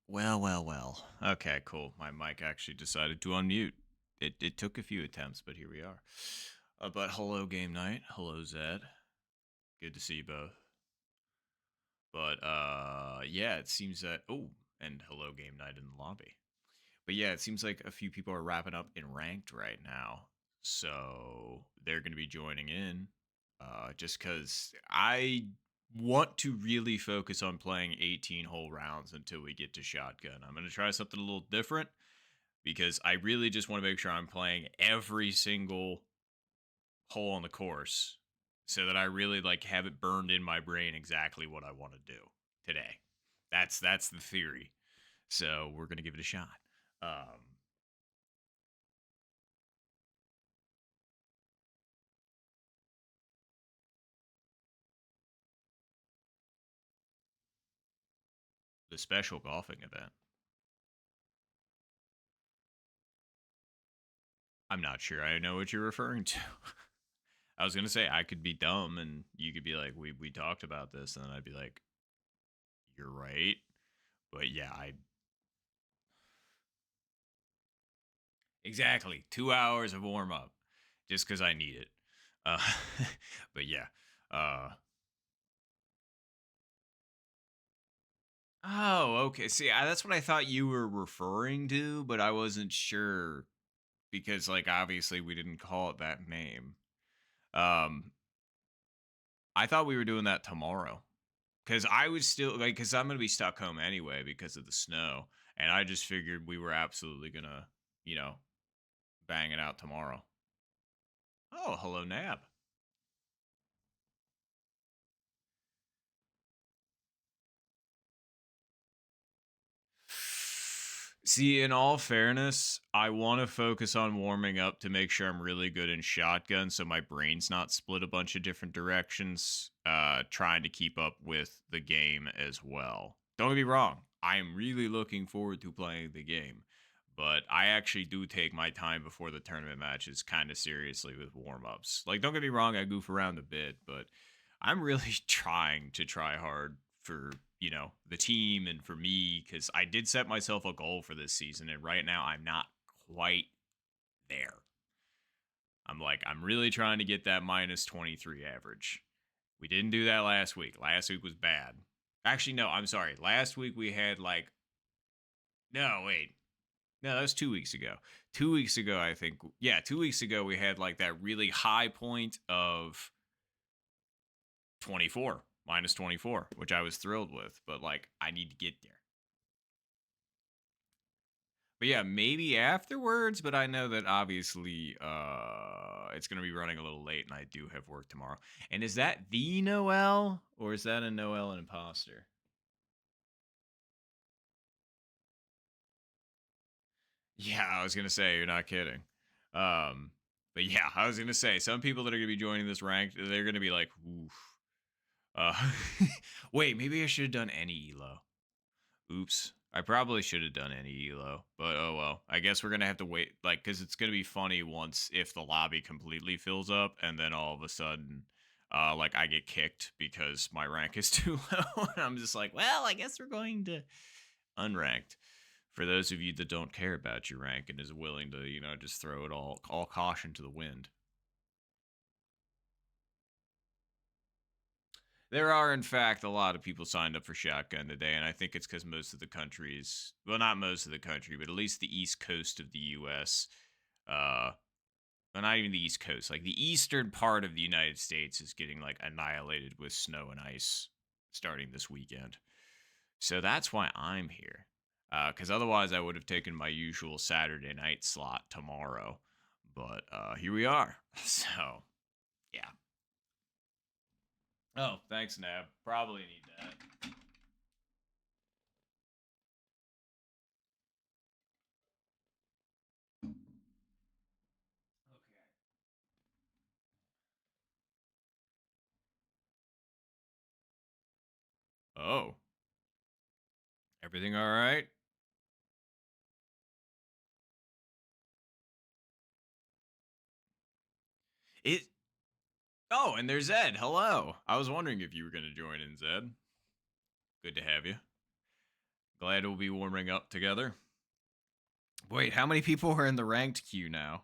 Well, well, well. Okay, cool. My mic actually decided to unmute. It took a few attempts, but here we are. But hello, game night. Hello, Zed. Good to see you both. But yeah, it seems that and hello, game night in the lobby. But yeah, it seems like a few people are wrapping up in ranked right now, so they're going to be joining in. Just because I want to really focus on playing 18 whole rounds until we get to shotgun. I'm going to try something a little different because I really just want to make sure I'm playing every single hole on the course so that I really like have it burned in my brain exactly what I want to do today. That's the theory. So we're gonna give it a shot. Um, the special golfing event. I'm not sure I know what you're referring to. I was gonna say I could be dumb and you could be like, we talked about this, and then I'd be like, you're right. But yeah, I exactly 2 hours of warm up just because I need it. Uh, but yeah. Uh, oh, okay. See, that's what I thought you were referring to, but I wasn't sure because, like, obviously we didn't call it that name. Um, I thought we were doing that tomorrow because I was still like, because I'm gonna be stuck home anyway because of the snow, and I just figured we were absolutely gonna, you know, bang it out tomorrow. Oh, hello, Nab. See, in all fairness, I want to focus on warming up to make sure I'm really good in shotgun so my brain's not split a bunch of different directions, trying to keep up with the game as well. Don't get me wrong, I am really looking forward to playing the game, but I actually do take my time before the tournament matches kind of seriously with warm ups. Like, don't get me wrong, I goof around a bit, but I'm really trying to try hard for the team and for me because I did set myself a goal for this season, and right now I'm not quite there. I'm really trying to get that minus 23 average. We didn't do that last week. Last week was bad. Actually, no, I'm sorry. Last week we had like no, wait. No, that was 2 weeks ago. 2 weeks ago, I think. Yeah, 2 weeks ago we had like that really high point of 24 minus 24, which I was thrilled with, but like I need to get there. But yeah, maybe afterwards, but I know that obviously it's going to be running a little late and I do have work tomorrow. And is that the Noel or is that a Noel and imposter? Yeah, I was going to say you're not kidding. Um but yeah, I was going to say some people that are going to be joining this rank, they're going to be like, "Oof." Uh wait, maybe I should have done any elo. Oops. I probably should have done any elo, but oh well. I guess we're gonna have to wait, like, because it's gonna be funny once if the lobby completely fills up and then all of a sudden, like I get kicked because my rank is too low, and I'm just like, well, I guess we're going to unranked. For those of you that don't care about your rank and is willing to, just throw it all caution to the wind. There are, in fact, a lot of people signed up for shotgun today, and I think it's because most of the countries, well, not most of the country, but at least the east coast of the U.S., uh, well, not even the east coast, like the eastern part of the United States is getting like annihilated with snow and ice starting this weekend. So that's why I'm here, because otherwise I would have taken my usual Saturday night slot tomorrow, but here we are. So yeah. Oh, thanks, Nab. Probably need that. Oh, everything all right? It. Oh, and there's Zed. Hello. I was wondering if you were going to join in, Zed. Good to have you. Glad we'll be warming up together. Wait, how many people are in the ranked queue now?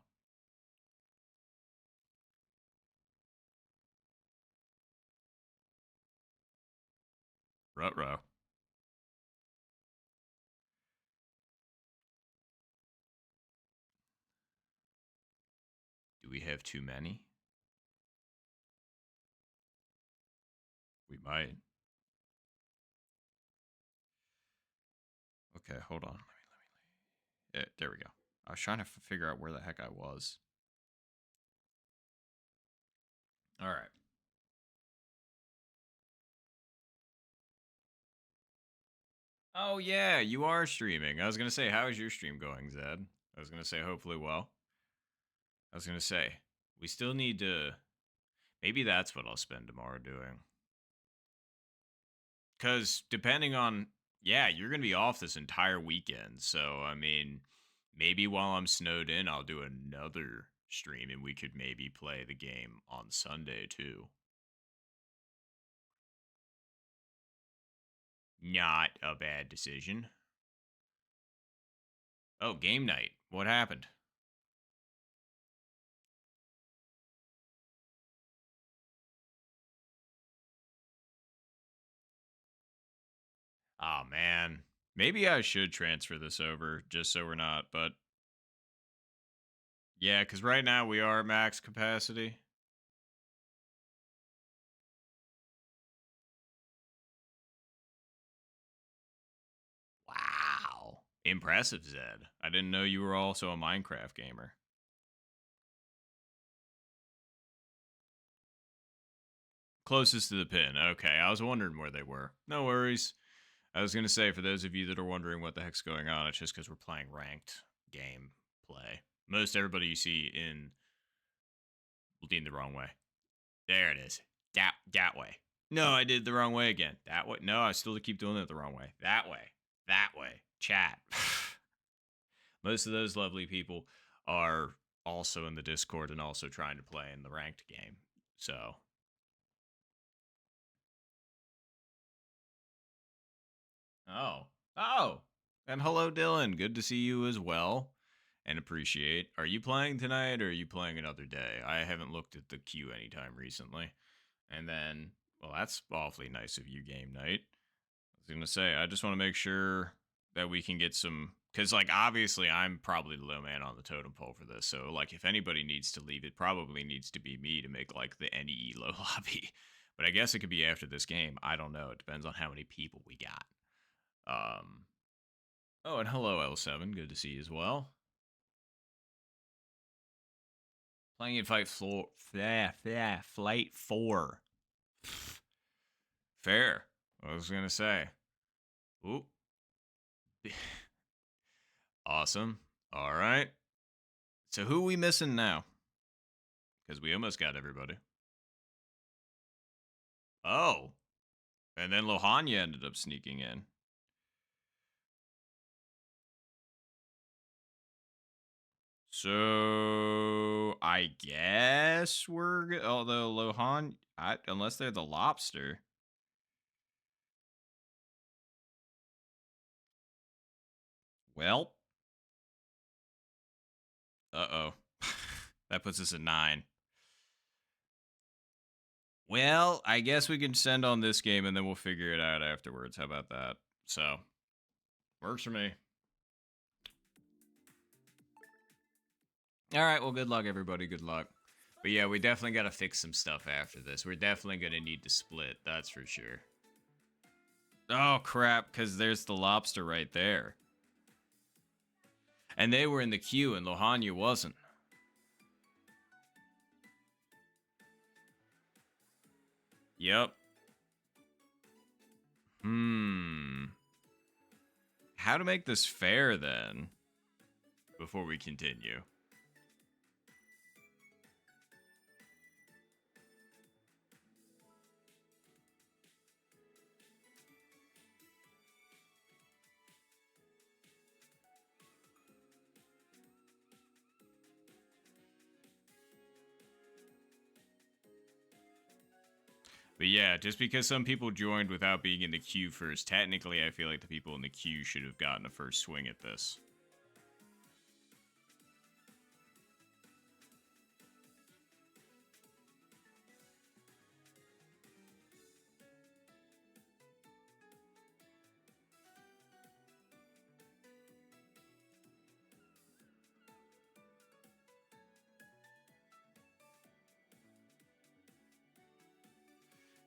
Ruh-roh. Do we have too many? We might. Okay, hold on. Yeah, there we go. I was trying to figure out where the heck I was. All right. Oh yeah, you are streaming. I was gonna say, how is your stream going, Zed? I was gonna say, hopefully well. I was gonna say, we still need to. Maybe that's what I'll spend tomorrow doing. Because depending on, yeah, you're gonna be off this entire weekend. So I mean, maybe while I'm snowed in, I'll do another stream, and we could maybe play the game on Sunday too. Not a bad decision. Oh, game night. What happened? Oh man. Maybe I should transfer this over just so we're not, but yeah, because right now we are at max capacity. Wow. Impressive, Zed. I didn't know you were also a Minecraft gamer. Closest to the pin. Okay, I was wondering where they were. No worries. I was going to say, for those of you that are wondering what the heck's going on, it's just because we're playing ranked game play. Most everybody you see in leading the wrong way. There it is. That way. No, I did the wrong way again. That way. No, I still keep doing it the wrong way. That way. That way. Chat. Most of those lovely people are also in the Discord and also trying to play in the ranked game. So, oh, oh, and hello, Dylan. Good to see you as well, and appreciate. Are you playing tonight, or are you playing another day? I haven't looked at the queue anytime recently. And then, well, that's awfully nice of you, game night. I was gonna say, I just want to make sure that we can get some, because like obviously I'm probably the low man on the totem pole for this. So like if anybody needs to leave, it probably needs to be me to make like the NEE low lobby. But I guess it could be after this game. I don't know. It depends on how many people we got. Um. Oh, and hello L7. Good to see you as well. Playing in Flight 4. Fair. I was gonna say. Oop. Awesome. All right. So who are we missing now? Because we almost got everybody. Oh. And then Lohanya ended up sneaking in. So I guess we're although Lohan, unless they're the lobster. Well. Uh-oh. That puts us at 9. Well, I guess we can send on this game and then we'll figure it out afterwards. How about that? So, works for me. All right, well, good luck, everybody. Good luck. But yeah, we definitely got to fix some stuff after this. We're definitely going to need to split, that's for sure. Oh, crap, because there's the lobster right there. And they were in the queue and Lohanya wasn't. Yep. How to make this fair, then, before we continue. But yeah, just because some people joined without being in the queue first, technically I feel like the people in the queue should have gotten a first swing at this.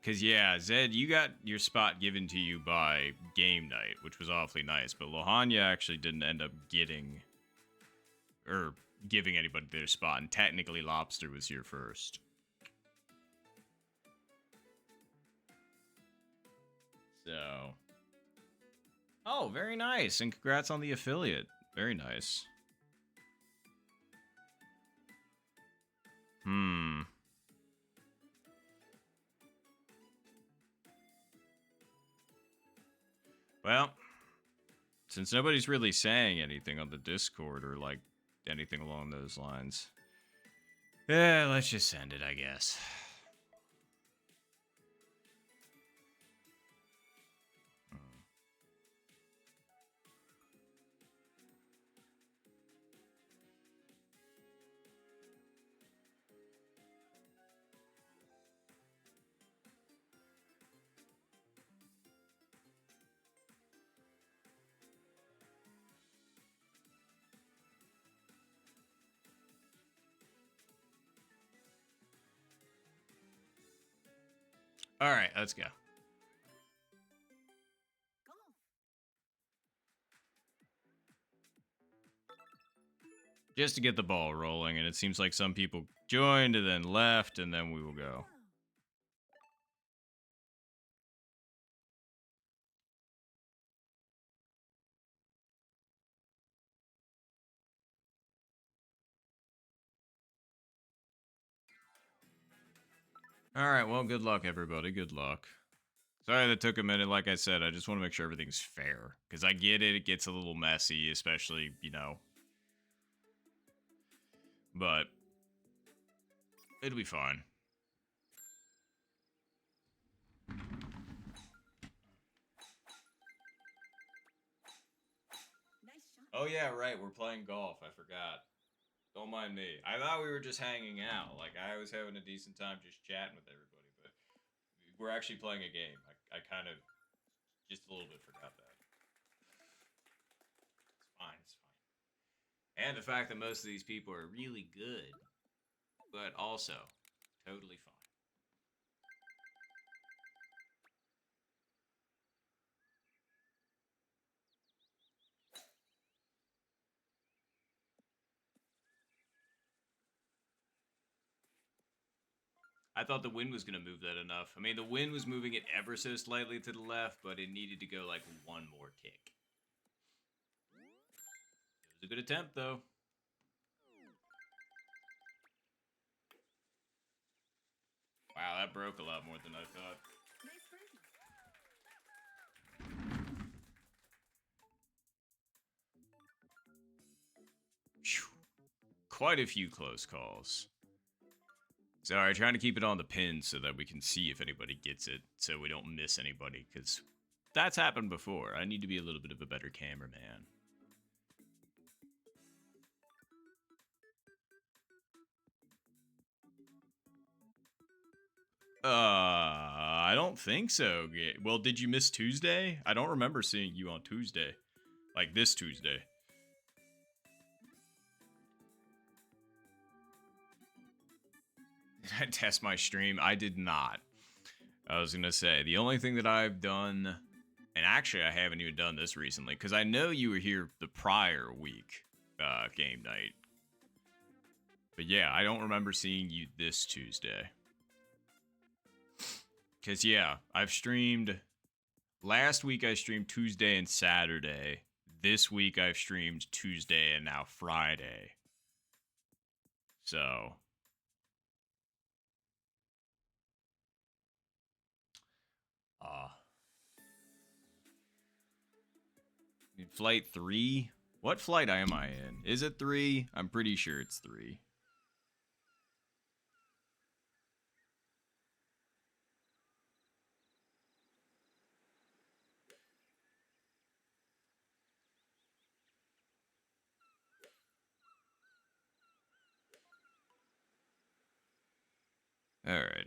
Because, yeah, Zed, you got your spot given to you by Game Night, which was awfully nice. But Lohanya actually didn't end up getting or giving anybody their spot. And technically, Lobster was here first. So. Oh, very nice. And congrats on the affiliate. Very nice. Well, since nobody's really saying anything on the Discord or like anything along those lines, yeah, let's just send it, I guess. All right, let's go. Just to get the ball rolling, and it seems like some people joined and then left, and then we will go. All right, well, good luck, everybody. Good luck. Sorry that took a minute. Like I said, I just want to make sure everything's fair. Because I get it, it gets a little messy, especially, you know. But it'll be fine. Oh, yeah, right. We're playing golf. I forgot. Don't mind me. I thought we were just hanging out. Like, I was having a decent time just chatting with everybody. But we're actually playing a game. I kind of just a little bit forgot that. It's fine. It's fine. And the fact that most of these people are really good, but also totally fine. I thought the wind was going to move that enough. I mean, the wind was moving it ever so slightly to the left, but it needed to go like one more tick. It was a good attempt, though. Wow, that broke a lot more than I thought. Whew. Quite a few close calls. Sorry, trying to keep it on the pin so that we can see if anybody gets it, so we don't miss anybody, because that's happened before. I need to be a little bit of a better cameraman. I don't think so. Well, did you miss Tuesday? I don't remember seeing you on Tuesday. Like this Tuesday. Did I test my stream? I did not. I was gonna say, the only thing that I've done, and actually I haven't even done this recently, because I know you were here the prior week, game night. But yeah, I don't remember seeing you this Tuesday. Because yeah, I've streamed, last week I streamed Tuesday and Saturday. This week I've streamed Tuesday and now Friday. So... Flight 3? What flight am I in? Is it 3? I'm pretty sure it's 3. All right.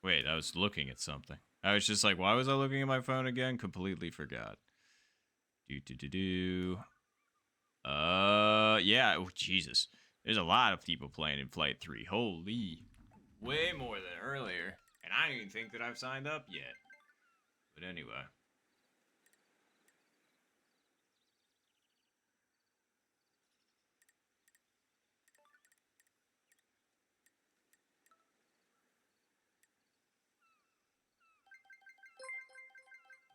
Wait, I was looking at something. I was just like, why was I looking at my phone again? Completely forgot. Yeah. Oh, Jesus. There's a lot of people playing in Flight 3. Holy. Way more than earlier. And I don't even think that I've signed up yet. But anyway.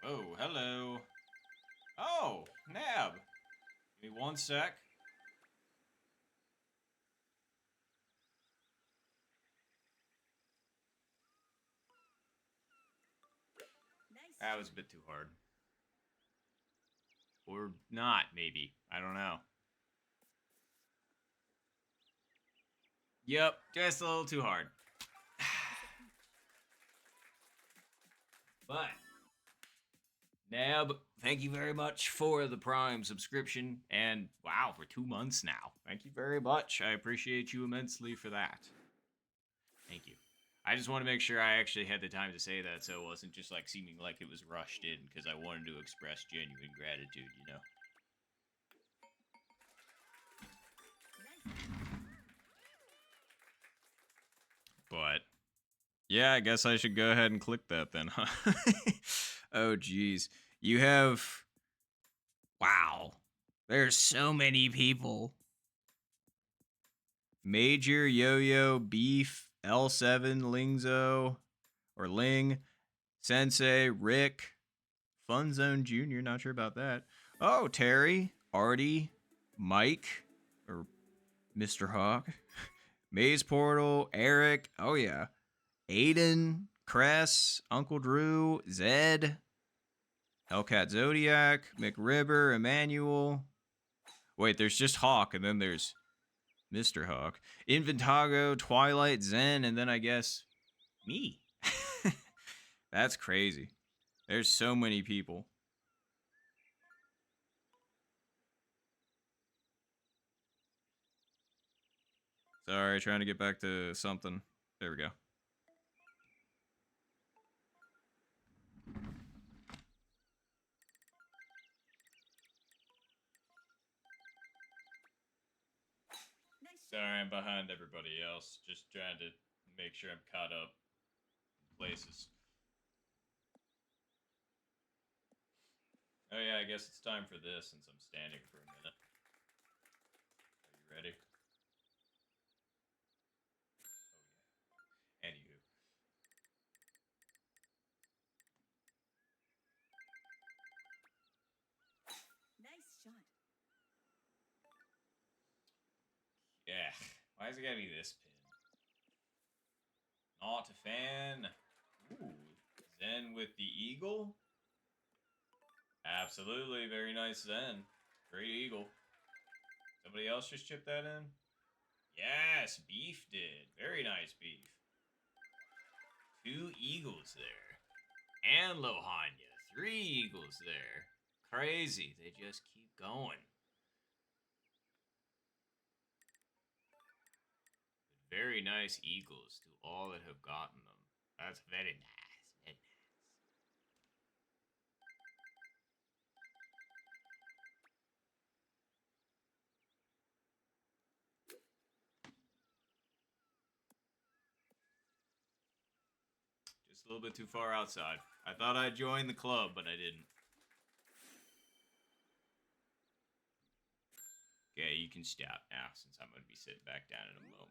Oh, hello. Oh, Nab. Give me one sec. That was a bit too hard. Or not, maybe. I don't know. Yep, just a little too hard. But, Nab, thank you very much for the Prime subscription. And wow, for 2 months now. Thank you very much. I appreciate you immensely for that. Thank you. I just want to make sure I actually had the time to say that so it wasn't just like seeming like it was rushed in because I wanted to express genuine gratitude, you know? But yeah, I guess I should go ahead and click that then, huh? Oh, geez. You have. Wow. There's so many people. Major, Yo Yo, Beef, L7, Lingzo, or Ling, Sensei, Rick, Fun Zone Jr., not sure about that. Oh, Terry, Artie, Mike, or Mr. Hawk, Maze Portal, Eric, oh yeah, Aiden, Cress, Uncle Drew, Zed, Hellcat Zodiac, McRibber, Emmanuel. Wait, there's just Hawk, and then there's Mr. Hawk, Inventago, Twilight, Zen, and then I guess me. That's crazy. There's so many people. Sorry, trying to get back to something. There we go. Sorry, I'm behind everybody else. Just trying to make sure I'm caught up in places. Oh yeah, I guess it's time for this since I'm standing for a minute. Are you ready? Oh yeah. Anywho. Nice shot. Yeah. Why is it gotta be this pin? Not a fan. Ooh. Zen with the eagle? Absolutely. Very nice Zen. Great eagle. Somebody else just chipped that in? Yes, Beef did. Very nice, Beef. 2 eagles there. And Lohanya. 3 eagles there. Crazy. They just keep going. Very nice eagles to all that have gotten them. That's very nice. Very nice. Just a little bit too far outside. I thought I'd join the club, but I didn't. Okay, you can stop now since I'm going to be sitting back down in a moment.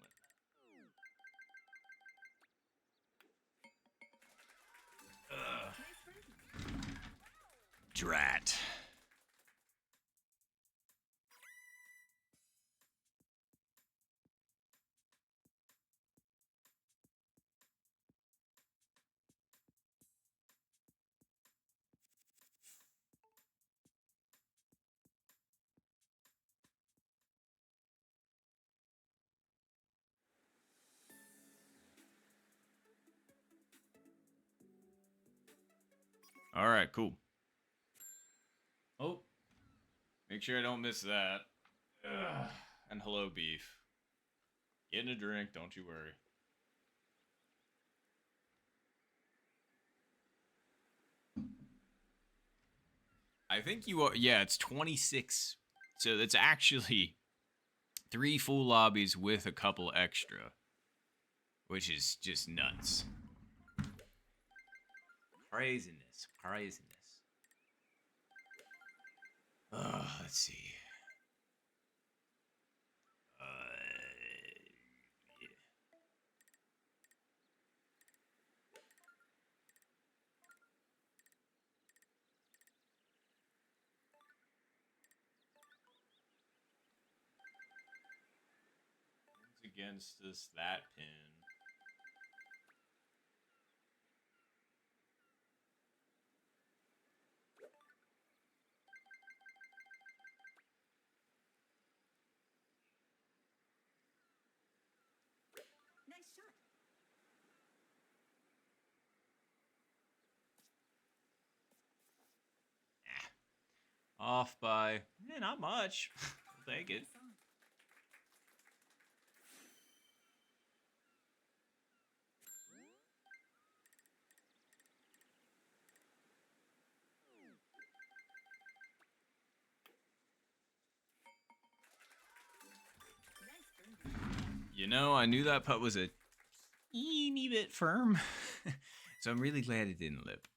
Drat. All right, cool. Oh, make sure I don't miss that. Ugh. And hello, beef. Getting a drink, don't you worry. I think you are. Yeah, it's 26. So that's actually 3 full lobbies with a couple extra, which is just nuts. Craziness. Craziness. Let's see. Yeah. Against us, that pin. Nice shot. Off by, not much. We'll take it. Nice on. Nice birdie. You know, I knew that putt was a teeny bit firm, so I'm really glad it didn't lip.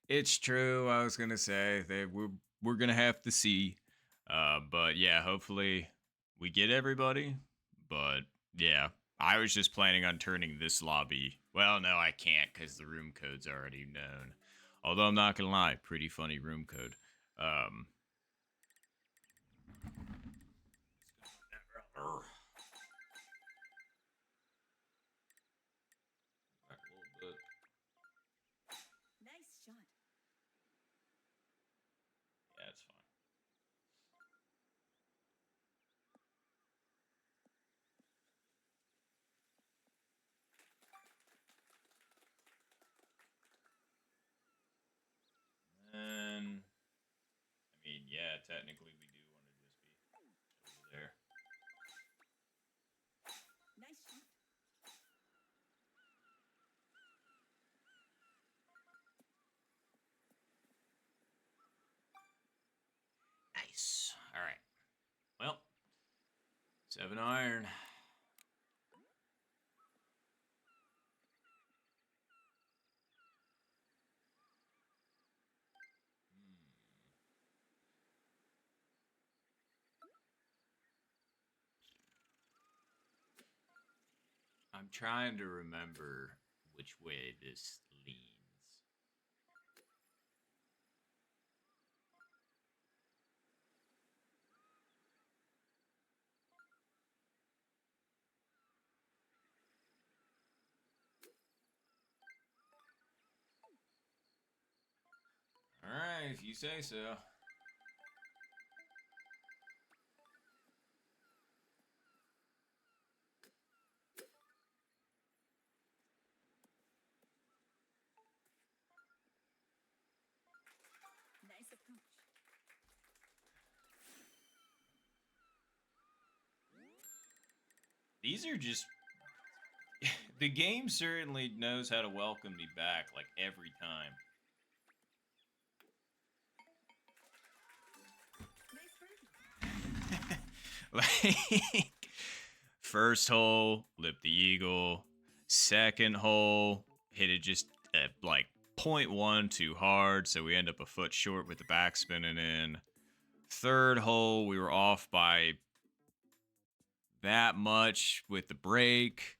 It's true. I was gonna say we're gonna have to see, but yeah, hopefully we get everybody. But yeah, I was just planning on turning this lobby. Well, no, I can't because the room code's already known. Although I'm not gonna lie, pretty funny room code. Um, back a little bit. Nice shot. Yeah, it's fine. And I mean, yeah, technically we do want to just be over there. Nice shot. Nice. All right. Well, 7 iron. I'm trying to remember which way this leans. All right, if you say so. Nice approach. These are just the game certainly knows how to welcome me back like every time. Nice birdie. Like first hole, lip the eagle. Second hole, hit it just at like 0.1 too hard, so we end up a foot short with the back spinning in. Third hole, we were off by that much with the break.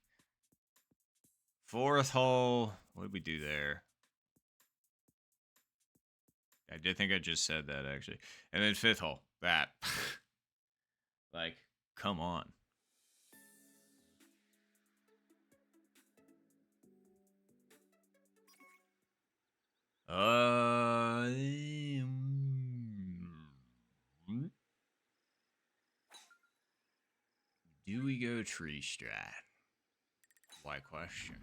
Fourth hole, what did we do there? I did think I just said that actually. And then fifth hole, that. Like, come on. Do we go tree strat? Why question?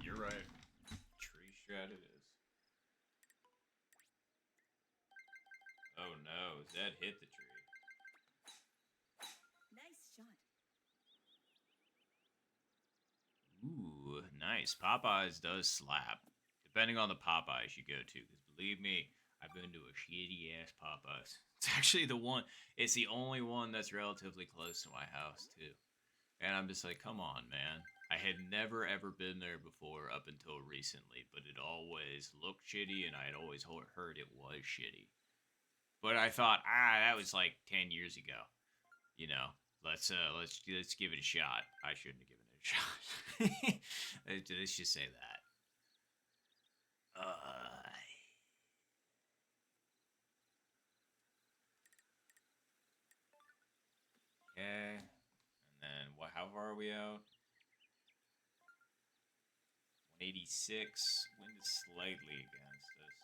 You're right. Tree strat it is. Oh no, Zed hit the tree. Nice shot. Ooh, nice. Popeyes does slap. Depending on the Popeyes you go to. Because believe me, I've been to a shitty ass Popeyes. It's actually it's the only one that's relatively close to my house, too. And I'm just like, come on, man. I had never ever been there before up until recently, but it always looked shitty and I had always heard it was shitty. But I thought, that was like 10 years ago. You know, let's give it a shot. I shouldn't have given it a shot. Let's just say that. Okay. And then what? How far are we out? 186. Wind is slightly against us.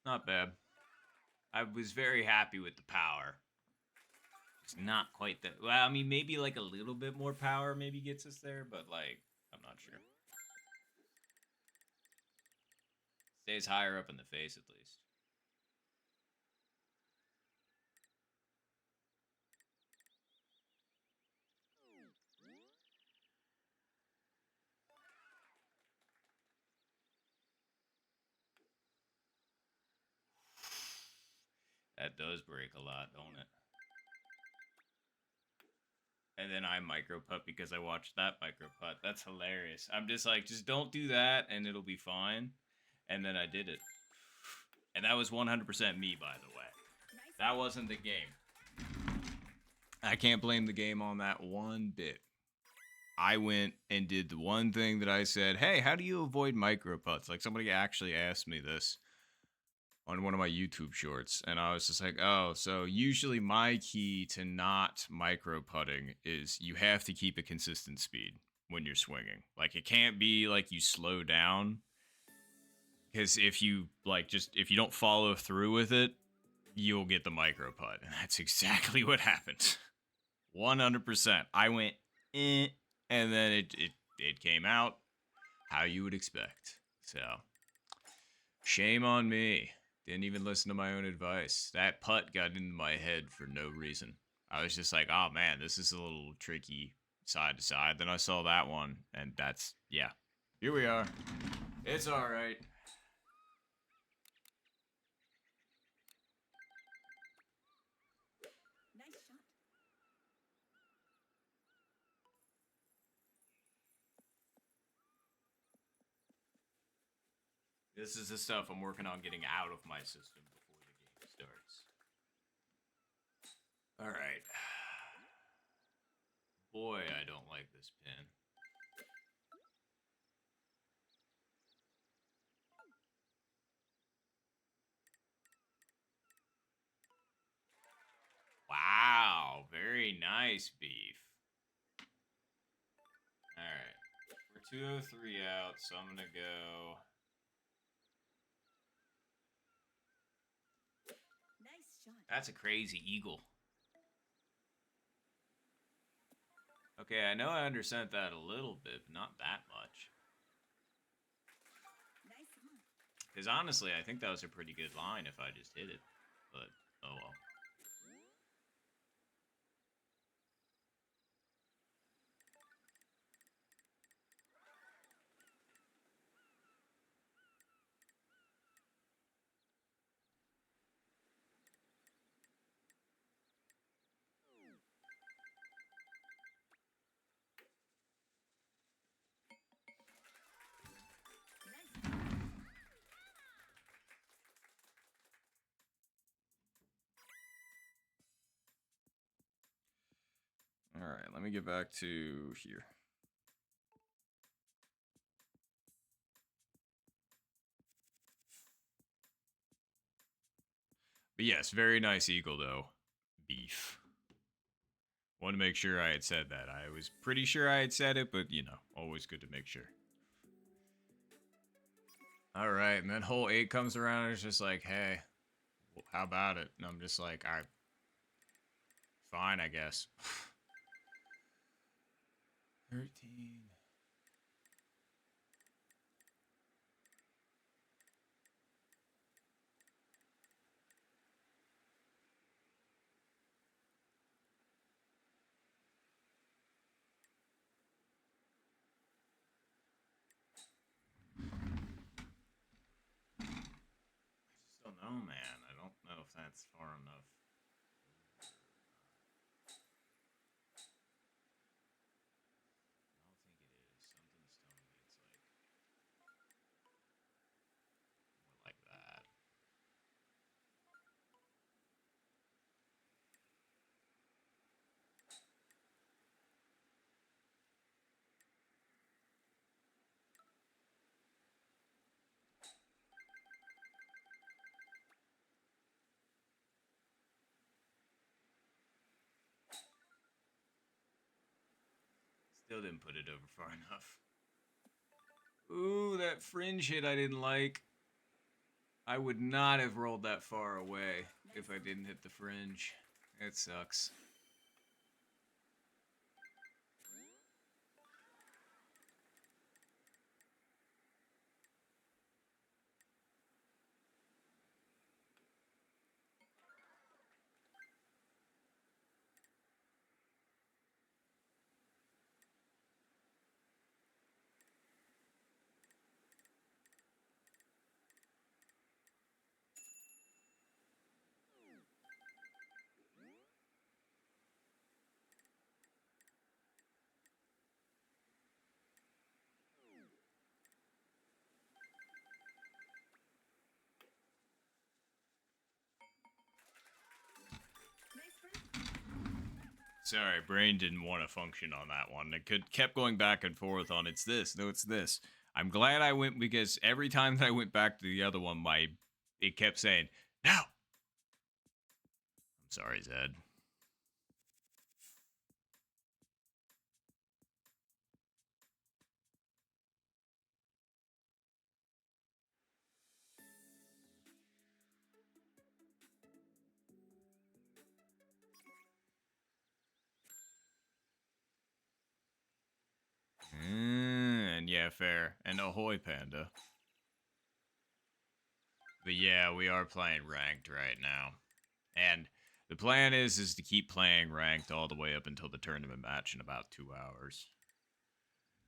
Not bad. I was very happy with the power. It's not quite that. Well, I mean, maybe like a little bit more power maybe gets us there, but like, I'm not sure. Stays higher up in the face at least. That does break a lot, don't it? And then I micro putt because I watched that micro putt. That's hilarious. I'm just like, just don't do that and it'll be fine. And then I did it. And that was 100% me, by the way. That wasn't the game. I can't blame the game on that one bit. I went and did the one thing that I said, hey, how do you avoid micro putts? Like somebody actually asked me this on one of my YouTube shorts, and I was just like, oh, so usually my key to not micro putting is you have to keep a consistent speed when you're swinging. Like it can't be like you slow down, because if you if you don't follow through with it, you'll get the micro putt, and that's exactly what happened. 100%. I went, and then it came out how you would expect. So shame on me. Didn't even listen to my own advice. That putt got into my head for no reason. I was just like, oh man, this is a little tricky side to side. Then I saw that one, and that's, yeah. Here we are. It's alright. Nice shot. This is the stuff I'm working on getting out of my system before the game starts. Alright. Boy, I don't like this pin. Wow, very nice, Beef. Alright. We're 203 out, so I'm gonna go. Nice shot. That's a crazy eagle. Okay, I know I undersent that a little bit, but not that much. Nice on. Because honestly, I think that was a pretty good line if I just hit it. But, oh well. Nice. Alright, let me get back to here. But yes, very nice eagle though. Beef. Want to make sure I had said that. I was pretty sure I had said it, but you know, always good to make sure. all right. And then hole 8 comes around and it's just like, hey, how about it? And I'm just like, all right, fine, I guess. 13. I just don't know, man. I don't know if that's far enough. I don't think it is. Something's telling me it's like more like that. Still didn't put it over far enough. Ooh, that fringe hit I didn't like. I would not have rolled that far away if I didn't hit the fringe. It sucks. Nice run. Sorry, brain didn't want to function on that one. It kept going back and forth on it's this, no, it's this. I'm glad I went because every time that I went back to the other one, it kept saying, no. I'm sorry, Zed. And yeah, fair. And ahoy, Panda. But yeah, we are playing ranked right now. And the plan is to keep playing ranked all the way up until the tournament match in about 2 hours.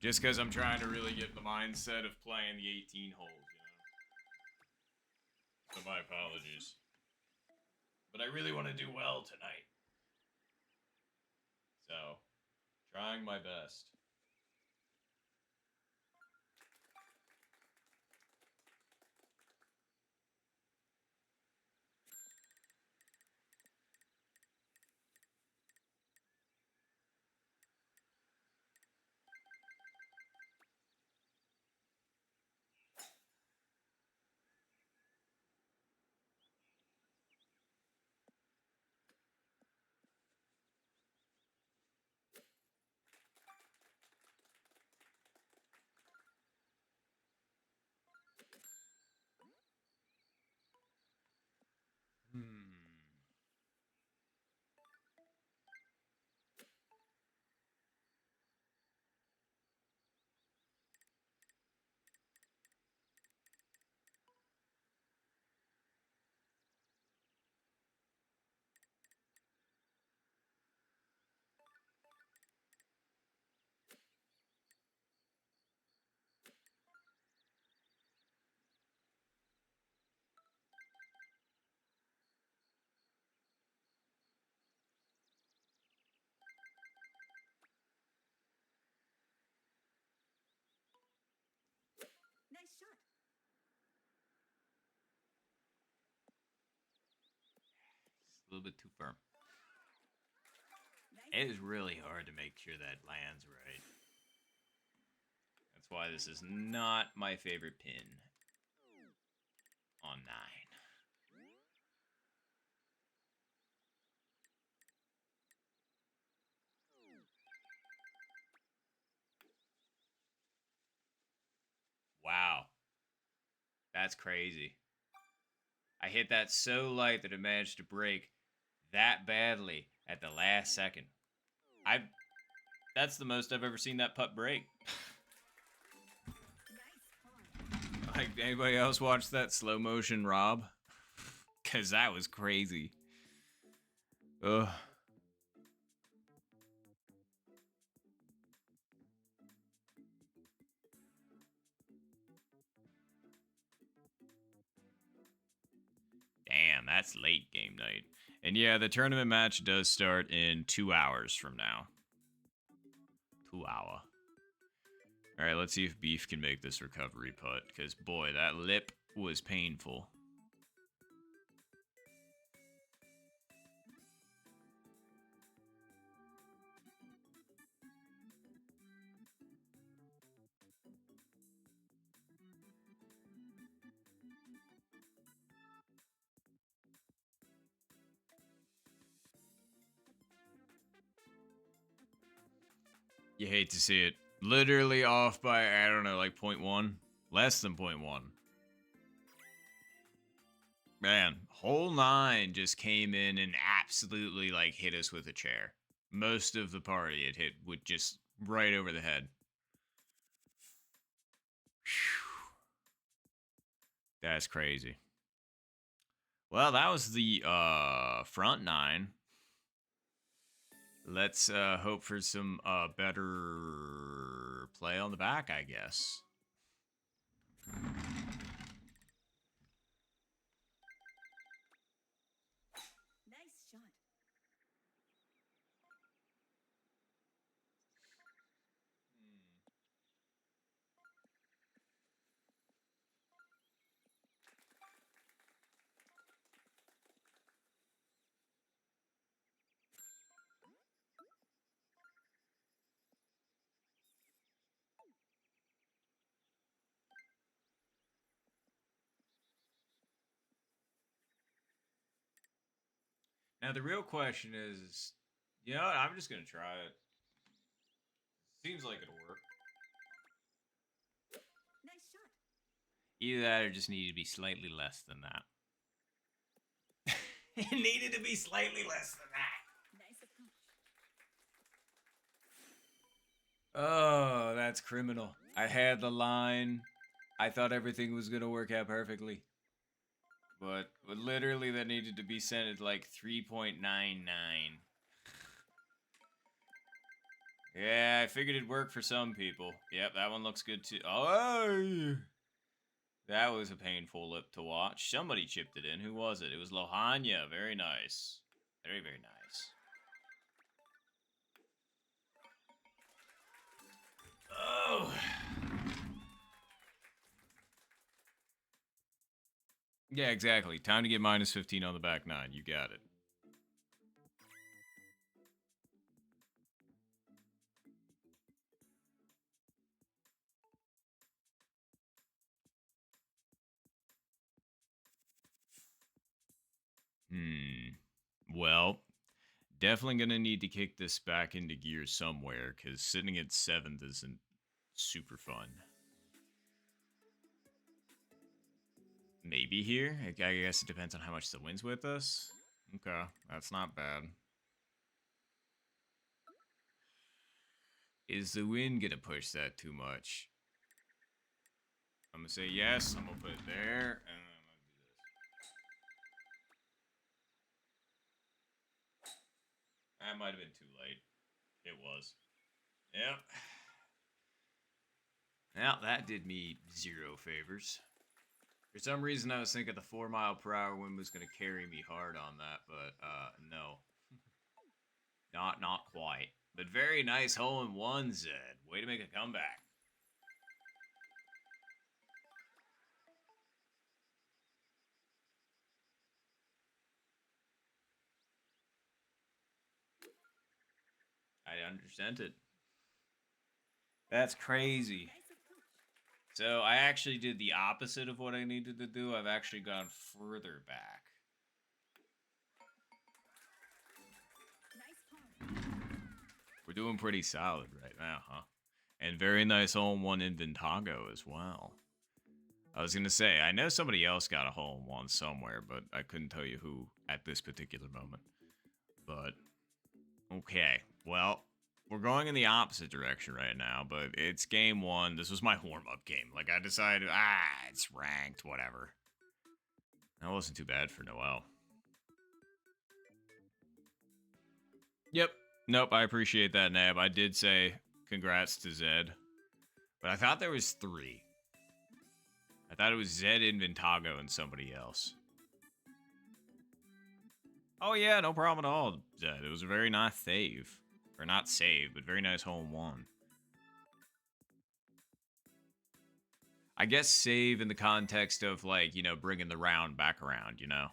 Just because I'm trying to really get in the mindset of playing the 18 holes, So my apologies. But I really want to do well tonight. So, trying my best. Hmm. Nice shot. It's a little bit too firm. Nice. It is really hard to make sure that lands right. That's why this is not my favorite pin on 9. Wow. That's crazy. I hit that so light that it managed to break that badly at the last second. That's the most I've ever seen that putt break. Nice pawn. Like, anybody else watch that slow motion Rob? Cause that was crazy. Ugh. Damn, that's late game night. And yeah, the tournament match does start in 2 hours from now. 2 hour. All right, let's see if Beef can make this recovery putt, because boy, that lip was painful. You hate to see it. Literally off by, I don't know, like 0.1? Less than 0.1. Man, hole 9 just came in and absolutely, like, hit us with a chair. Most of the party it hit with just right over the head. Whew. That's crazy. Well, that was the front 9. Let's hope for some better play on the back, I guess. Nice shot. Now the real question is, you know what? I'm just gonna try it. Seems like it'll work. Nice shot. Either that or just needed to be slightly less than that. It needed to be slightly less than that. Nice approach. Oh, that's criminal. I had the line. I thought everything was gonna work out perfectly. But literally that needed to be sent at like 3.99. Yeah, I figured it'd work for some people. Yep, that one looks good too. Oh, that was a painful lip to watch. Somebody chipped it in. Who was it? It was Lohania. Very nice. Very, very nice. Oh. Yeah, exactly. Time to get minus 15 on the back 9. You got it. Well, definitely going to need to kick this back into gear somewhere, because sitting at 7th isn't super fun. Maybe here? I guess it depends on how much the wind's with us. Okay, that's not bad. Is the wind going to push that too much? I'm going to say yes. I'm going to put it there, and I'm going to do this. That might have been too late. It was. Yep. Well, that did me 0 favors. For some reason, I was thinking the 4-mile-per-hour wind was going to carry me hard on that, but no. Not quite. But very nice hole-in-one, Zed. Way to make a comeback. I understand it. That's crazy. Nice approach. So I actually did the opposite of what I needed to do. I've actually gone further back. Nice pawn. We're doing pretty solid right now, huh? And very nice hole-in-one in Vintago as well. I was gonna say, I know somebody else got a hole in one somewhere, but I couldn't tell you who at this particular moment. But, okay. Well, we're going in the opposite direction right now, but it's game one. This was my warm-up game. Like, I decided, it's ranked, whatever. That wasn't too bad for Noel. Yep. Nope, I appreciate that, Nab. I did say congrats to Zed. But I thought there was 3. I thought it was Zed, Inventago, and somebody else. Oh yeah, no problem at all, Zed. It was a very nice save. Or not save, but very nice hole in one. I guess save in the context of, like, you know, bringing the round back around, you know?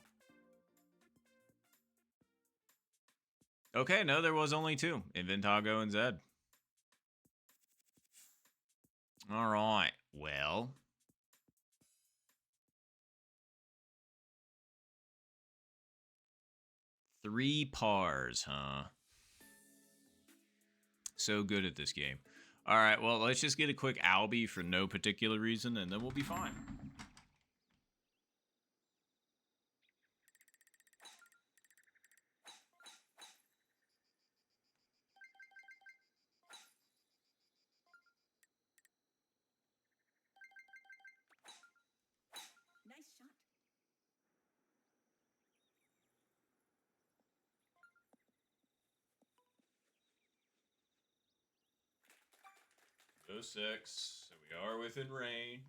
Okay, no, there was only 2. Inventago and Zed. Alright, well. Three pars, huh? So good at this game. Alright, well, let's just get a quick Albie for no particular reason, and then we'll be fine. Nice shot. Oh, 6. So we are within range.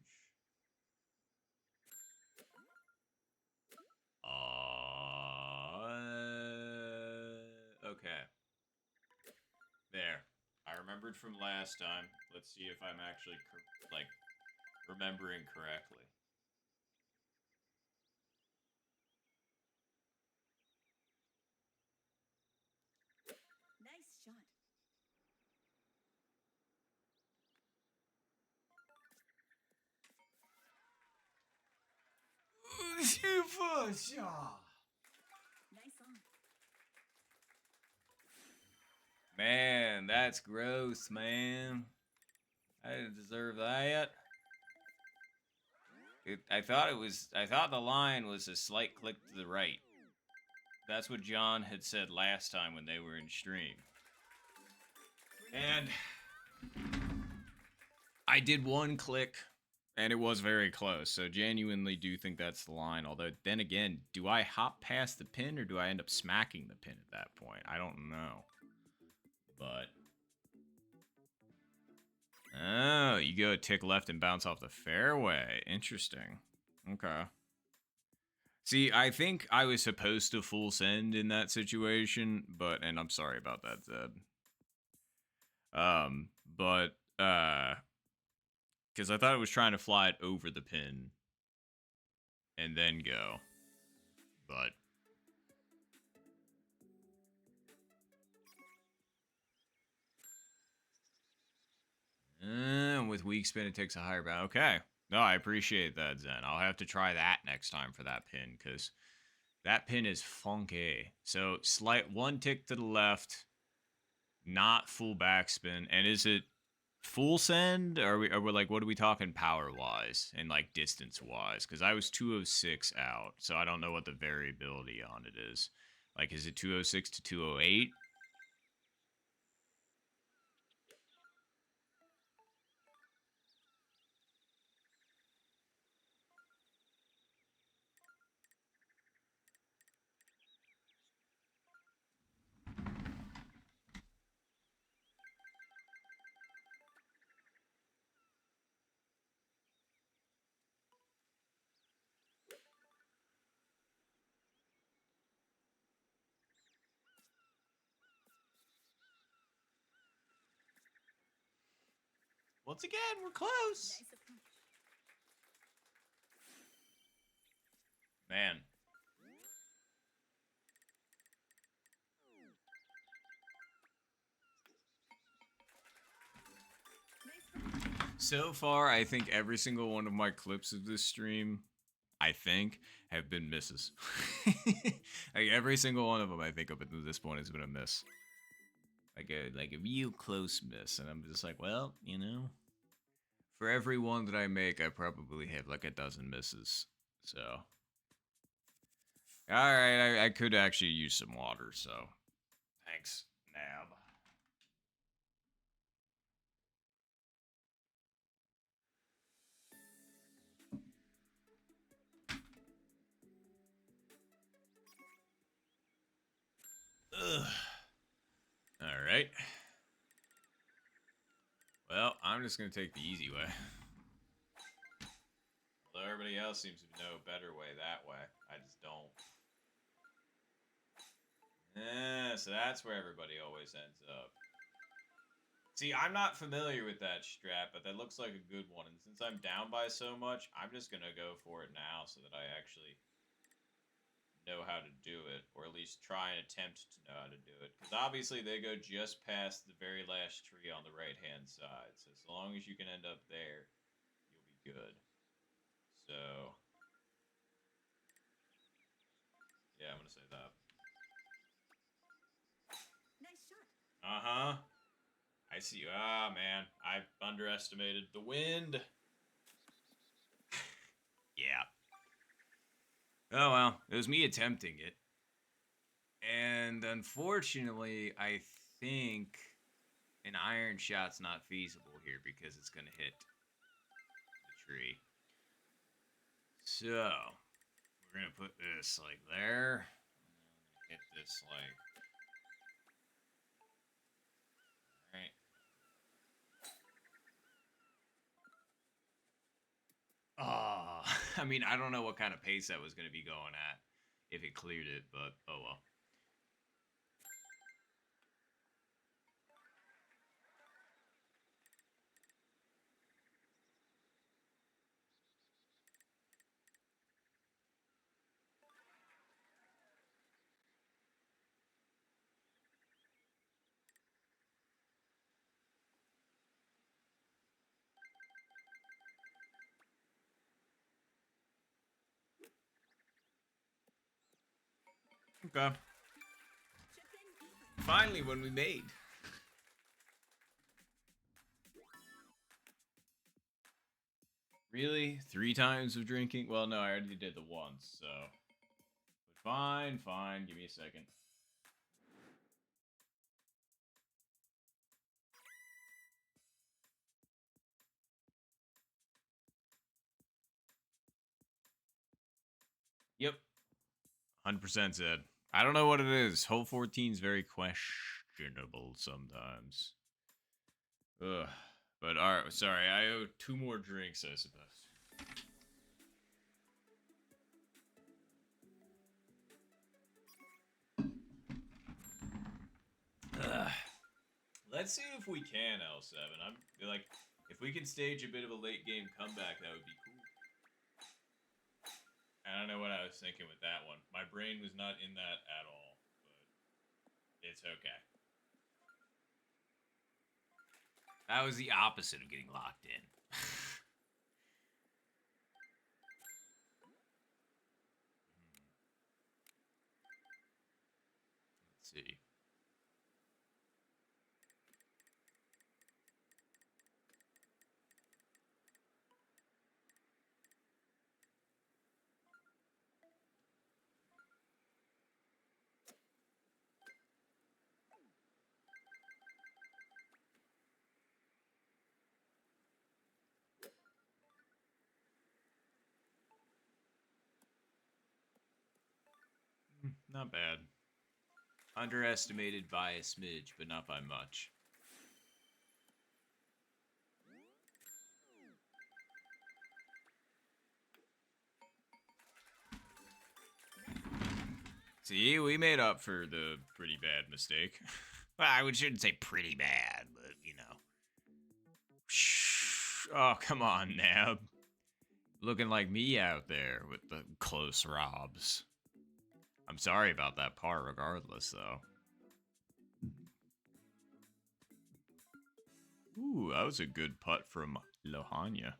Okay. There. I remembered from last time. Let's see if I'm actually, remembering correctly. Nice shot. Nice on. Man, that's gross, man. I didn't deserve that. I thought the line was a slight click to the right. That's what John had said last time when they were in stream. And I did one click, and it was very close. So genuinely do think that's the line. Although, then again, do I hop past the pin, or do I end up smacking the pin at that point? I don't know. But... oh, you go a tick left and bounce off the fairway. Interesting. Okay. See, I think I was supposed to full send in that situation, but, and I'm sorry about that, Zed. Because I thought it was trying to fly it over the pin and then go. But with weak spin, it takes a higher bound. Okay. No, I appreciate that, Zen. I'll have to try that next time for that pin, because that pin is funky. So, slight one tick to the left, not full backspin. And is it full send? Or are we like, what are we talking power-wise and, like, distance-wise? Because I was 206 out, so I don't know what the variability on it is. Like, is it 206 to 208? Once again, we're close. Nice approach. Man. Nice run. So far, I think every single one of my clips of this stream, I think, have been misses. Like, every single one of them, I think, up until this point has been a miss. Like a real close miss. And I'm just like, well, you know, For every one that I make, I probably have like a dozen misses. So, all right, I could actually use some water. So, thanks, Nab. Ugh. All right. Well, I'm just gonna take the easy way. Although everybody else seems to know a better way that way. I just don't. So that's where everybody always ends up. See, I'm not familiar with that strat, but that looks like a good one. And since I'm down by so much, I'm just gonna go for it now so that I actually know how to do it, or at least try and attempt to know how to do it. Because obviously they go just past the very last tree on the right-hand side. So as long as you can end up there, you'll be good. So, yeah, I'm gonna say that. Nice shot. Uh-huh. I see you. Ah, man. I underestimated the wind. Yeah. Oh, well. It was me attempting it. And unfortunately, I think an iron shot's not feasible here because it's going to hit the tree. So, we're going to put this like there. Hit this like... Alright. Oh, I mean, I don't know what kind of pace that was going to be going at if it cleared it, but oh well. Okay. Chip in even. Finally, one we made. Really? 3 times of drinking? Well, no, I already did the once, so. But fine, fine. Give me a second. Yep. 100% Zed. I don't know what it is. Hole 14 is very questionable sometimes. Ugh. But alright, sorry, I owe 2 more drinks, I suppose. Ugh. Let's see if we can, L7. I'm like, if we can stage a bit of a late game comeback, that would be cool. I don't know what I was thinking with that one. My brain was not in that at all, but it's okay. That was the opposite of getting locked in. Let's see. Not bad. Underestimated by a smidge, but not by much. See, we made up for the pretty bad mistake. Well, I shouldn't say pretty bad, but you know. Oh, come on, Nab. Looking like me out there with the close robs. I'm sorry about that par regardless, though. Ooh, that was a good putt from Lohania.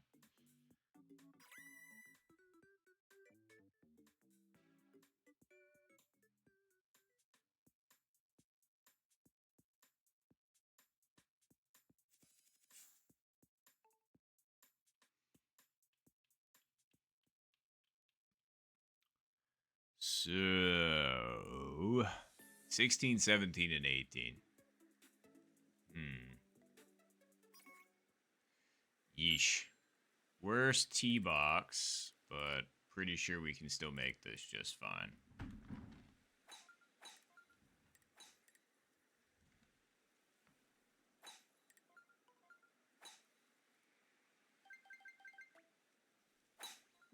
So 16, 17, and 18. Yeesh. Worst tee box, but pretty sure we can still make this just fine.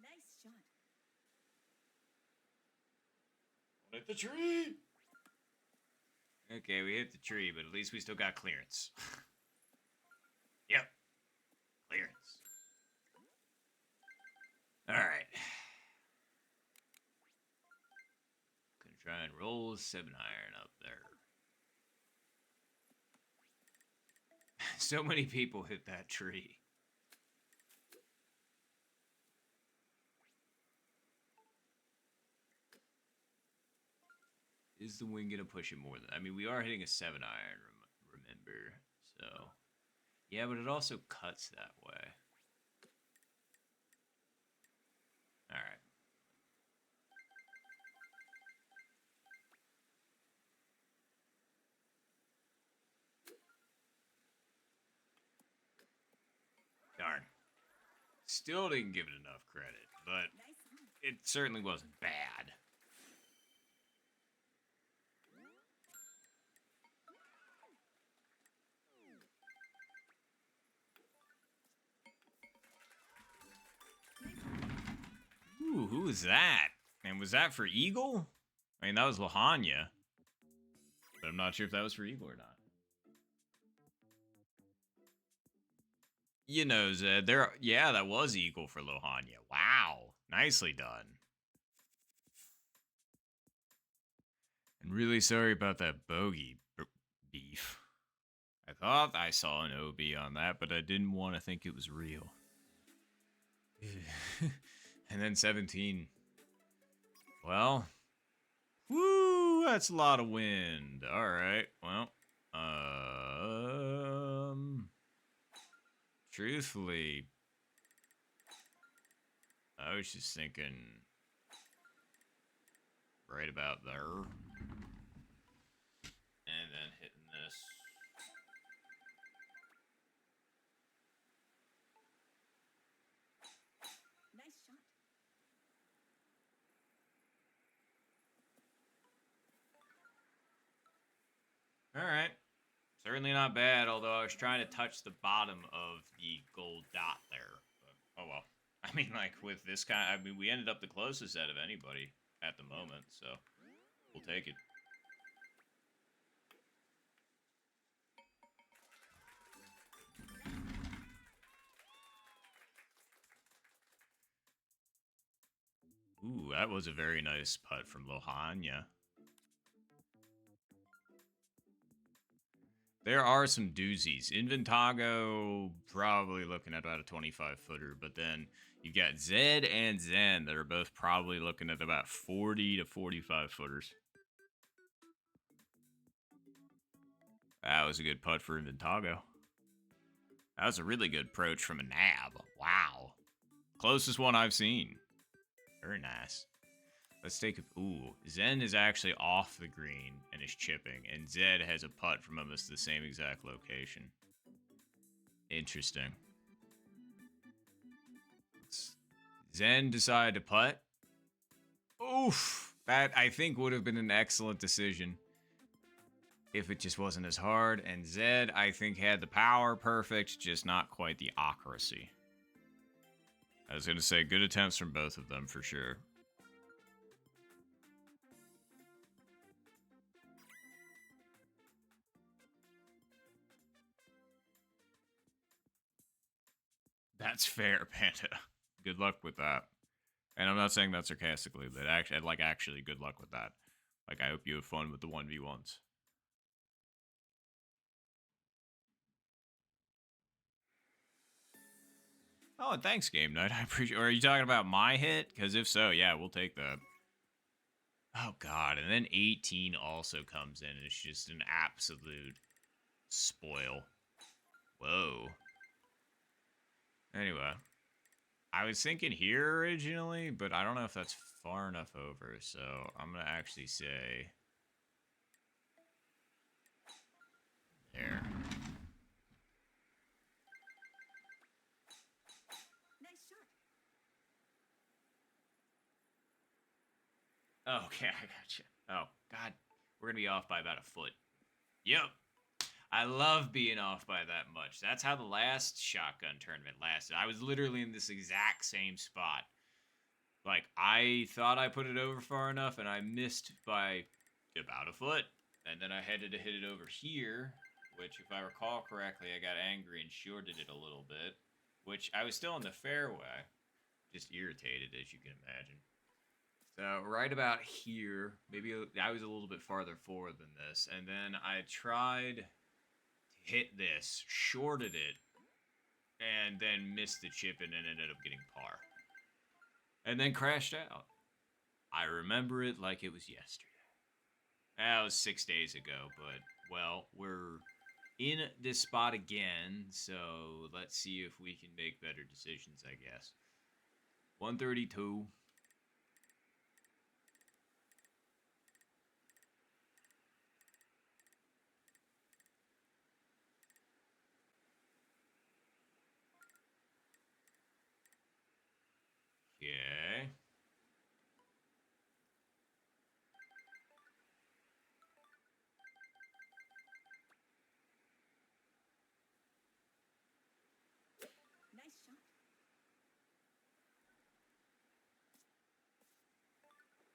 Nice shot. Hit the tree. Okay, we hit the tree, but at least we still got clearance. Yep. Clearance. Alright. Gonna try and roll a 7-iron up there. So many people hit that tree. Is the wind gonna push it more than... I mean, we are hitting a 7-iron, remember. So, yeah, but it also cuts that way. Alright. Darn. Still didn't give it enough credit, but Nice on. it certainly wasn't bad. Ooh, who was that? And was that for Eagle? I mean, that was Lahanya. But I'm not sure if that was for Eagle or not. You know, Zed, yeah, that was Eagle for Lahanya. Wow. Nicely done. And really sorry about that bogey beef. I thought I saw an OB on that, but I didn't want to think it was real. And then 17. Well, woo, that's a lot of wind. All right, well, truthfully, I was just thinking right about there, and then hitting this. Nice shot. All right. Certainly not bad, although I was trying to touch the bottom of the gold dot there. But, oh well. I mean, like, with this kind, I mean, we ended up the closest out of anybody at the moment, so we'll take it. Ooh, that was a very nice putt from Lohanya. There are some doozies. Inventago, probably looking at about a 25-footer, but then you've got Zed and Zen that are both probably looking at about 40 to 45-footers. That was a good putt for Inventago. That was a really good approach from a nab. Wow. Closest one I've seen. Very nice. Let's take a... Ooh, Zen is actually off the green and is chipping, and Zed has a putt from almost the same exact location. Interesting. Zen decided to putt. Oof! That, I think, would have been an excellent decision if it just wasn't as hard, and Zed, I think, had the power perfect, just not quite the accuracy. I was going to say, good attempts from both of them, for sure. That's fair, Panda. Good luck with that. And I'm not saying that sarcastically, but actually, good luck with that. Like, I hope you have fun with the 1v1s. Oh, thanks, Game Night. I appreciate. Or are you talking about my hit? Because if so, yeah, we'll take that. Oh God, and then 18 also comes in. And it's just an absolute spoil. Whoa. Anyway, I was thinking here originally, but I don't know if that's far enough over. So I'm gonna actually say there. Nice shot. Oh, okay, I gotcha. Oh, God. We're going to be off by about a foot. Yep. I love being off by that much. That's how the last shotgun tournament lasted. I was literally in this exact same spot. Like, I thought I put it over far enough, and I missed by about a foot. And then I headed to hit it over here, which, if I recall correctly, I got angry and shorted it a little bit, which I was still in the fairway. Just irritated, as you can imagine. So right about here, maybe I was a little bit farther forward than this, and then I tried to hit this, shorted it, and then missed the chip and then ended up getting par. And then crashed out. I remember it like it was yesterday. That was 6 days ago, but, well, we're in this spot again, so let's see if we can make better decisions, I guess. 132. Okay. Nice shot.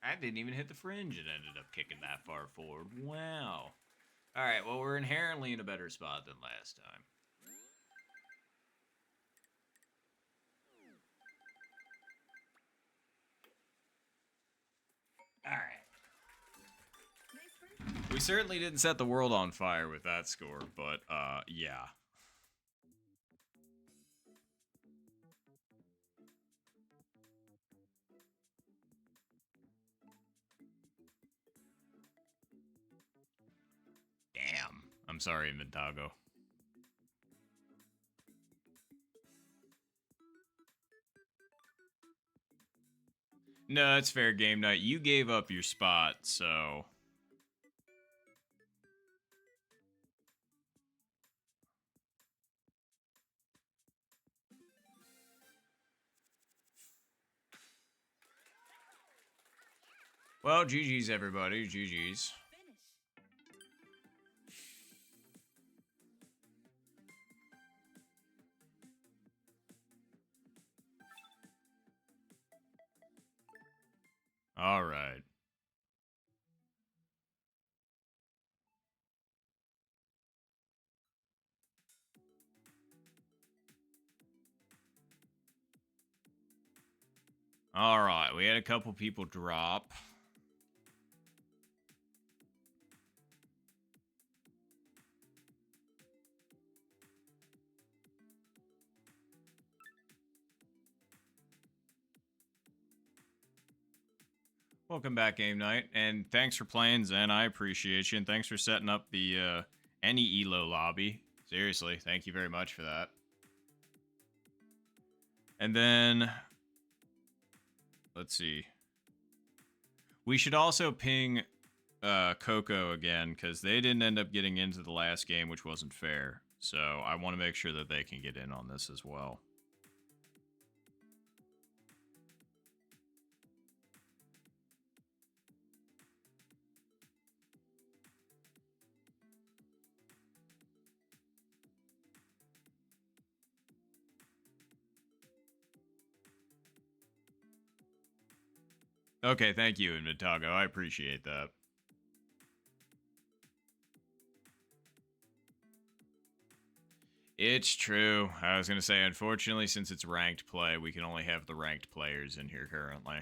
I didn't even hit the fringe and ended up kicking that far forward. Wow. All right, well, we're inherently in a better spot than last time. All right. Nice birdie. We certainly didn't set the world on fire with that score, but, yeah. Damn. I'm sorry, Inventago. No, it's fair game night. You gave up your spot, so... Well, GG's, everybody. GG's. Finish. All right. All right. We had a couple people drop. Welcome back, Game Night, and thanks for playing, Zen. I appreciate you, and thanks for setting up the any ELO lobby. Seriously, thank you very much for that. And then, let's see. We should also ping Coco again, because they didn't end up getting into the last game, which wasn't fair. So I want to make sure that they can get in on this as well. Okay, thank you, Inventago. I appreciate that. It's true. I was going to say, unfortunately, since it's ranked play, we can only have the ranked players in here currently.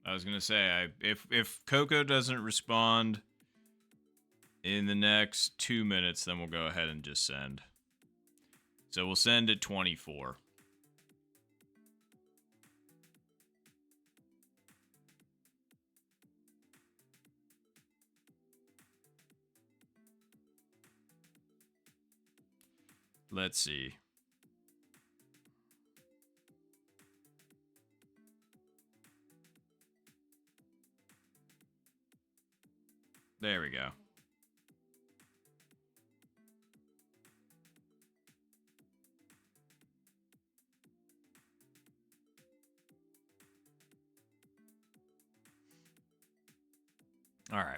I was gonna say, if Coco doesn't respond in the next 2 minutes, then we'll go ahead and just send. So we'll send at 24. Let's see. There we go. All right.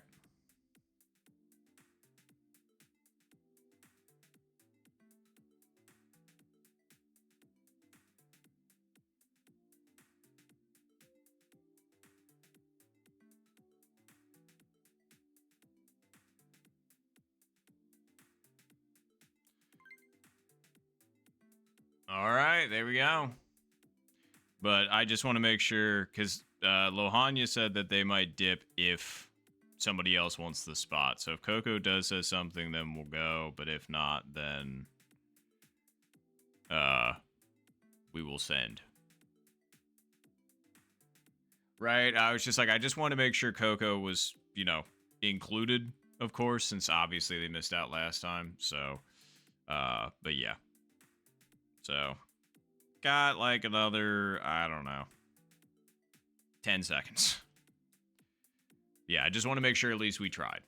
All right, there we go. But I just want to make sure, because Lohanya said that they might dip if somebody else wants the spot. So if Coco does say something, then we'll go. But if not, then we will send. Right? I was just like, I just want to make sure Coco was, included, of course, since obviously they missed out last time. So, but yeah. So, got like another, I don't know, 10 seconds. Yeah, I just want to make sure at least we tried.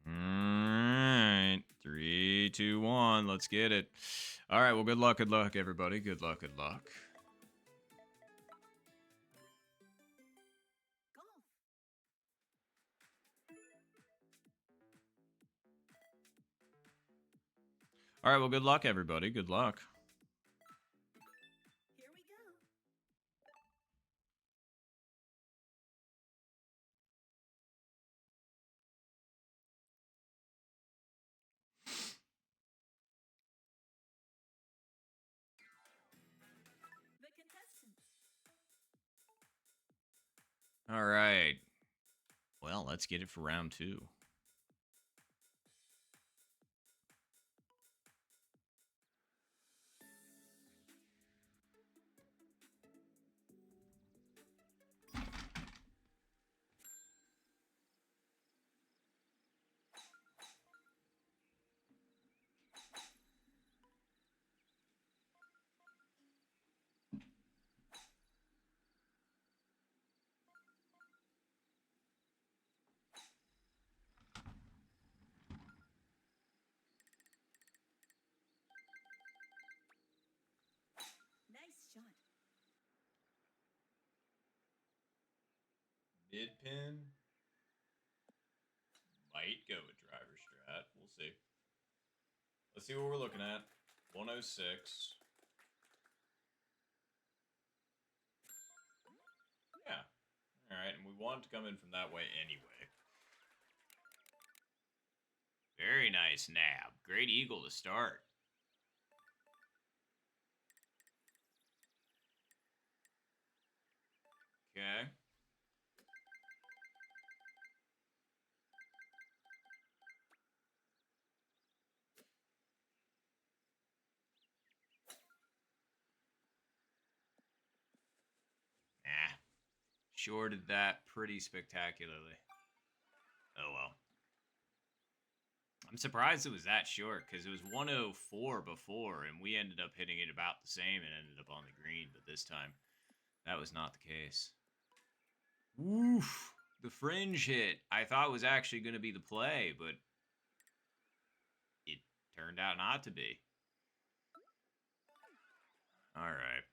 All right. 3, 2, 1. Let's get it. All right. Well, good luck, everybody. Good luck, good luck. Golf. All right. Well, good luck, everybody. Good luck. Here we go. The contestants. All right. Well, let's get it for round 2. Nice shot. Mid pin. Might go with driver strat. We'll see. Let's see what we're looking at. 106. Yeah. All right. And we want to come in from that way anyway. Very nice nab. Great eagle to start. Okay. Nah. Shorted that pretty spectacularly. Oh well. I'm surprised it was that short because it was 104 before, and we ended up hitting it about the same and ended up on the green. But this time, that was not the case. Woof! The fringe hit I thought was actually going to be the play, but it turned out not to be. All right.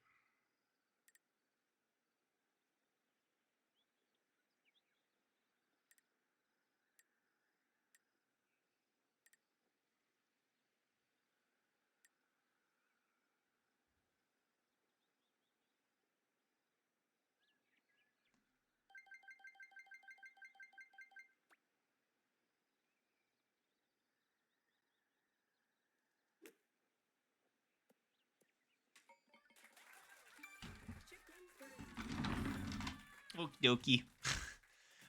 Okie dokie.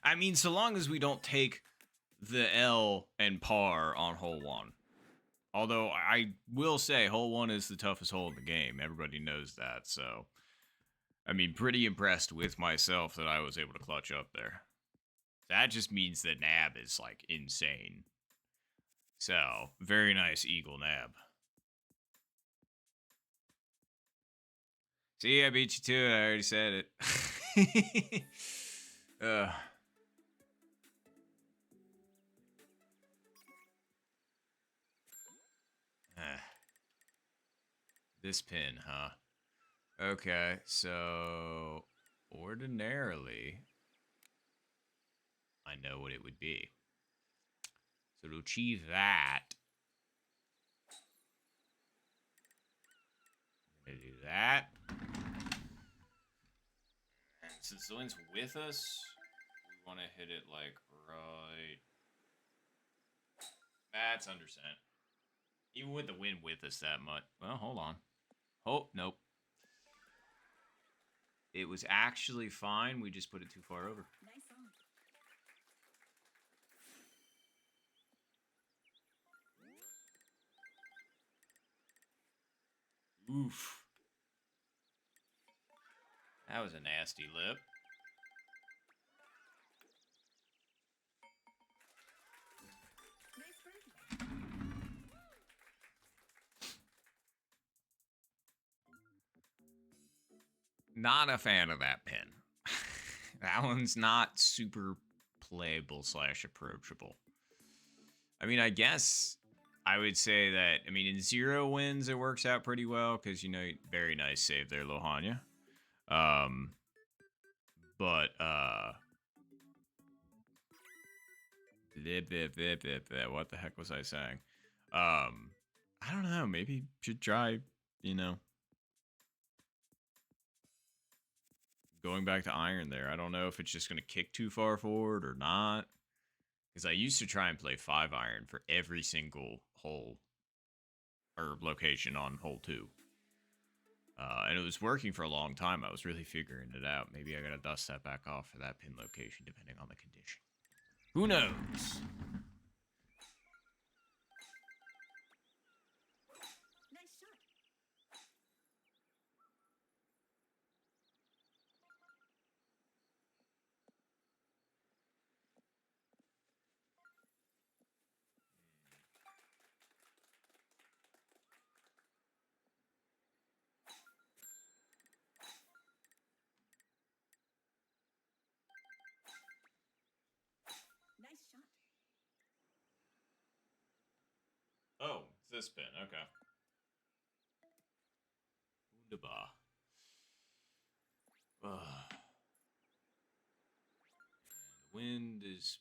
I mean, so long as we don't take the L and par on hole one. Although I will say hole one is the toughest hole in the game. Everybody knows that. So, I mean, pretty impressed with myself that I was able to clutch up there. That just means that nab is like insane. So, very nice eagle nab. See, I beat you to it. I already said it. This pin, huh? Okay, so ordinarily, I know what it would be. So to achieve that, I'm gonna do that. And since the wind's with us, we want to hit it like right. That's understand. Even with the wind with us that much. Well, hold on. Oh, nope. It was actually fine. We just put it too far over. Nice on. Oof. That was a nasty lip. Nice birdie. Not a fan of that pin. That one's not super playable / approachable. I mean, I guess I would say that, I mean, in 0 wins, it works out pretty well because, you know, very nice save there, Lohanya. But, what the heck was I saying? I don't know. Maybe should try, you know, going back to iron there. I don't know if it's just going to kick too far forward or not. Because I used to try and play 5 iron for every single hole or location on hole 2. And it was working for a long time. I was really figuring it out. Maybe I got to dust that back off for that pin location, depending on the condition. Who knows? Nice shot. Nice shot. Oh, it's this pin. Okay. Wunderbar. The wind is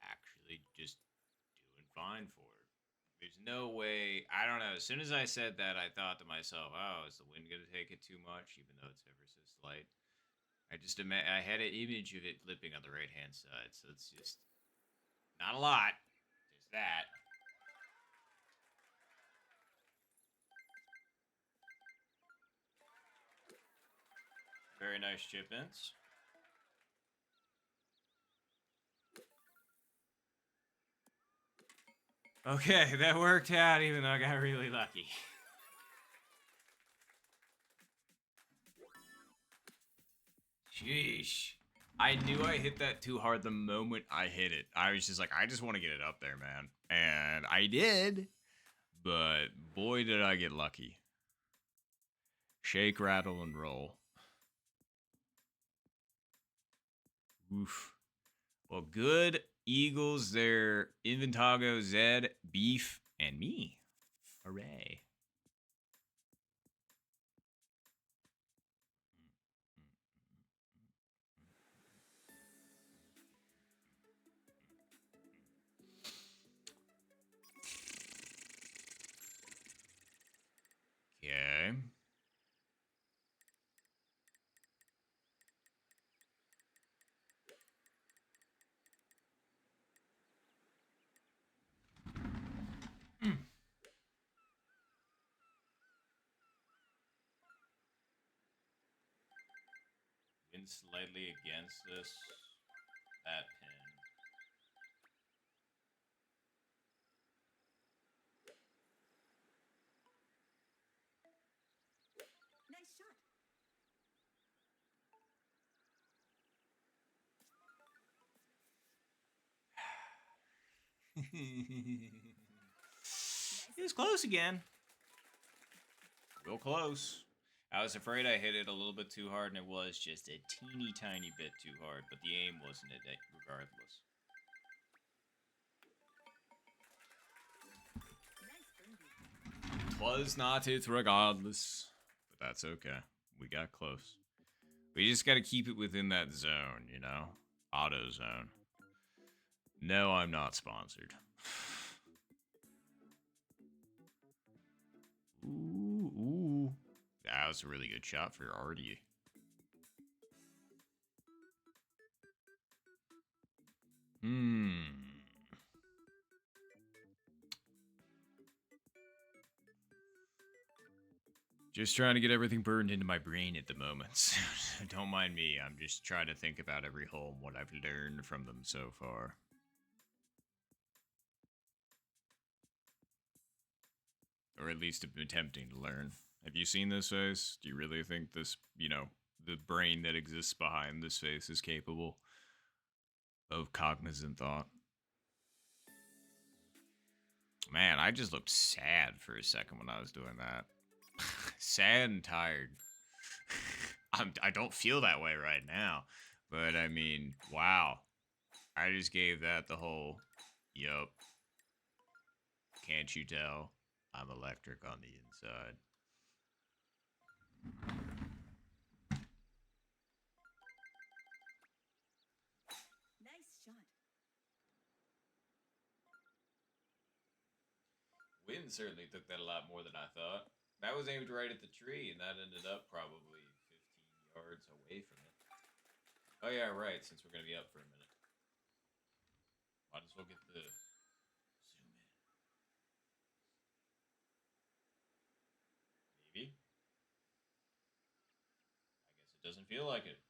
actually just doing fine for it. There's no way. I don't know. As soon as I said that, I thought to myself, "Oh, is the wind going to take it too much?" Even though it's ever so slight. I had an image of it flipping on the right hand side, so it's just not a lot. Just that. Very nice chip ins. Okay, that worked out, even though I got really lucky. Sheesh. I knew I hit that too hard the moment I hit it. I was just like, I just want to get it up there, man. And I did. But boy, did I get lucky. Shake, rattle, and roll. Oof. Well, good Eagles there. Inventago, Zed, Beef, and me. Hooray. Okay. lean slightly against that pin. Nice shot. It was close again. Real close. I was afraid I hit it a little bit too hard, and it was just a teeny tiny bit too hard, but the aim wasn't it regardless. Nice birdie. Was not it regardless, but that's okay. We got close. We just got to keep it within that zone, you know? Auto zone. No, I'm not sponsored. Ooh. That was a really good shot for Artie. Just trying to get everything burned into my brain at the moment. Don't mind me. I'm just trying to think about every hole and what I've learned from them so far. Or at least attempting to learn. Have you seen this face? Do you really think this, the brain that exists behind this face is capable of cognizant thought? Man, I just looked sad for a second when I was doing that. Sad and tired. I don't feel that way right now. But I mean, wow. I just gave that the whole, yup. Can't you tell? I'm electric on the inside. Nice shot. Wind certainly took that a lot more than I thought. That was aimed right at the tree, and that ended up probably 15 yards away from it. Oh yeah, right, since we're going to be up for a minute. Might as well get the zoom in. Maybe. I guess it doesn't feel like it.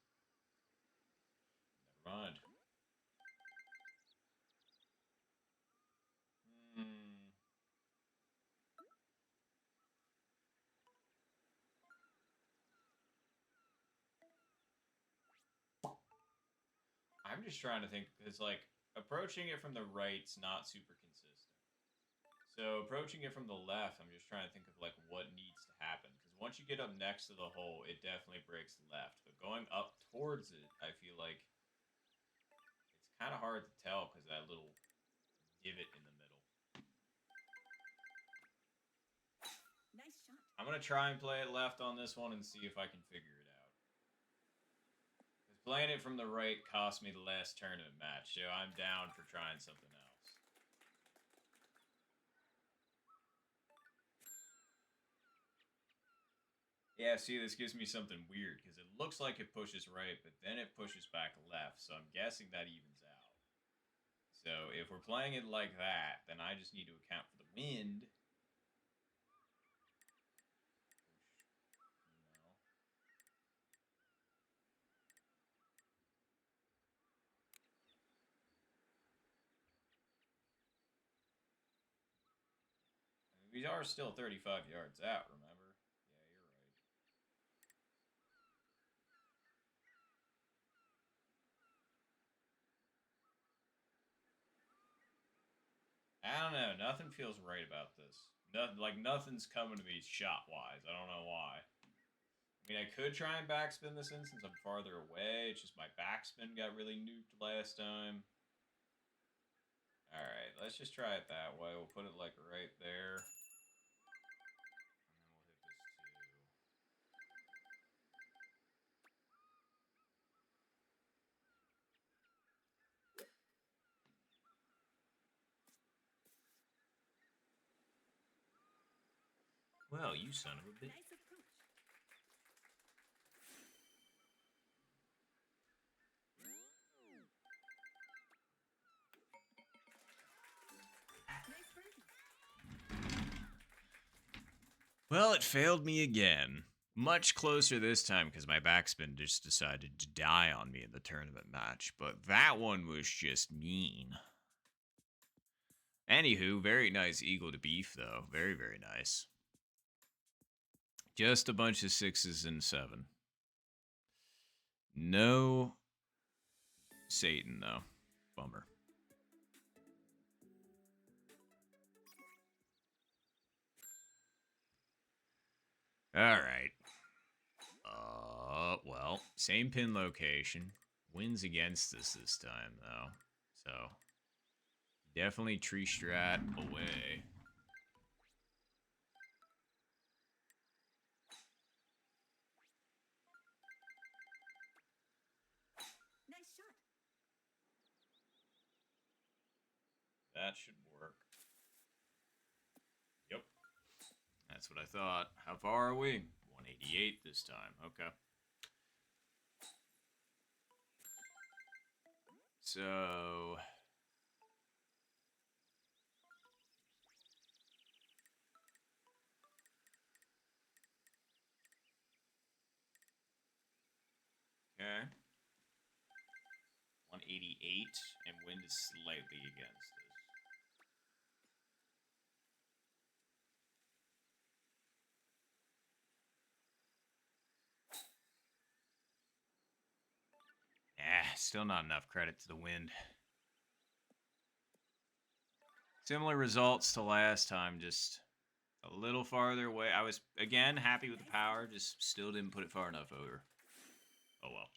Never mind. I'm just trying to think, because, like, approaching it from the right's not super consistent. So approaching it from the left, I'm just trying to think of, like, what needs to happen. Because once you get up next to the hole, it definitely breaks left. But going up towards it, I feel like it's kind of hard to tell because that little divot in the middle. Nice shot. I'm going to try and play it left on this one and see if I can figure it out. Because playing it from the right cost me the last tournament match, so I'm down for trying something else. Yeah, see, this gives me something weird, because it looks like it pushes right, but then it pushes back left, so I'm guessing that evens out. So if we're playing it like that, then I just need to account for the wind. We are still 35 yards out, remember? Yeah, you're right. I don't know. Nothing feels right about this. Nothing's coming to me shot-wise. I don't know why. I mean, I could try and backspin this in since I'm farther away. It's just my backspin got really nuked last time. Alright, let's just try it that way. We'll put it, like, right there. Well, you son of a bitch. Nice approach. Nice birdie. Well, it failed me again. Much closer this time because my backspin just decided to die on me in the tournament match. But that one was just mean. Anywho, very nice eagle to beef, though. Very, very nice. Just a bunch of 6s and 7. No Satan, though. Bummer. All right. Well, same pin location. Wins against us this time, though. So, definitely tree strat away. Nice shot. That should work. Yep. That's what I thought. How far are we? 188 this time. Okay. So... Okay. 188, and wind is slightly against us. Still not enough credit to the wind. Similar results to last time, just a little farther away. I was, again, happy with the power, just still didn't put it far enough over. Oh well.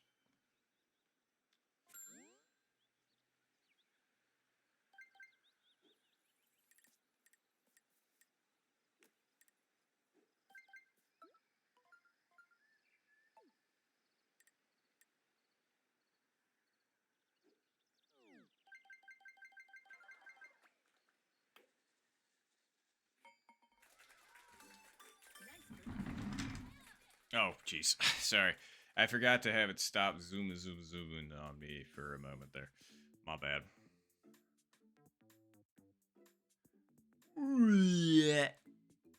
Nice birdie. Oh, jeez. Sorry. I forgot to have it stop zooming on me for a moment there. My bad.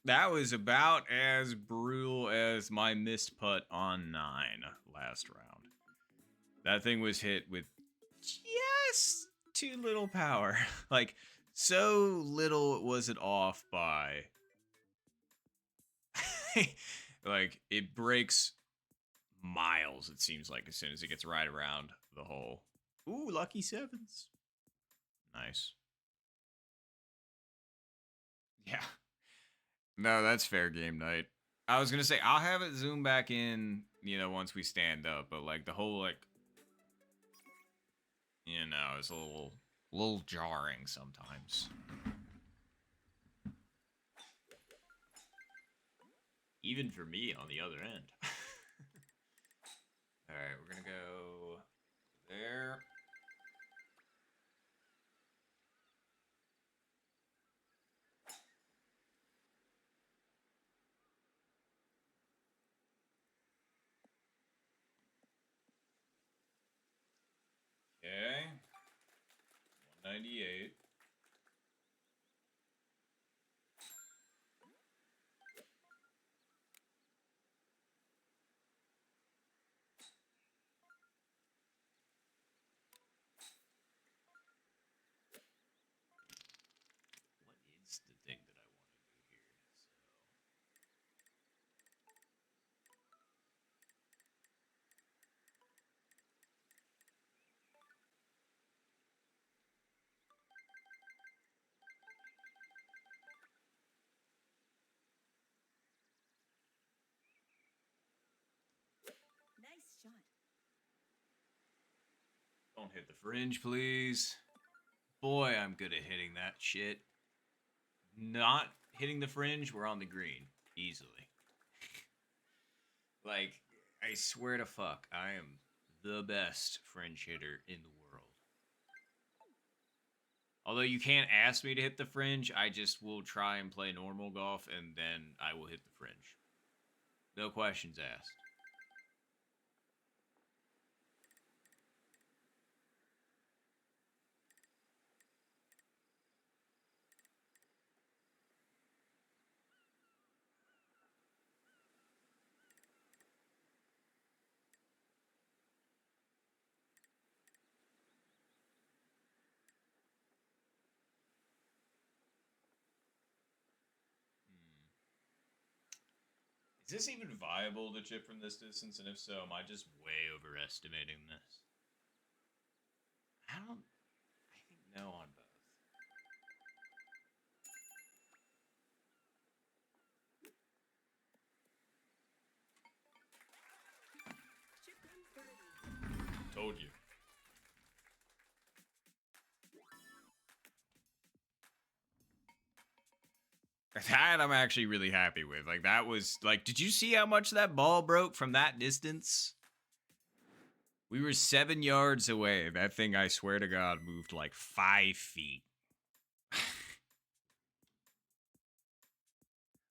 That was about as brutal as my missed putt on 9 last round. That thing was hit with just too little power. Like, so little was it off by. Like, it breaks miles, it seems like, as soon as it gets right around the hole. Ooh, lucky 7s. Nice. Yeah. No, that's fair game night. I was gonna say I'll have it zoom back in, once we stand up, but like the whole it's a little jarring sometimes. Even for me on the other end. All right, we're gonna go there. Okay. 198. What is the thing that I want to do here? Nice shot. Don't hit the fringe, please. Boy, I'm good at hitting that shit. Not hitting the fringe, we're on the green. Easily. Like, I swear to fuck, I am the best fringe hitter in the world. Although you can't ask me to hit the fringe, I just will try and play normal golf, and then I will hit the fringe. No questions asked. Is this even viable to chip from this distance? And if so, am I just way overestimating this? I think no on both. Chip in 30. Told you. That I'm actually really happy with. Like, that was, like, did you see how much that ball broke from that distance? We were 7 yards away. That thing, I swear to God, moved like 5 feet.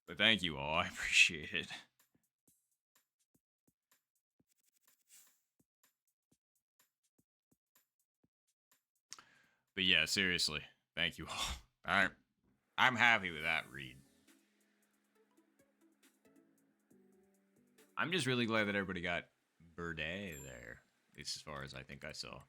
But thank you all. I appreciate it. But yeah, seriously, thank you all. I'm happy with that read. I'm just really glad that everybody got Birdie there. At least as far as I think I saw.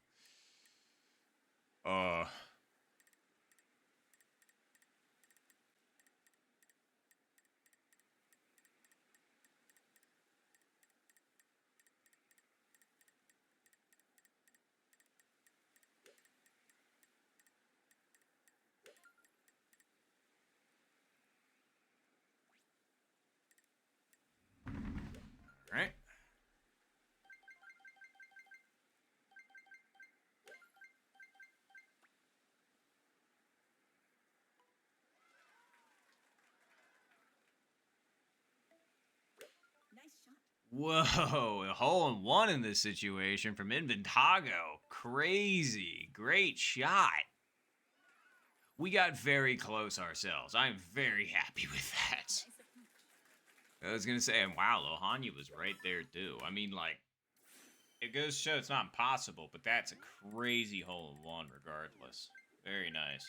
Right? Nice shot. Whoa, a hole in one in this situation from Inventago. Crazy. Great shot. We got very close ourselves. I'm very happy with that. Nice approach. I was going to say, and wow, Lohanya was right there too. I mean, like, it goes to show it's not impossible, but that's a crazy hole in one regardless. Very nice.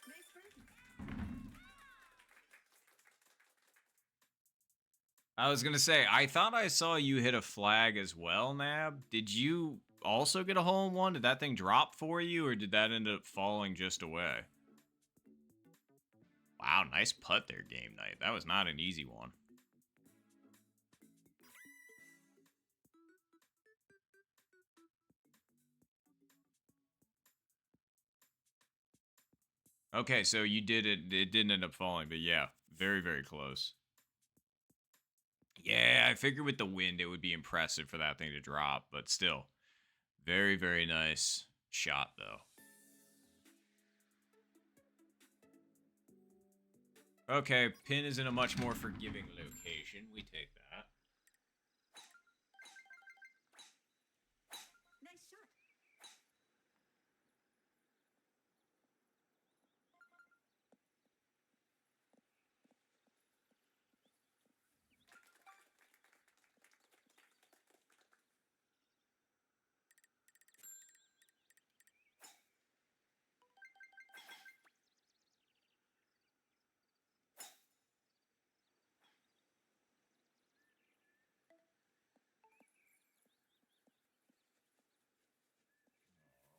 Nice birdie. I was gonna say, I thought I saw you hit a flag as well, Nab. Did you also get a hole in one? Did that thing drop for you, or did that end up falling just away? Wow, nice putt there, Game Night. That was not an easy one. Okay, so you did it. It didn't end up falling, but yeah, very, very close. Yeah, I figured with the wind it would be impressive for that thing to drop, but still, very, very nice shot, though. Okay, pin is in a much more forgiving location. We take that. Nice shot.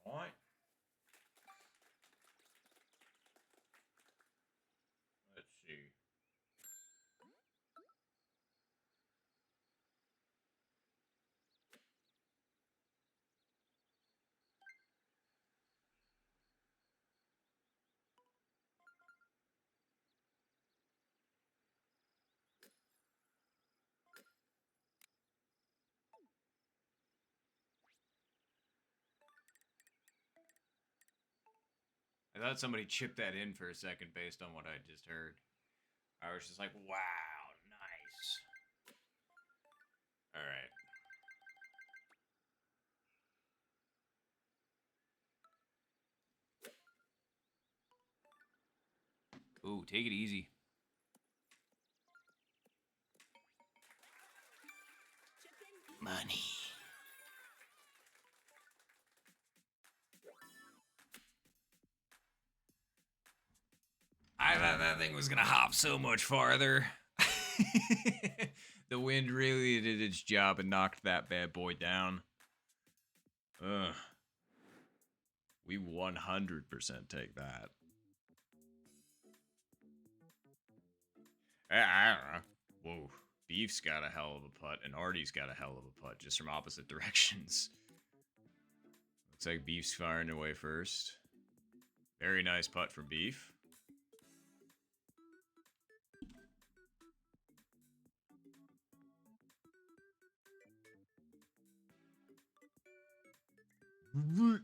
All right. Let's see. I thought somebody chipped that in for a second based on what I just heard. I was just like, wow, nice. All right. Ooh, take it easy. Chip in. Money. I thought that thing was gonna hop so much farther. The wind really did its job and knocked that bad boy down. Ugh. We 100% take that. I don't know. Whoa. Beef's got a hell of a putt, and Artie's got a hell of a putt, just from opposite directions. Looks like Beef's firing away first. Very nice putt from Beef. You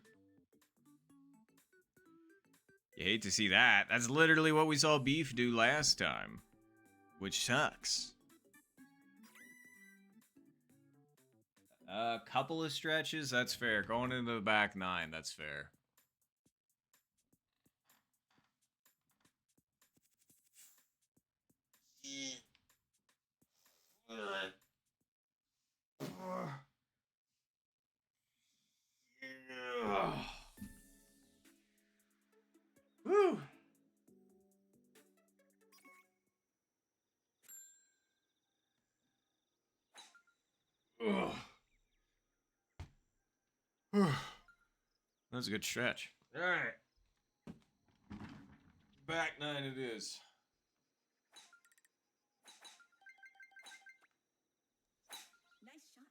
hate to see that. That's literally what we saw Beef do last time, which sucks. A couple of stretches, that's fair. Going into the back nine, that's fair. Woo. That was a good stretch. All right. Back nine it is. Nice shot.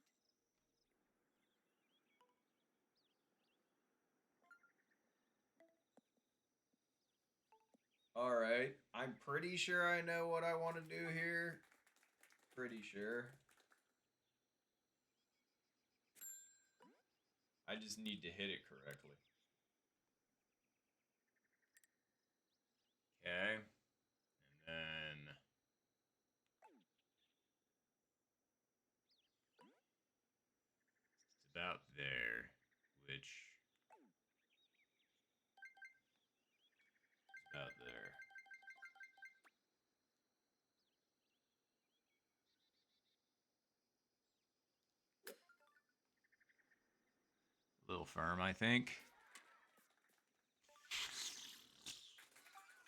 All right. I'm pretty sure I know what I want to do here. Pretty sure. I just need to hit it correctly. Okay. And then it's about there, which is about there. A little firm, I think.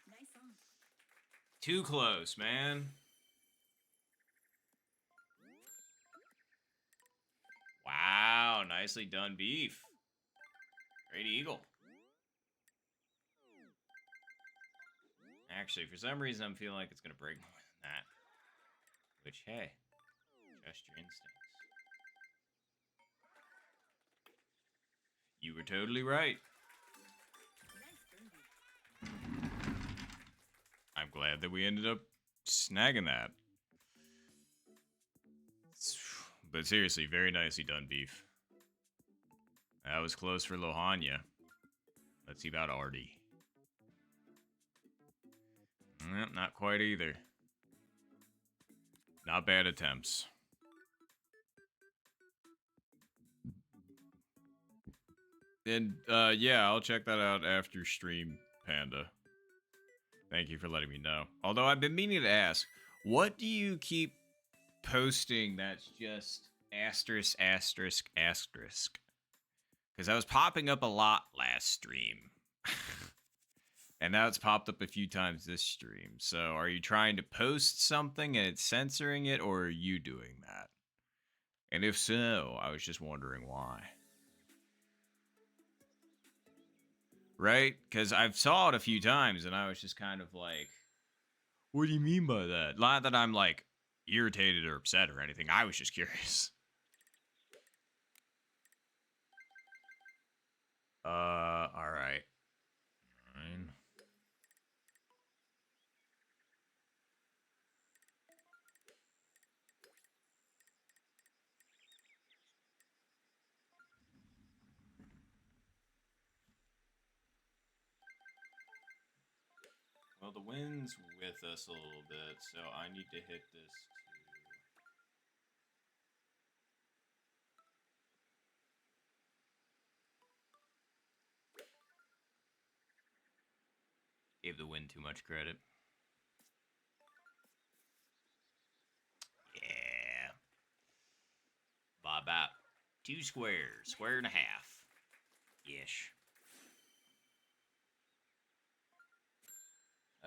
Nice on. Too close, man. Wow, nicely done, Beef. Great eagle. Actually, for some reason, I'm feeling like it's going to break more than that. Which, hey, trust your instincts. You were totally right. Nice birdie. I'm glad that we ended up snagging that. But seriously, very nicely done, Beef. That was close for Lohanya. Let's see about Artie. Not quite either. Not bad attempts. And yeah, I'll check that out after stream, Panda. Thank you for letting me know. Although I've been meaning to ask, what do you keep posting that's just asterisk, asterisk, asterisk? Because that was popping up a lot last stream. And now it's popped up a few times this stream. So are you trying to post something and it's censoring it, or are you doing that? And if so, I was just wondering why. Right? Because I've saw it a few times and I was just kind of like, what do you mean by that? Not that I'm like irritated or upset or anything. I was just curious. All right. Fine. Well, the wind's with us a little bit, so I need to hit this too. Gave the wind too much credit. Yeah. By about 2 squares, square and a half. Ish.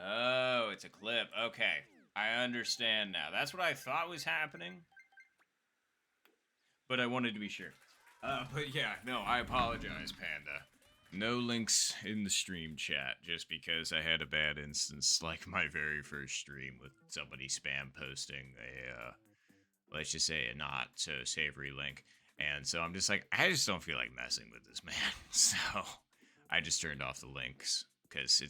Oh, it's a clip. Okay. I understand now. That's what I thought was happening. But I wanted to be sure. But yeah, no, I apologize, Panda. No links in the stream chat just because I had a bad instance like my very first stream with somebody spam posting a let's just say a not so savory link. And so I'm just like, I just don't feel like messing with this man. So I just turned off the links because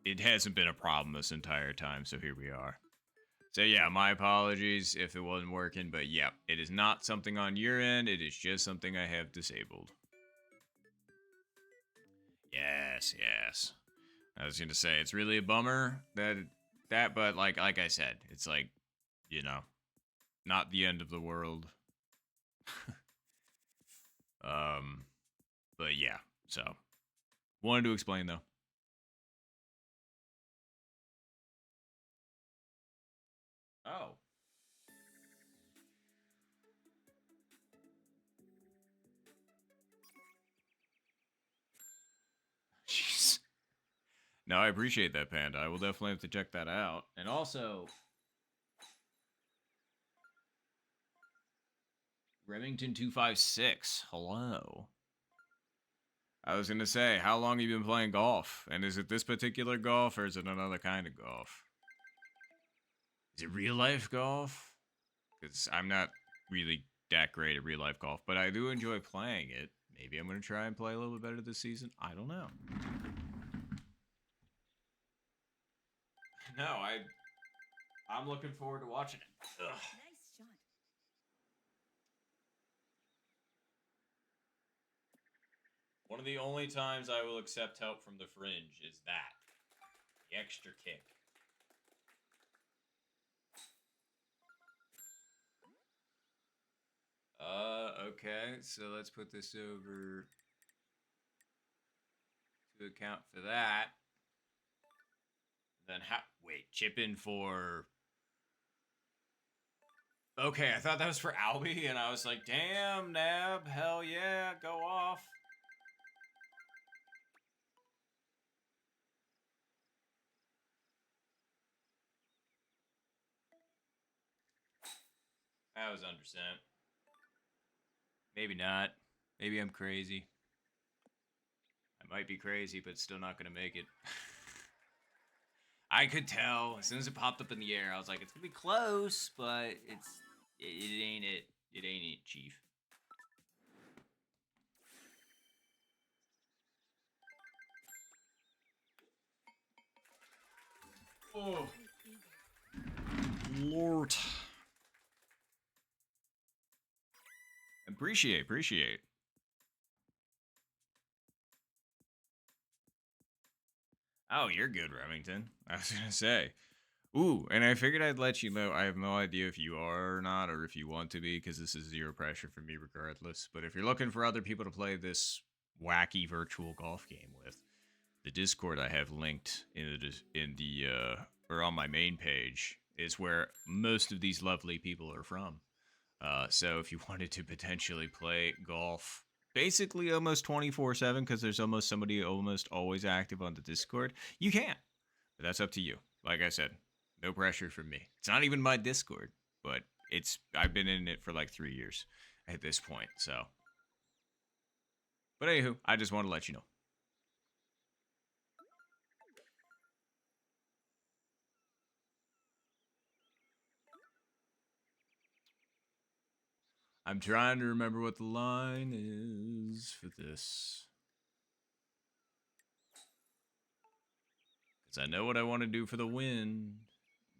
it hasn't been a problem this entire time. So here we are. So yeah, my apologies if it wasn't working, but yeah, it is not something on your end. It is just something I have disabled. Yes, yes. I was gonna say it's really a bummer but like I said, it's like, you know, not the end of the world. um, but yeah, so wanted to explain though. Oh. Jeez. No, I appreciate that, Panda. I will definitely have to check that out. And also, Remington256. Hello. I was gonna say, how long have you been playing golf? And is it this particular golf or is it another kind of golf? Is it real life golf? Because I'm not really that great at real life golf, but I do enjoy playing it. Maybe I'm gonna try and play a little bit better this season. I don't know. No, I'm looking forward to watching it. Ugh. Nice shot. One of the only times I will accept help from the fringe is that. The extra kick. Okay, so let's put this over to account for that. Then wait, chip in for... Okay, I thought that was for Albie, and I was like, damn, Nab, hell yeah, go off. That was undersent. Maybe not. Maybe I'm crazy. I might be crazy, but still not gonna make it. I could tell as soon as it popped up in the air. I was like, it's gonna be close, but it ain't it. It ain't it, Chief. Oh, Lord. Appreciate. Oh, you're good, Remington. I was gonna say. Ooh, and I figured I'd let you know. I have no idea if you are or not, or if you want to be, because this is zero pressure for me regardless. But if you're looking for other people to play this wacky virtual golf game with, the Discord I have linked or on my main page is where most of these lovely people are from. So if you wanted to potentially play golf basically almost 24/7 because there's almost somebody almost always active on the Discord, you can. But that's up to you. Like I said, no pressure from me. It's not even my Discord, but I've been in it for like 3 years at this point. So, but anywho, I just want to let you know. I'm trying to remember what the line is for this. Because I know what I want to do for the win.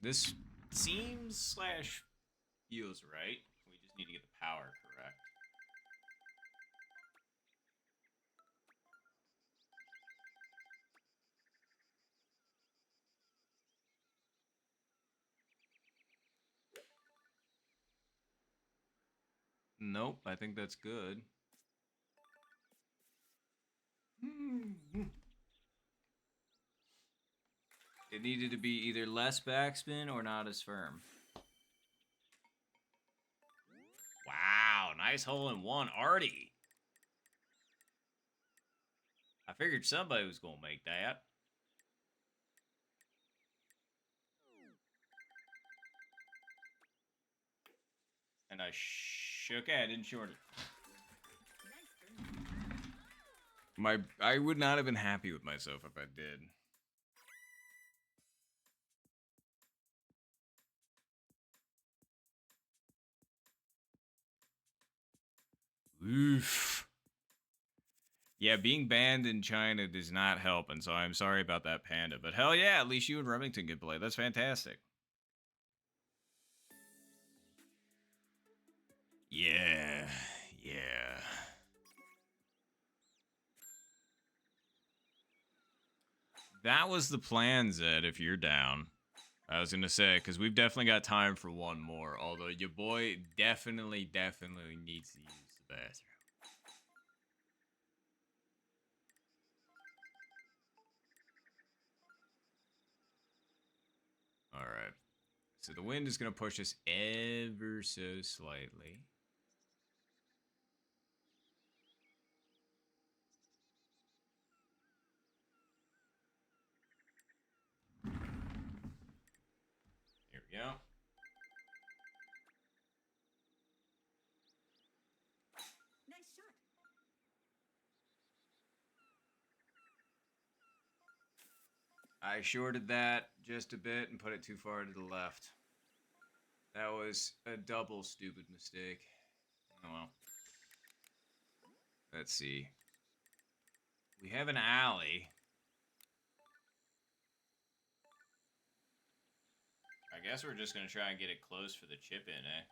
This seems / feels right. We just need to get the power correct. Nope, I think that's good. It needed to be either less backspin or not as firm. Wow, nice hole in one, Artie. I figured somebody was going to make that. And I shook it, I didn't short it. Nice birdie. I would not have been happy with myself if I did. Oof. Yeah, being banned in China does not help, and so I'm sorry about that, Panda. But hell yeah, at least you and Remington can play. That's fantastic. Yeah, yeah. That was the plan, Zed, if you're down. I was gonna say, because we've definitely got time for one more, although your boy definitely needs to use the bathroom. Alright. So the wind is gonna push us ever so slightly. Here we go. Nice shot. I shorted that just a bit and put it too far to the left. That was a double stupid mistake. Oh well. Let's see. We have an alley. I guess we're just gonna try and get it close for the chip in, eh?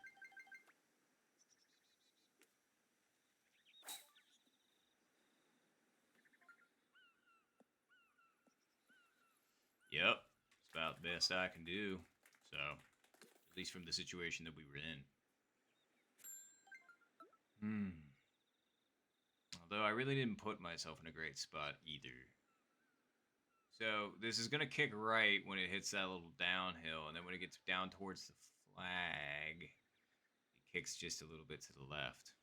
Yep. It's about the best I can do. So, at least from the situation that we were in. Although I really didn't put myself in a great spot either. So this is gonna kick right when it hits that little downhill, and then when it gets down towards the flag, it kicks just a little bit to the left.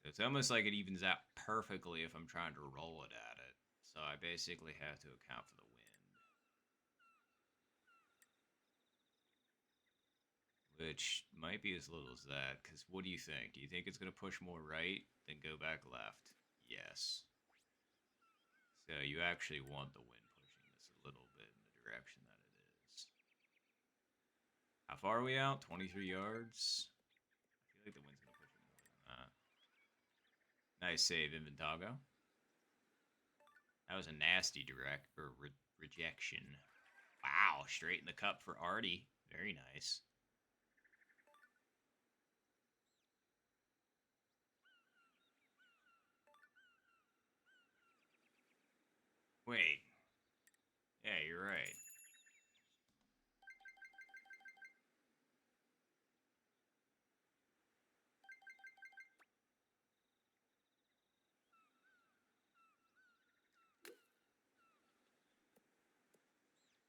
So it's almost like it evens out perfectly if I'm trying to roll it at it. So I basically have to account for the wind. Which might be as little as that, because what do you think? Do you think it's going to push more right, then go back left? Yes. So you actually want the wind pushing this a little bit in the direction that it is. How far are we out? 23 yards? I feel like the wind's going to push it more than that. Nice save, Inventago. That was a nasty rejection. Wow, straight in the cup for Artie. Very nice. Wait. Yeah, you're right.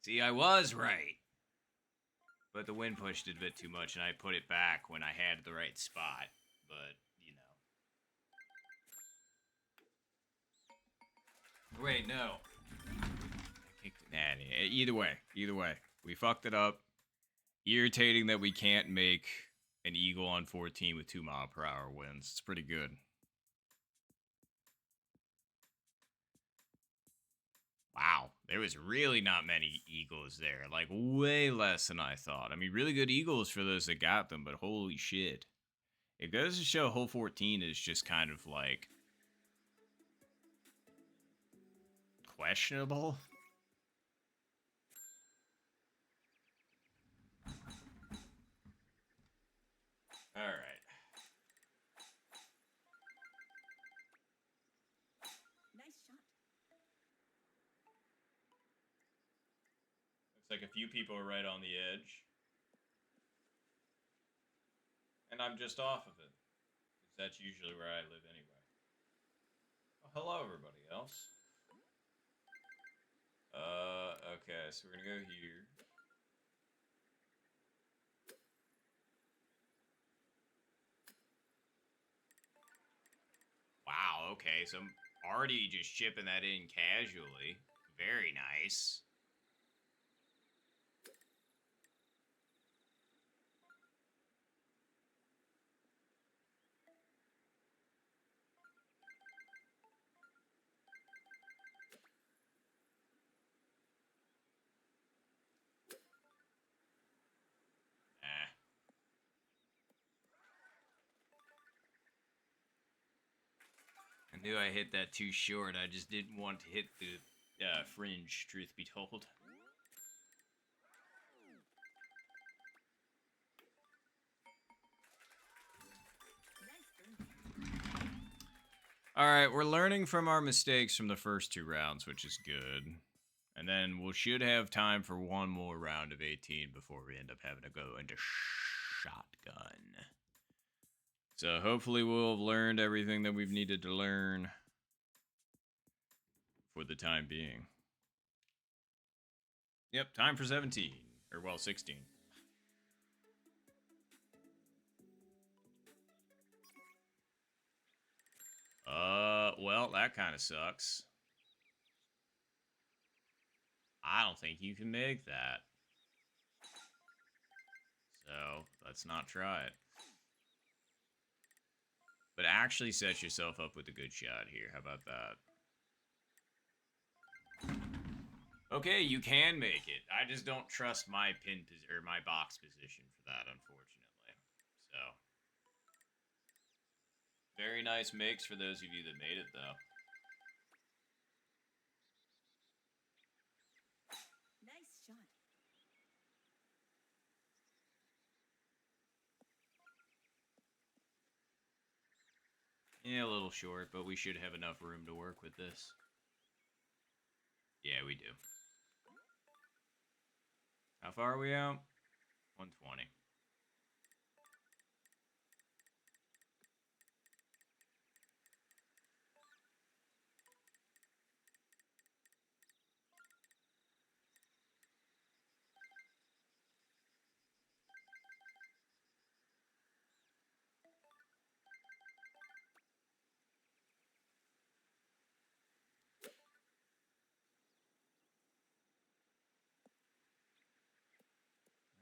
See, I was right. But the wind pushed it a bit too much, and I put it back when I had the right spot. But, you know. Wait, no. I kicked it. Nah, either way. We fucked it up. Irritating that we can't make an eagle on 14 with 2 mph winds. It's pretty good. Wow, there was really not many eagles there. Like, way less than I thought. I mean, really good eagles for those that got them, but holy shit. It goes to show hole 14 is just kind of like questionable. All right. Nice shot. Looks like a few people are right on the edge. And I'm just off of it. Because that's usually where I live anyway. Oh, hello, everybody else. Okay, so we're gonna go here. Wow, okay, so I'm already just chipping that in casually. Very nice. I knew I hit that too short. I just didn't want to hit the fringe, truth be told. All right, we're learning from our mistakes from the first 2 rounds, which is good. And then we should have time for one more round of 18 before we end up having to go into shotgun. So hopefully we'll have learned everything that we've needed to learn for the time being. Yep, time for 17. Or, well, 16. Well, that kind of sucks. I don't think you can make that. So, let's not try it. But actually set yourself up with a good shot here. How about that? Okay, you can make it. I just don't trust my or my box position for that, unfortunately. So, very nice makes for those of you that made it, though. Nice shot. Yeah, a little short, but we should have enough room to work with this. Yeah, we do. How far are we out? 120.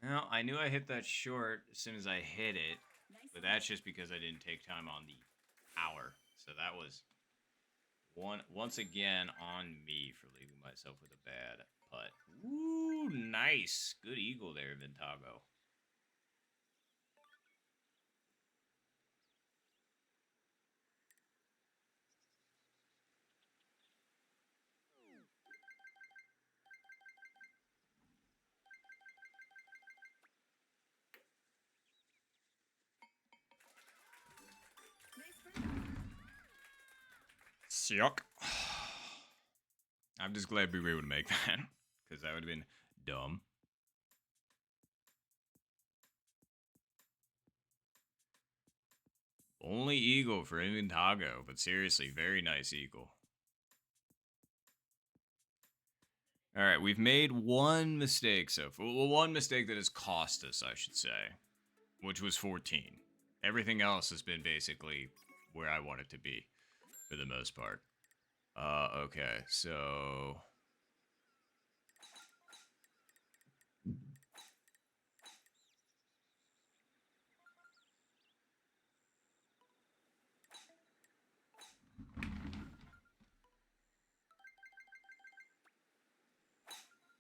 Well, I knew I hit that short as soon as I hit it, Nice. but that's just because I didn't take time on the power. So that was once again on me for leaving myself with a bad putt. Ooh, nice. Good eagle there, Vintago. Nice run. Suck. I'm just glad we were able to make that, because that would have been dumb. Only eagle for Inventago, but seriously, very nice eagle. All right, we've made one mistake so far. Well, one mistake that has cost us, I should say, which was 14. Everything else has been basically where I want it to be, for the most part. Okay, so...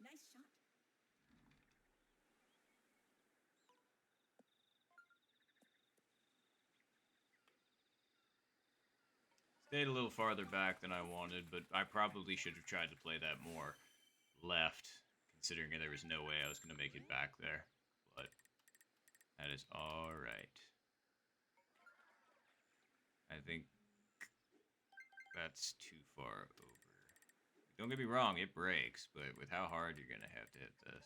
Nice shot. Stayed a little farther back than I wanted, but I probably should have tried to play that more left, considering there was no way I was going to make it back there. But that is alright. I think that's too far over. Don't get me wrong, it breaks, but with how hard you're going to have to hit this.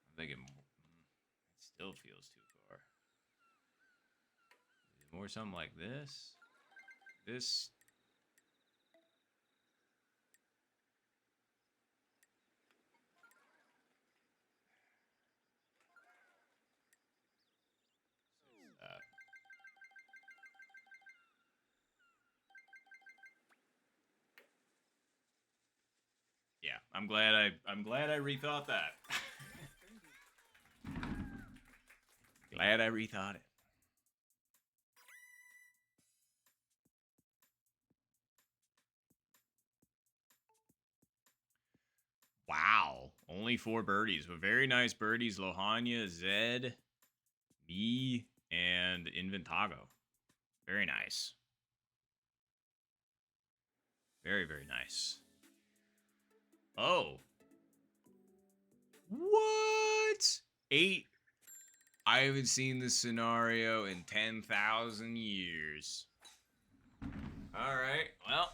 I'm thinking it still feels too far. Is it more something like this? This... Yeah, I'm glad I rethought that. Glad I rethought it. Wow, only 4 birdies, but very nice birdies. Lohania, Zed, me, and Inventago. Very nice. Very, very nice. Oh. What? 8. I haven't seen this scenario in 10,000 years. All right. Well.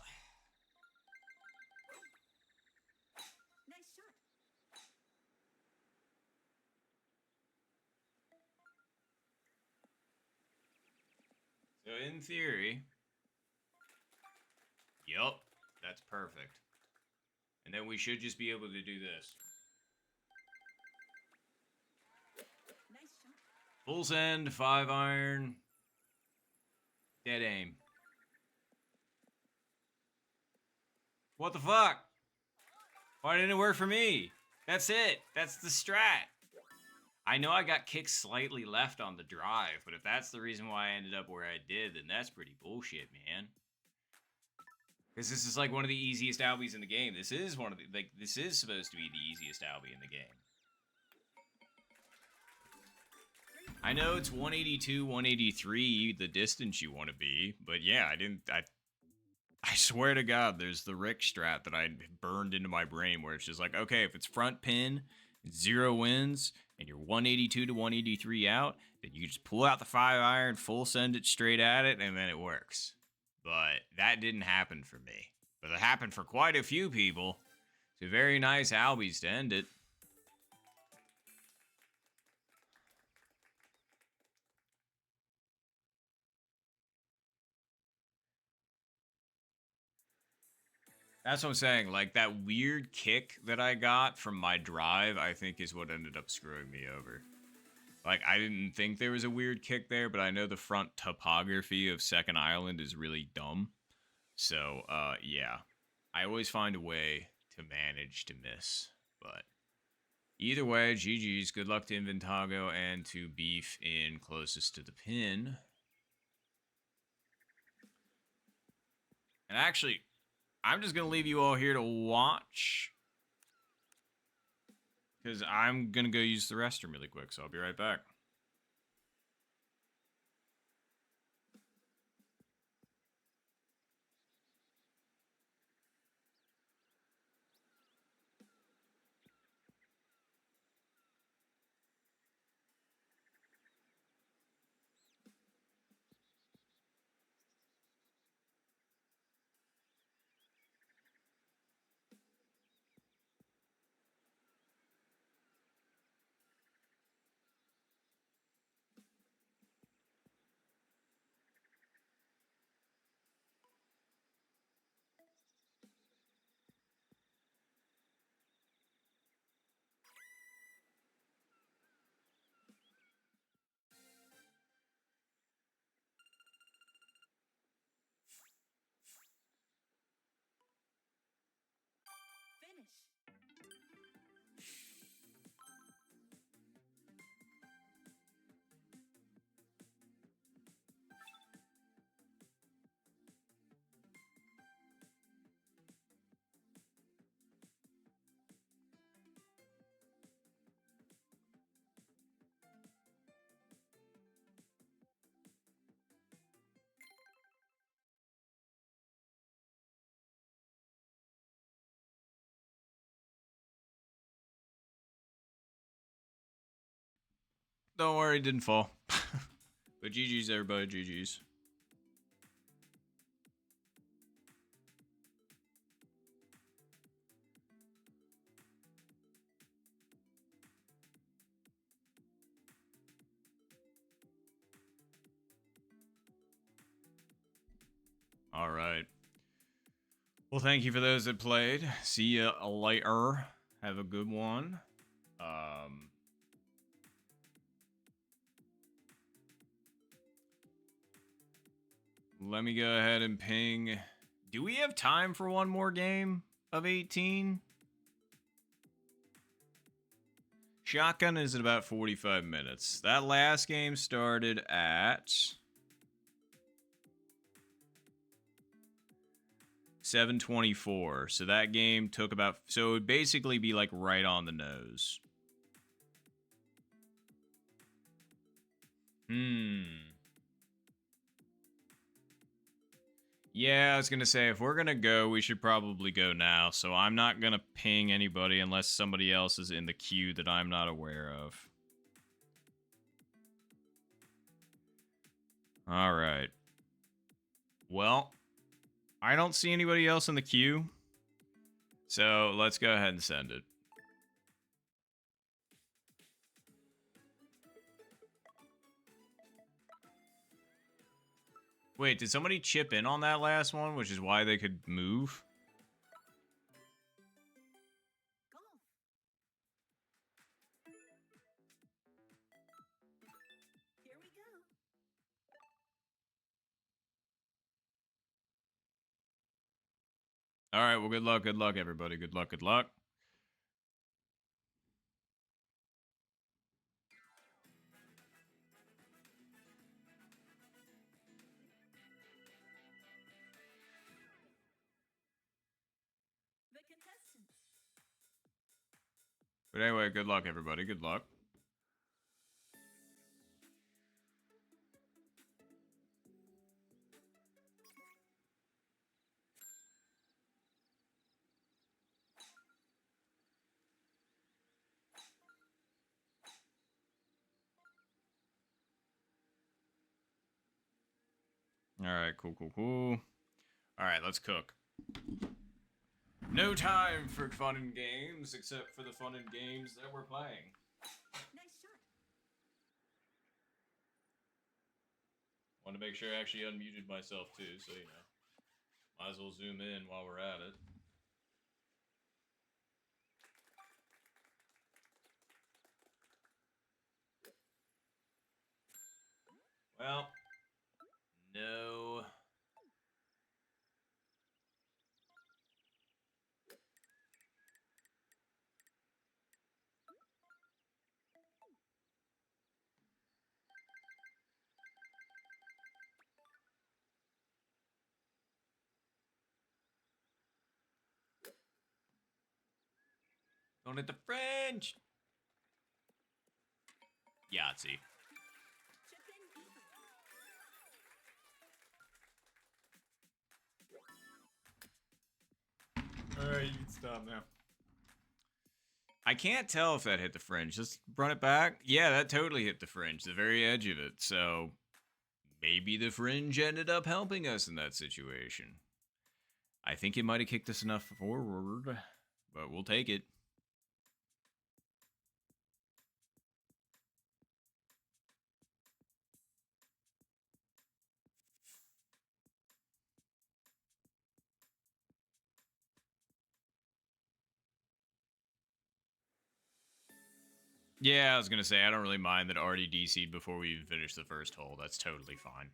Nice shot. So in theory. Yup. That's perfect. And then we should just be able to do this. Nice shot. Full send, 5 iron. Dead aim. What the fuck? Why didn't it work for me? That's it. That's the strat. I know I got kicked slightly left on the drive, but if that's the reason why I ended up where I did, then that's pretty bullshit, man. Because this is like one of the easiest albies in the game. This is one of the, like, this is supposed to be the easiest albie in the game. I know it's 182, 183, the distance you want to be, but yeah, I swear to God, there's the Rick strat that I burned into my brain where it's just like, okay, if it's front pin, 0 wins, and you're 182 to 183 out, then you just pull out the 5 iron, full send it straight at it, and then it works. But that didn't happen for me. But it happened for quite a few people. So very nice albies to end it. That's what I'm saying. Like, that weird kick that I got from my drive, I think is what ended up screwing me over. Like, I didn't think there was a weird kick there, but I know the front topography of Second Island is really dumb. So, yeah. I always find a way to manage to miss. But either way, GG's. Good luck to Inventago and to Beef in closest to the pin. And actually, I'm just going to leave you all here to watch. Because I'm going to go use the restroom really quick, so I'll be right back. Finish. Don't worry, it didn't fall. But GG's, everybody, GG's. All right. Well, thank you for those that played. See ya later. Have a good one. Let me go ahead and ping. Do we have time for one more game of 18? Shotgun is at about 45 minutes. That last game started at 7:24. So that game took about, so it would basically be like right on the nose. Hmm. Yeah, I was gonna say, if we're gonna go, we should probably go now. So I'm not gonna ping anybody unless somebody else is in the queue that I'm not aware of. All right. Well, I don't see anybody else in the queue. So let's go ahead and send it. Wait, did somebody chip in on that last one, which is why they could move? Golf. Here we go. All right, well, good luck, everybody. Good luck, good luck. The contestants. But anyway, good luck, everybody. Good luck. All right, cool. All right, let's cook. No time for fun and games, except for the fun and games that we're playing. Nice shot. Want to make sure I actually unmuted myself too, so you know. Might as well zoom in while we're at it. Well, no. Don't hit the French. Yahtzee. Chip in even. Alright, you can stop now. I can't tell if that hit the fringe. Just run it back. Yeah, that totally hit the fringe, the very edge of it. So maybe the fringe ended up helping us in that situation. I think it might have kicked us enough forward, but we'll take it. Yeah, I was gonna say I don't really mind that already DC'd before we even finished the first hole. That's totally fine.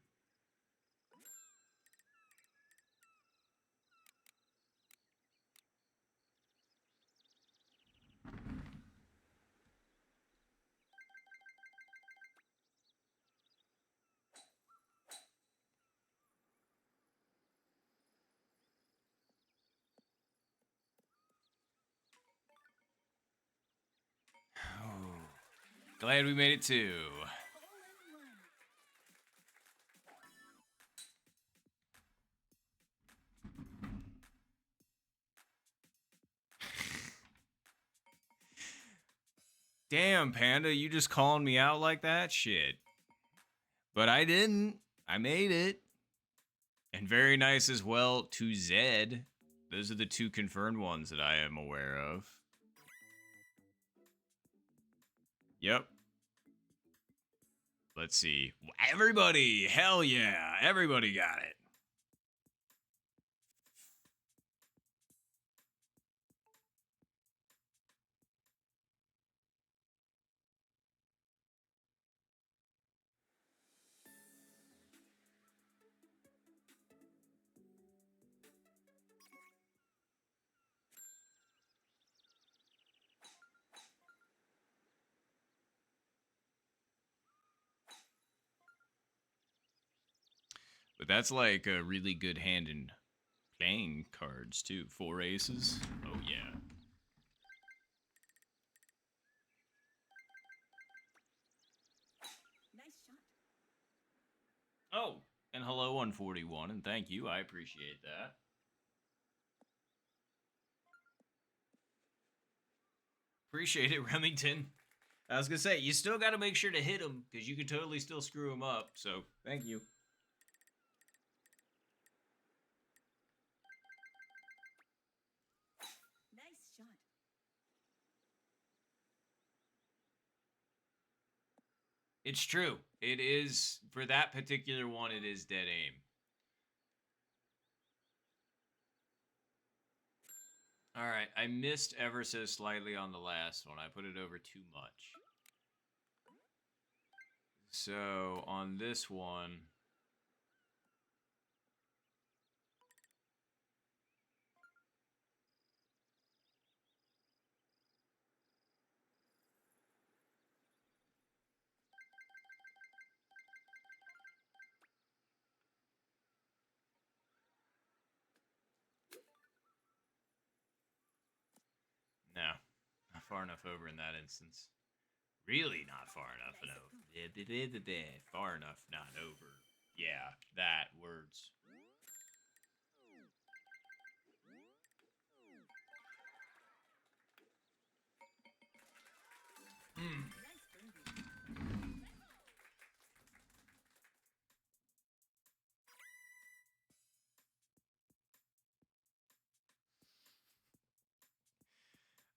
Glad we made it too. Hole in one. Damn, Panda, you just calling me out like that? Shit. But I didn't. I made it. And very nice as well to Zed. Those are the two confirmed ones that I am aware of. Yep. Let's see. Everybody! Hell yeah! Everybody got it. But that's like a really good hand in playing cards, too. 4 aces. Oh, yeah. Nice shot. Oh, and hello 141, and thank you. I appreciate that. Appreciate it, Remington. I was gonna say, you still gotta make sure to hit him, because you can totally still screw him up, so thank you. Nice shot. It's true. It is, for that particular one, it is dead aim. Alright, I missed ever so slightly on the last one. I put it over too much. So, on this one... No, not far enough over in that instance. Really not far enough. Far enough, not over. Yeah, that words. Mm. Nice birdie.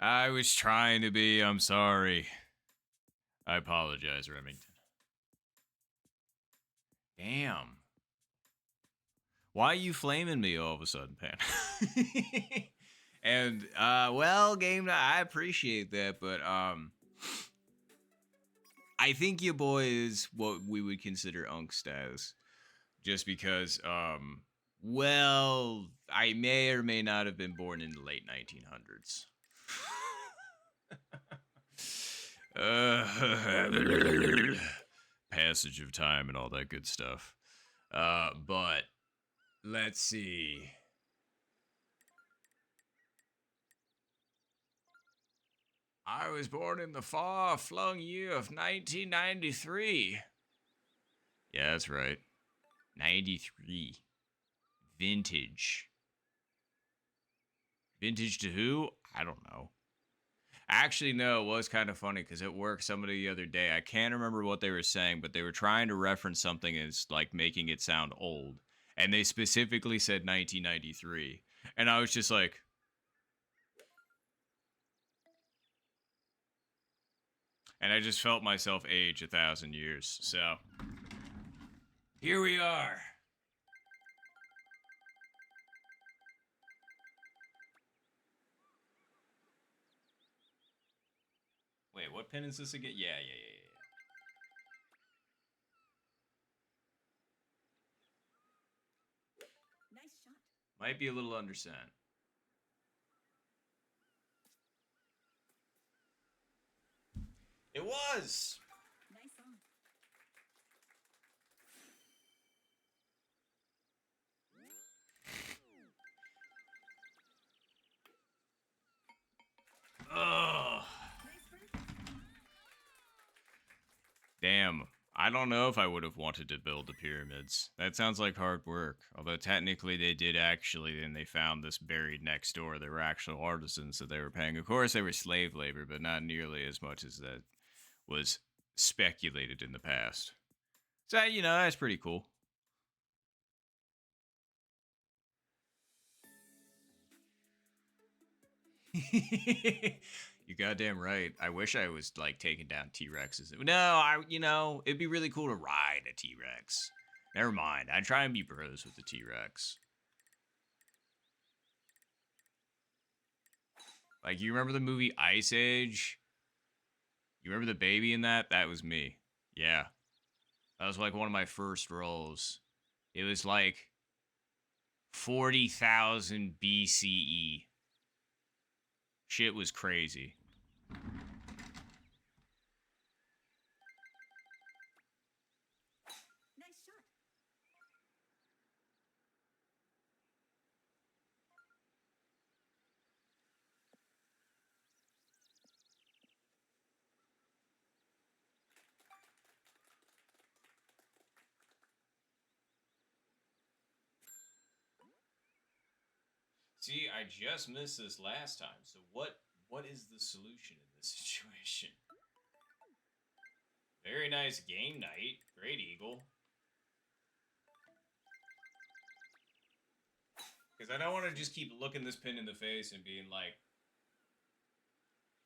I was trying to be. I'm sorry. I apologize, Remington. Damn. Why are you flaming me all of a sudden, Pan? And well, game night, I appreciate that, but I think your boy is what we would consider unk status. Just because well, I may or may not have been born in the late 1900s. Passage of time and all that good stuff. But let's see. I was born in the far-flung year of 1993. Yeah, that's right. 93. Vintage. Vintage to who? I don't know. Actually, no, it was kind of funny because at work somebody the other day, I can't remember what they were saying, but they were trying to reference something as like making it sound old. And they specifically said 1993. And I was just like, and I just felt myself age 1,000 years. So here we are. Wait, what pin is this again? Yeah. Nice shot. Might be a little undersent. It was. Nice on. Ugh. Nice birdie. Damn. I don't know if I would have wanted to build the pyramids. That sounds like hard work. Although technically they did actually, and they found this buried next door. There were actual artisans that they were paying. Of course, they were slave labor, but not nearly as much as that was speculated in the past. So, you know, that's pretty cool. You goddamn right. I wish I was like taking down T-Rexes. No, it'd be really cool to ride a T-Rex. Never mind. I'd try and be bros with the T-Rex. Like, you remember the movie Ice Age? You remember the baby in that? That was me. Yeah. That was like one of my first roles. It was like 40,000 BCE. Shit was crazy. Nice shot. See, I just missed this last time. So what is the solution in this situation? Very nice game night. Great Eagle. Because I don't want to just keep looking this pin in the face and being like,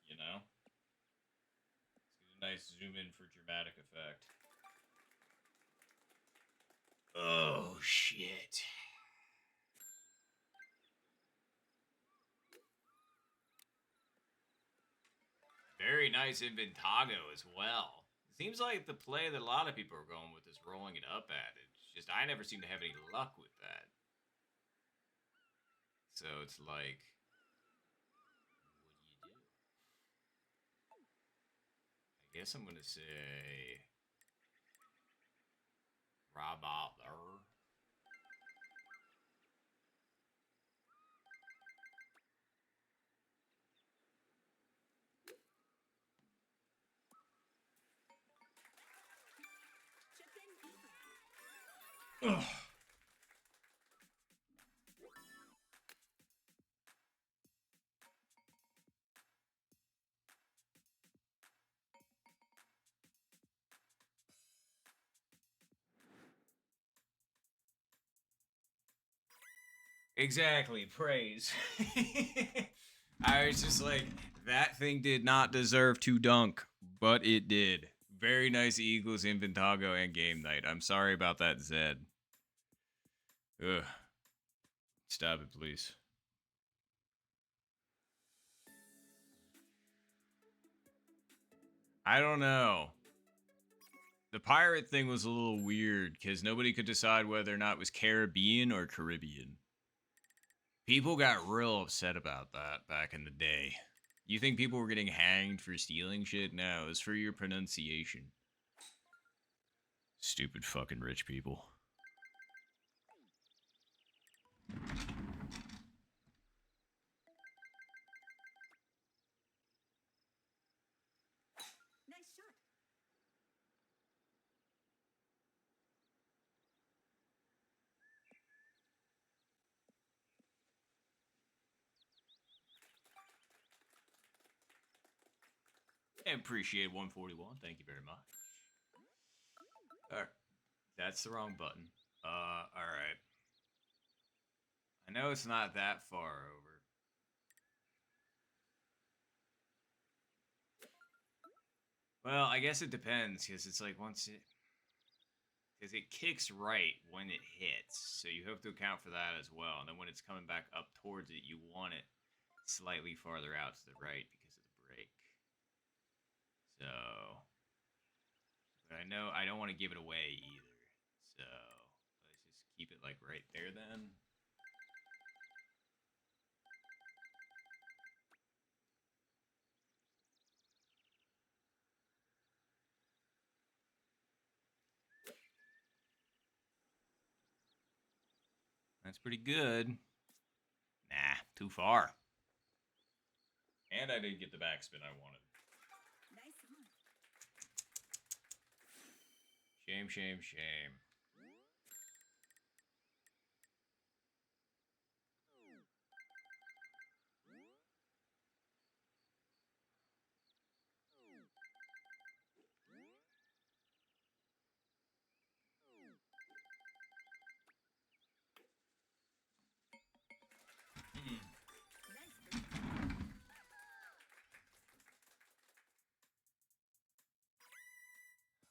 you know? Let's get a nice zoom in for dramatic effect. Oh, shit. Very nice Inventago as well. It seems like the play that a lot of people are going with is rolling it up at it. It's just I never seem to have any luck with that. So it's like, what do you do? I guess I'm gonna say Rob Otler. Shut down. Ugh. Exactly, praise. I was just like, that thing did not deserve to dunk, but it did. Very nice Eagles, Inventago, and game night. I'm sorry about that, Zed. Ugh. Stop it, please. I don't know. The pirate thing was a little weird because nobody could decide whether or not it was Caribbean or Caribbean. People got real upset about that back in the day. You think people were getting hanged for stealing shit? No, it's for your pronunciation. Stupid fucking rich people. Nice shot. I appreciate 141. Thank you very much. Alright. That's the wrong button. Alright. I know it's not that far over. Well, I guess it depends, because it's like once it... Because it kicks right when it hits, so you have to account for that as well. And then when it's coming back up towards it, you want it slightly farther out to the right because of the break. So... But I know I don't want to give it away either. So... Let's just keep it like right there then. That's pretty good. Nah, too far. And I didn't get the backspin I wanted. Nice on. Shame, shame, shame. Nice.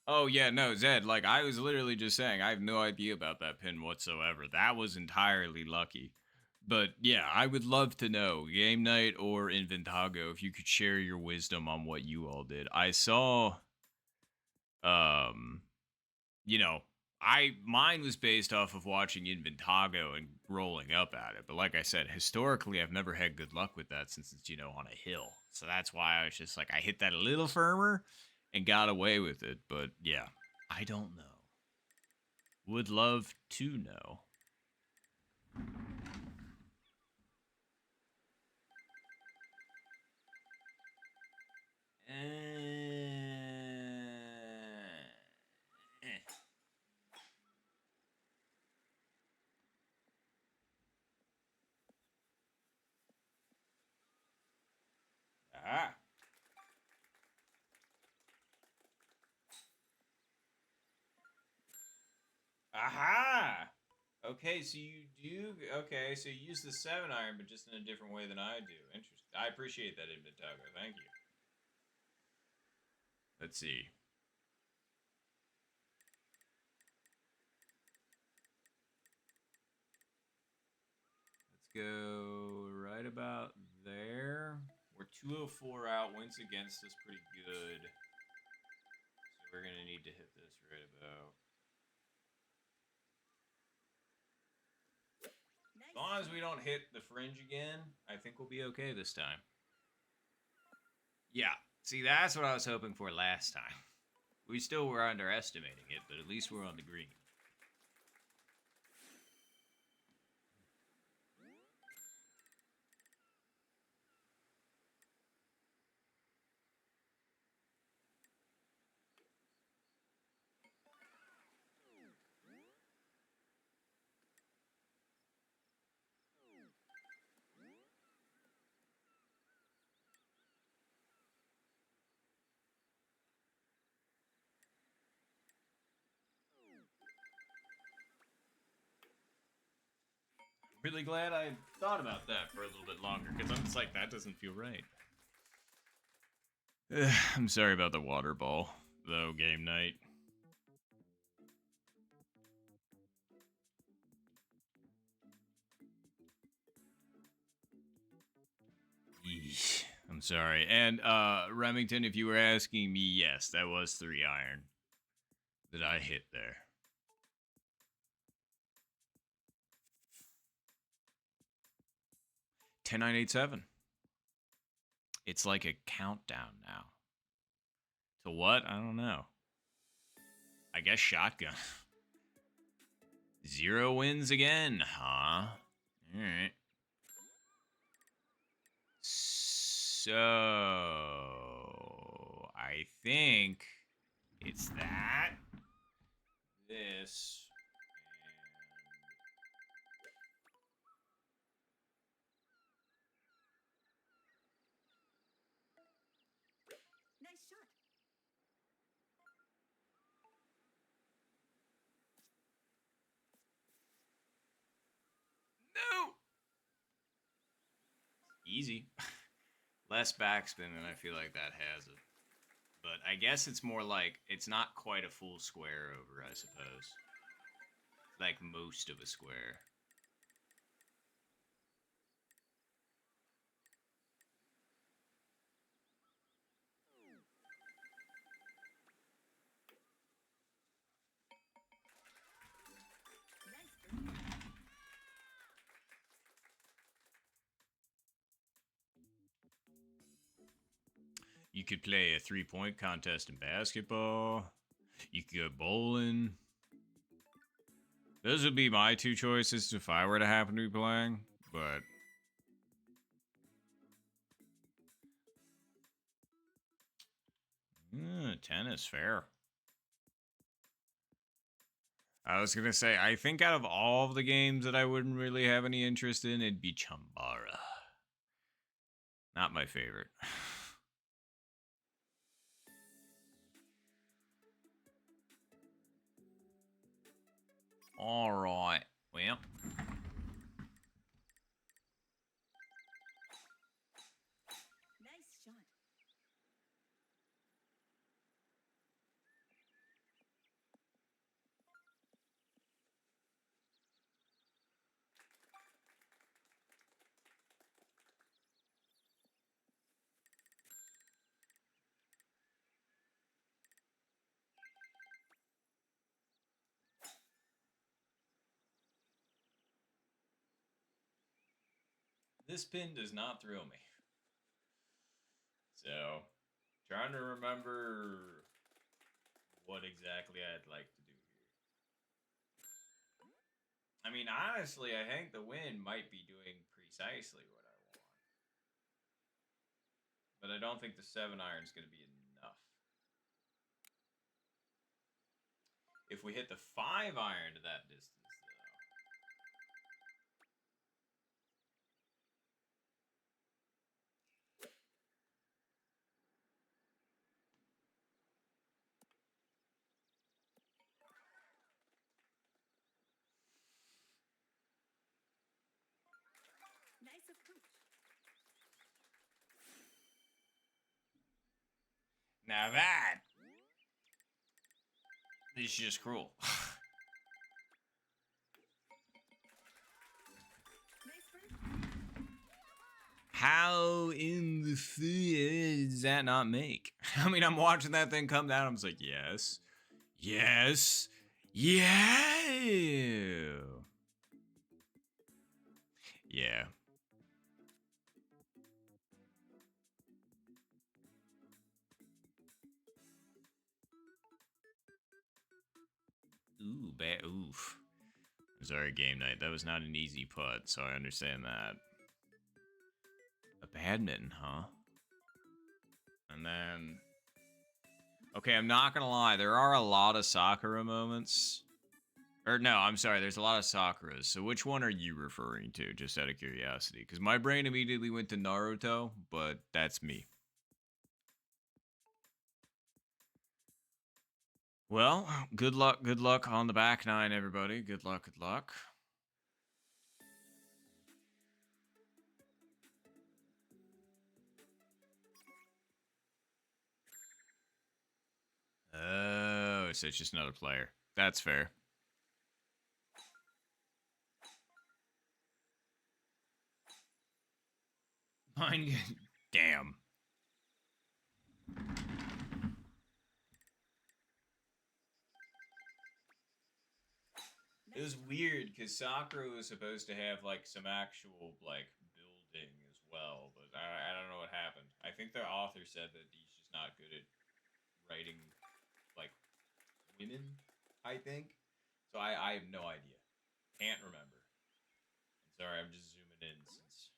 Oh yeah, no, Zed, like I was literally just saying, I have no idea about that pin whatsoever. That was entirely lucky. But yeah, I would love to know, game night or Inventago, if you could share your wisdom on what you all did. I saw um you know, mine was based off of watching Inventago and rolling up at it. But like I said, historically I've never had good luck with that since it's, on a hill. So that's why I was just like I hit that a little firmer and got away with it. But yeah, I don't know. Would love to know. Eh. Aha! Okay, so you do. Okay, so you use the 7-iron, but just in a different way than I do. Interesting. I appreciate that, Inventago. Thank you. Let's see. Let's go right about there. We're 204 out. Wins against us pretty good. So we're going to need to hit this right about. As long as we don't hit the fringe again, I think we'll be okay this time. Yeah. See, that's what I was hoping for last time. We still were underestimating it, but at least we're on the green. Really glad I thought about that for a little bit longer, because I'm just like, that doesn't feel right. I'm sorry about the water ball, though, game night. Yeesh. I'm sorry. And Remington, if you were asking me, yes, that was 3-iron that I hit there. 10987. It's like a countdown now. To what? I don't know. I guess shotgun. 0 wins again, huh? Alright. So I think it's that. This. Nice shot. No. Easy. Less backspin than I feel like that has it. But I guess it's more like, it's not quite a full square over, I suppose. Like most of a square. Nice birdie. You could play a 3-point contest in basketball. You could go bowling. Those would be my 2 choices if I were to happen to be playing, but tennis, fair. I was gonna say, I think out of all of the games that I wouldn't really have any interest in, it'd be Chambara. Not my favorite. Alright, well. Nice shot. This pin does not thrill me. So, trying to remember what exactly I'd like to do here. I mean, honestly, I think the win might be doing precisely what I want. But I don't think the 7-iron is going to be enough. If we hit the 5-iron to that distance, Now that is just cruel. Nice bird. How in the does that not make? I mean, I'm watching that thing come down. I'm just like, yes, yes, yeah, yeah. Ooh, bad. Oof. Sorry, game night. That was not an easy putt, so I understand that. A badminton, huh? And then, okay, I'm not gonna lie. There are a lot of Sakura moments. Or no, I'm sorry. There's a lot of Sakuras. So which one are you referring to? Just out of curiosity, because my brain immediately went to Naruto, but that's me. Well, good luck. Good luck on the back nine, everybody. Good luck. Good luck. Oh, so it's just another player. That's fair. Mine, damn. It was weird because Sakura was supposed to have like some actual like building as well, but I don't know what happened. I think the author said that he's just not good at writing like women. I think so. I have no idea. Can't remember. I'm sorry. I'm just zooming in since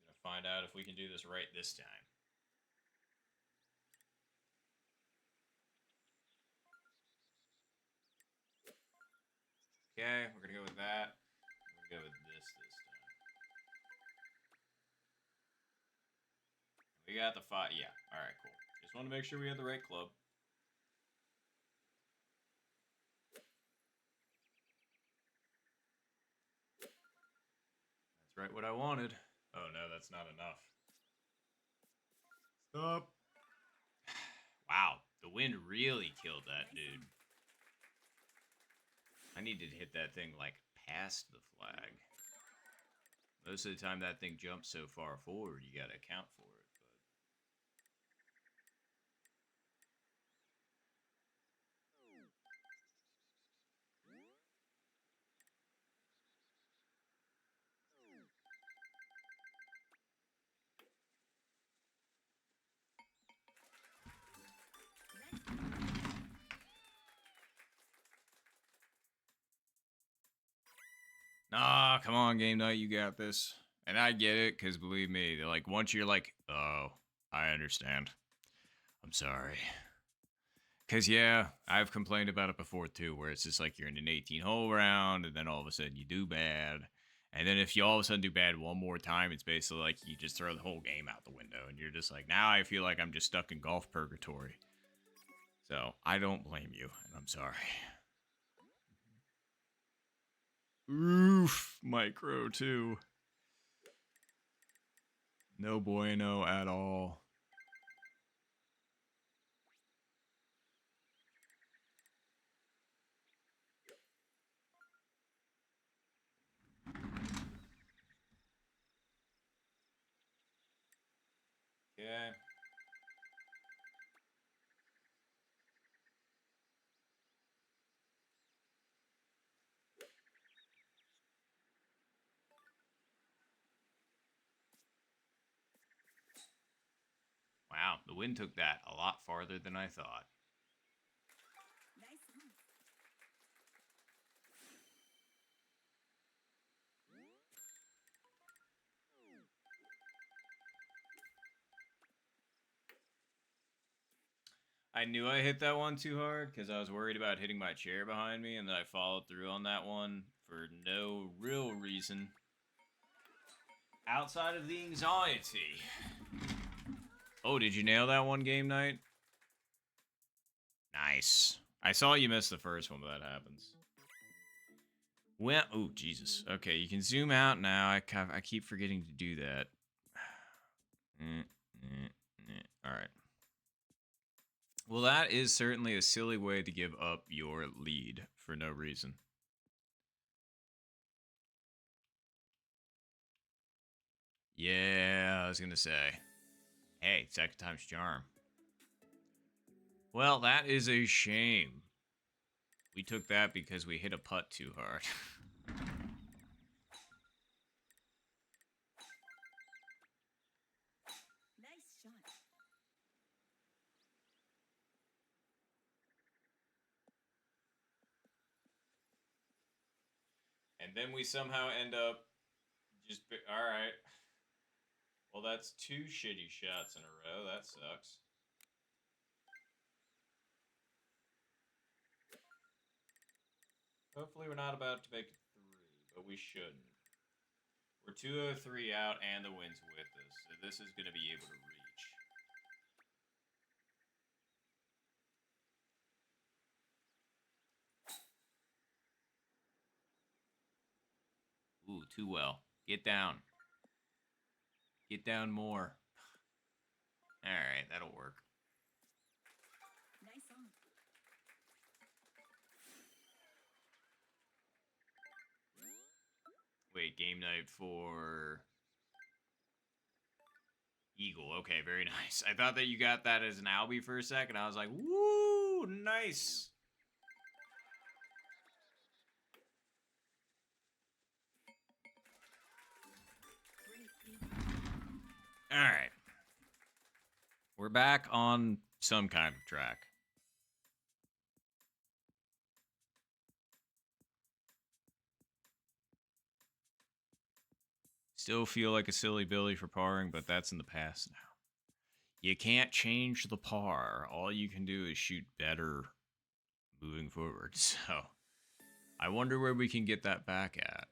I'm gonna find out if we can do this right this time. Okay, we're gonna go with that. We're gonna go with this time. We got the five. Yeah. All right. Cool. Just want to make sure we had the right club. That's right. What I wanted. Oh no, that's not enough. Stop. Wow, the wind really killed that dude. I needed to hit that thing like past the flag. Most of the time that thing jumps so far forward, you gotta account for it. Nah, come on, game night, you got this. And I get it, because believe me, like once you're like, oh, I understand. I'm sorry. Because, yeah, I've complained about it before, too, where it's just like you're in an 18-hole round, and then all of a sudden you do bad. And then if you all of a sudden do bad one more time, it's basically like you just throw the whole game out the window, and you're just like, now I feel like I'm just stuck in golf purgatory. So, I don't blame you, and I'm sorry. Oof, micro, too. No bueno at all. Yeah. Wow, the wind took that a lot farther than I thought. Nice move. I knew I hit that one too hard because I was worried about hitting my chair behind me, and then I followed through on that one for no real reason outside of the anxiety. Oh, did you nail that one game night? Nice. I saw you miss the first one, but that happens. Well, oh, Jesus. Okay, you can zoom out now. I keep forgetting to do that. All right. Well, that is certainly a silly way to give up your lead for no reason. Yeah, I was gonna say. Hey, second time's charm. Well, that is a shame. We took that because we hit a putt too hard. Nice shot. And then we somehow end up just... Alright. Well, that's two shitty shots in a row. That sucks. Hopefully we're not about to make it 3, but we shouldn't. We're 203 out and the wind's with us, so this is going to be able to reach. Ooh, too well. Get down. Get down more. Alright, that'll work. Nice on. Wait, game night for Eagle. Okay, very nice. I thought that you got that as an Albie for a second. I was like, woo, nice. Great eagle. All right. We're back on some kind of track. Still feel like a silly Billy for parring, but that's in the past now. You can't change the par. All you can do is shoot better moving forward. So I wonder where we can get that back at.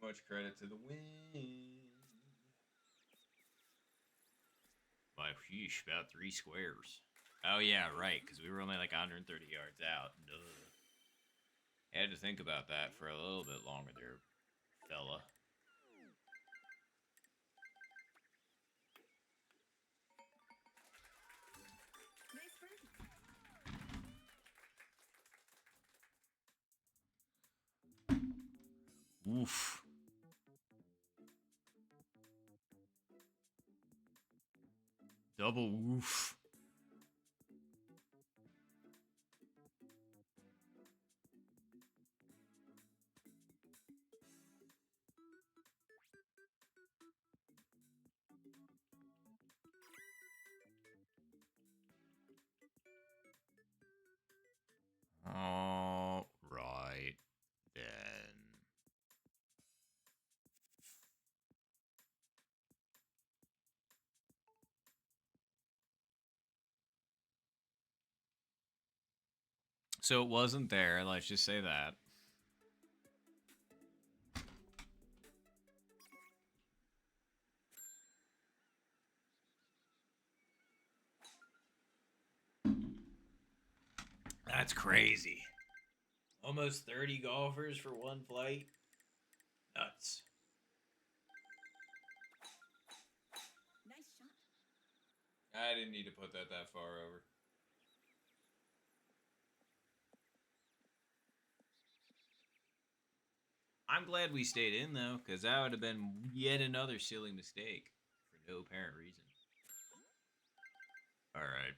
Too much credit to the wind. My sheesh, about 3 squares. Oh yeah, right, because we were only like 130 yards out. Duh. Had to think about that for a little bit longer there, fella. Nice birdie. Oof. Double woof. All right, then. So it wasn't there, let's just say that. That's crazy. Almost 30 golfers for one flight. Nuts. Nice shot. I didn't need to put that far over. I'm glad we stayed in, though, because that would have been yet another silly mistake for no apparent reason. All right.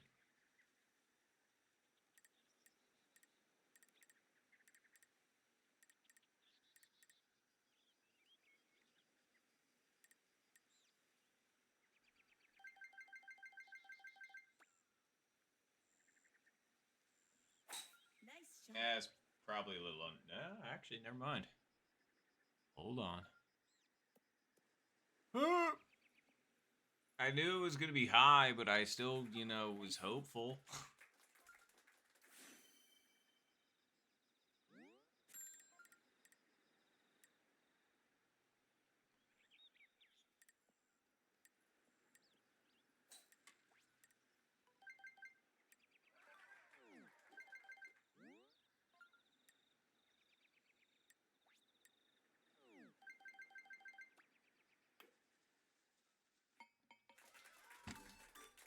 Nice shot. Yeah, it's probably a little no, actually, never mind. Hold on. I knew it was going to be high, but I still, you know, was hopeful.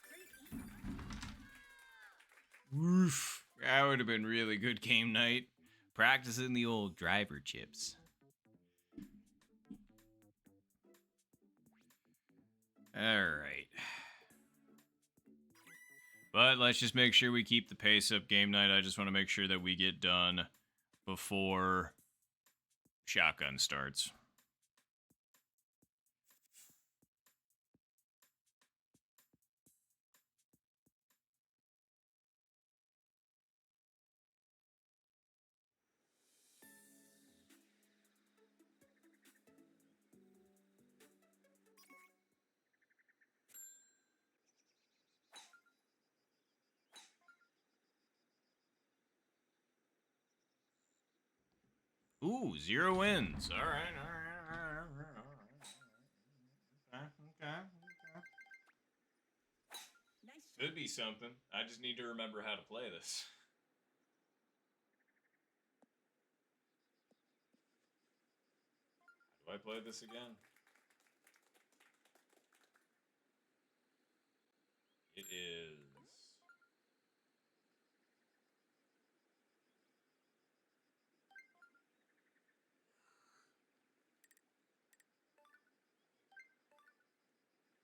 Great eagle. Woof. That would have been really good game night. Practicing the old driver chips. Alright. But let's just make sure we keep the pace up game night. I just want to make sure that we get done before shotgun starts. Ooh, 0 wins. All right. Okay. Nice shot. Could be something. I just need to remember how to play this. How do I play this again? It is.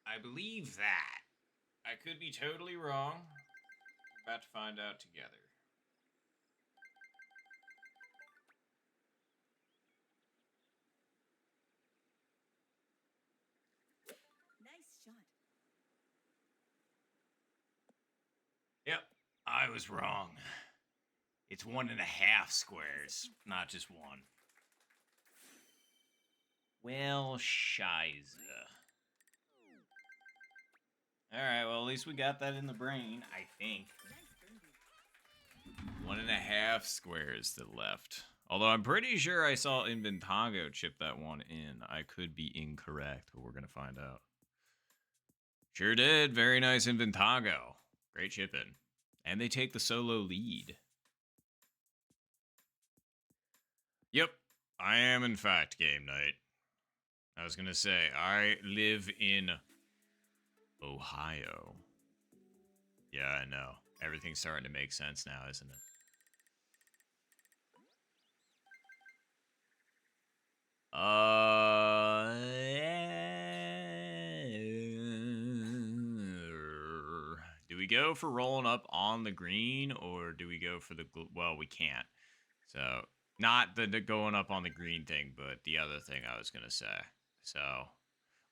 I believe that. I could be totally wrong. We're about to find out together. Nice shot. Yep, I was wrong. It's 1.5 squares, not just one. Well, shiza. Alright, well, at least we got that in the brain, I think. Nice birdie. 1.5 squares that left. Although I'm pretty sure I saw Inventago chip that one in. I could be incorrect, but we're going to find out. Sure did. Very nice Inventago. Great chip in. And they take the solo lead. Yep, I am in fact game night. I was going to say, I live in Ohio. Yeah, I know. Everything's starting to make sense now, isn't it? Do we go for rolling up on the green, or do we go for the... Well, we can't. So, not the going up on the green thing, but the other thing I was going to say. So,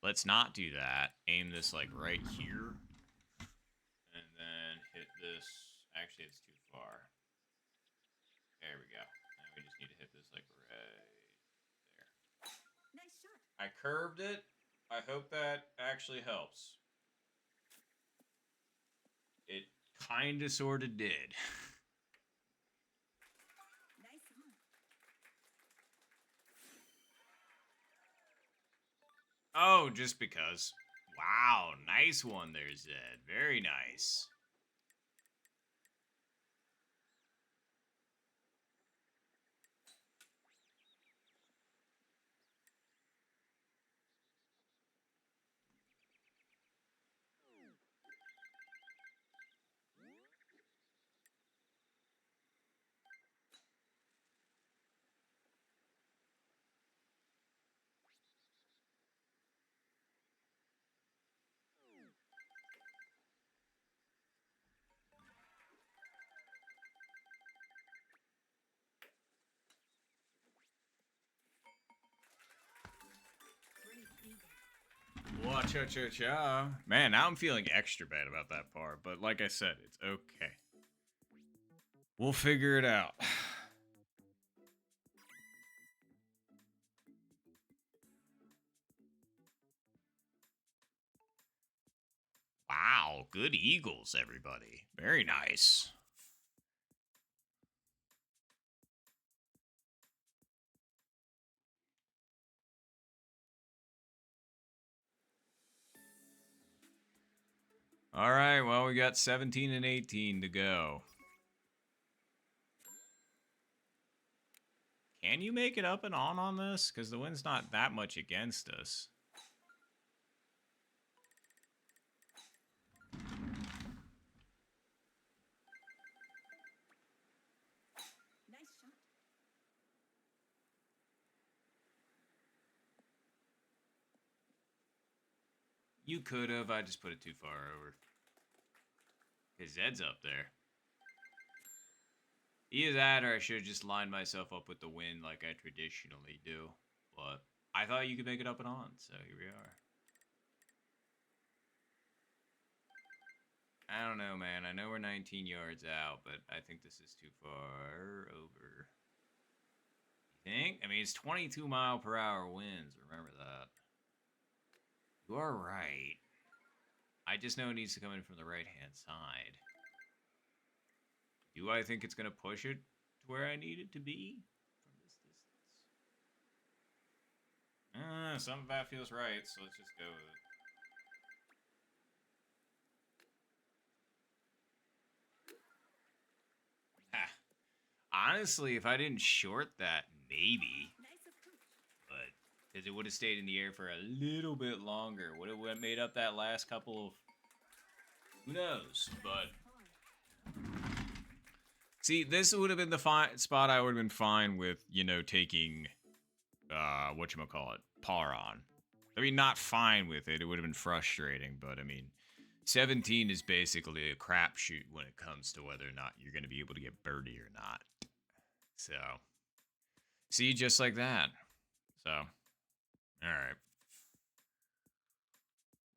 let's not do that. Aim this, like, right here. And then hit this... Actually, it's too far. There we go. Now we just need to hit this, like, right... Nice shot. I curved it. I hope that actually helps. It kinda sorta did. Nice on. Oh, just because. Wow, nice one there, Zed. Very nice. Great eagle. Wah-cha-cha-cha. Man, now I'm feeling extra bad about that part, but like I said, it's okay. We'll figure it out. Wow, good Eagles, everybody. Very nice. All right, well, we got 17 and 18 to go. Can you make it up and on this? Because the wind's not that much against us. Nice shot. You could have. I just put it too far over. Because Zed's up there. Either that or I should have just lined myself up with the wind like I traditionally do. But I thought you could make it up and on, so here we are. I don't know, man. I know we're 19 yards out, but I think this is too far over. You think? I mean, it's 22-mile-per-hour winds. Remember that. You are right. I just know it needs to come in from the right-hand side. Do I think it's going to push it to where I need it to be from this distance? Some of that feels right, so let's just go with it. Honestly, if I didn't short that, maybe. Nice approach. But because it would have stayed in the air for a little bit longer. Would have made up that last couple of... Who knows? But... See, this would have been the spot I would have been fine with, you know, taking... whatchamacallit? Par on. I mean, not fine with it. It would have been frustrating, but I mean... 17 is basically a crapshoot when it comes to whether or not you're going to be able to get birdie or not. So, see, just like that. So, all right.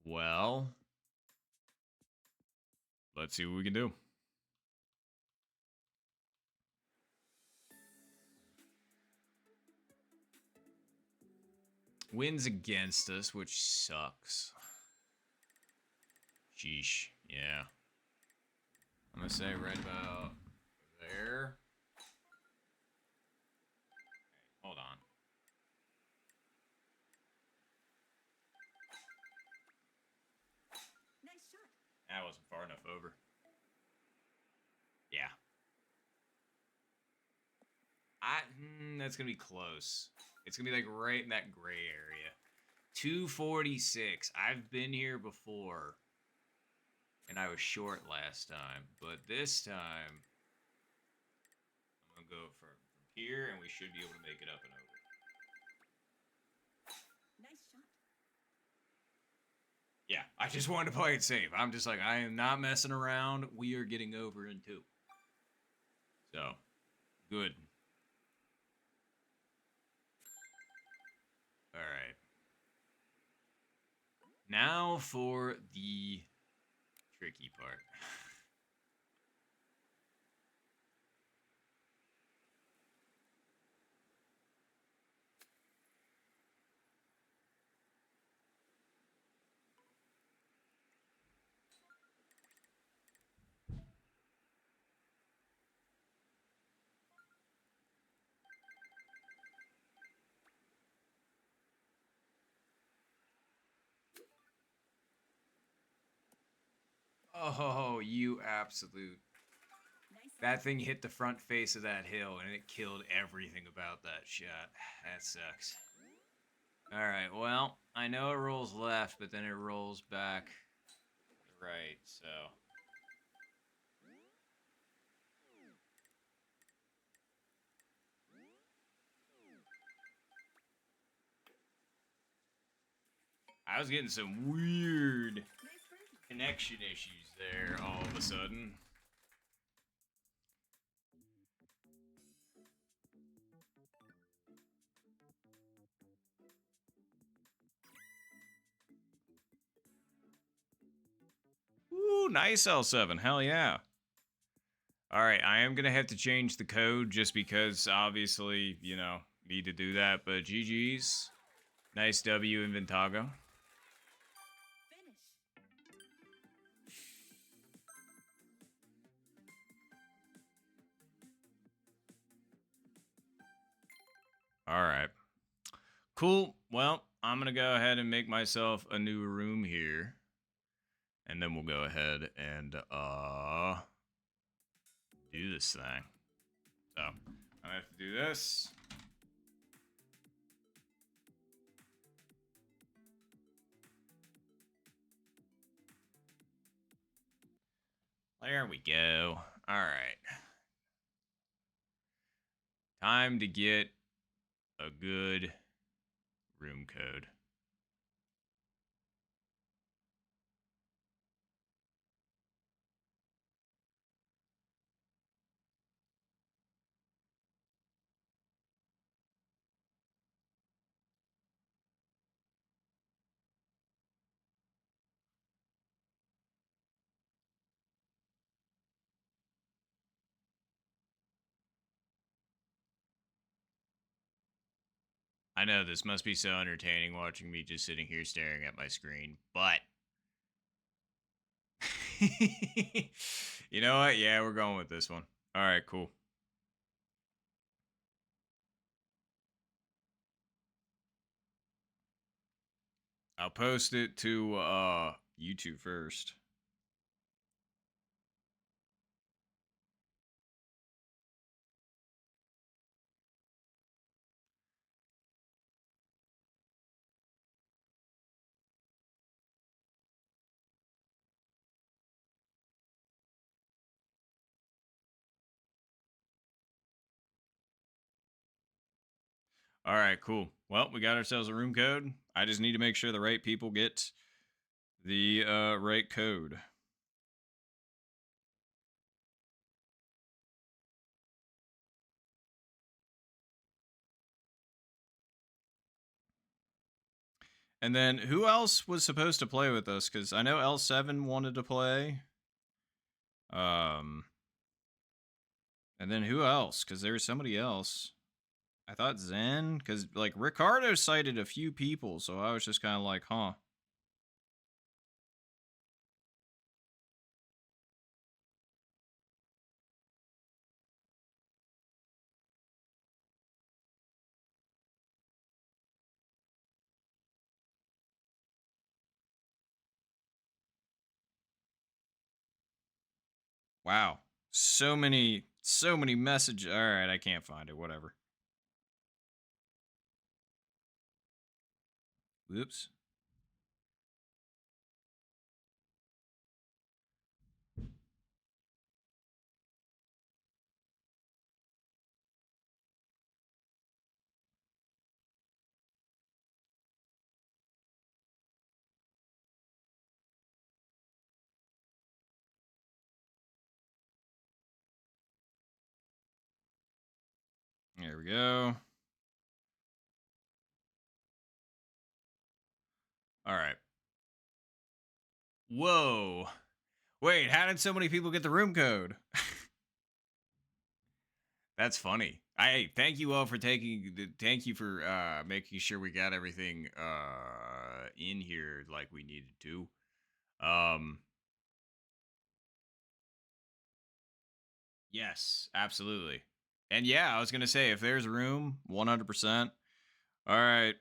Well, let's see what we can do. Wind's against us, which sucks. Sheesh, yeah. I'm gonna say right about there. Okay, hold on. Nice shot. That wasn't far enough over. Yeah. That's gonna be close. It's gonna be like right in that gray area. 246. I've been here before. And I was short last time. But this time, I'm going to go from here, and we should be able to make it up and over. Nice shot. Yeah, I just wanted to play it safe. I'm just like, I am not messing around. We are getting over in 2. So, good. All right. Now for the tricky part. Oh, you absolute. Nice. That thing hit the front face of that hill, and it killed everything about that shot. That sucks. Alright, well, I know it rolls left, but then it rolls back right, so... I was getting some weird Nice birdie. connection issues there all of a sudden. Ooh, nice L7. Hell yeah. Alright, I am going to have to change the code just because, obviously, you know, need to do that. But GG's. Nice W in Ventago. Finish. All right. Cool. Well, I'm going to go ahead and make myself a new room here. And then we'll go ahead and do this thing. So, I'm going to have to do this. There we go. All right. Time to get a good room code. I know this must be so entertaining watching me just sitting here staring at my screen, but you know what? Yeah, we're going with this one. All right, cool. I'll post it to YouTube first. All right, cool. Well, we got ourselves a room code. I just need to make sure the right people get the right code. And then who else was supposed to play with us? Because I know L7 wanted to play. And then who else? Because there was somebody else. I thought Zen, because like Ricardo cited a few people, so I was just kind of like, huh. Wow. So many messages. All right, I can't find it. Whatever. Whoops. There we go. All right. Whoa. Wait, how did so many people get the room code? That's funny. I thank you all for thank you for making sure we got everything in here like we needed to. Yes, absolutely. And yeah, I was going to say if there's room, 100%. All right.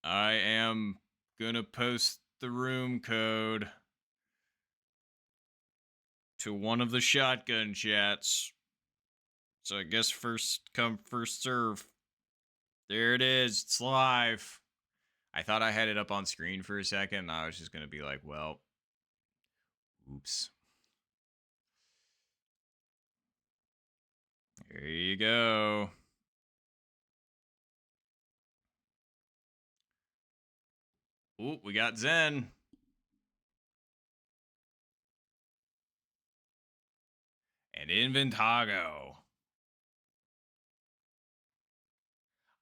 I am going to post the room code to one of the shotgun chats. So I guess first come, first serve. There it is. It's live. I thought I had it up on screen for a second. I was just going to be like, well, oops. There you go. Ooh, we got Zen. And Inventago.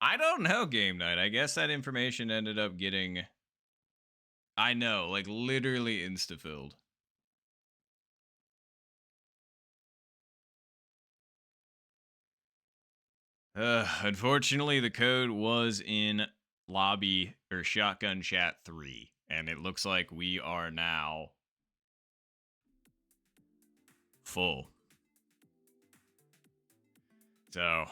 I don't know, Game Night. I guess that information ended up getting... I know, like literally insta-filled. Unfortunately, the code was in lobby or shotgun chat 3, and it looks like we are now full. So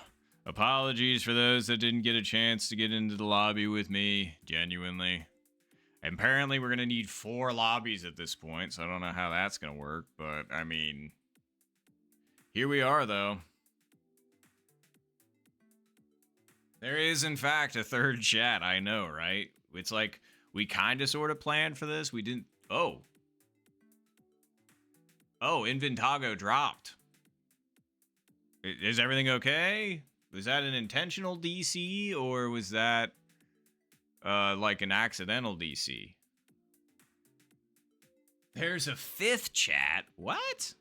Apologies for those that didn't get a chance to get into the lobby with me, genuinely. Apparently, we're going to need 4 lobbies at this point, so I don't know how that's going to work, but I mean, here we are, though. There is, in fact, a third chat, I know, right? It's like, we kind of sort of planned for this. We didn't. Oh. Oh, Inventago dropped. Is everything okay? Was that an intentional DC, or was that like an accidental DC? There's a 5th chat. What?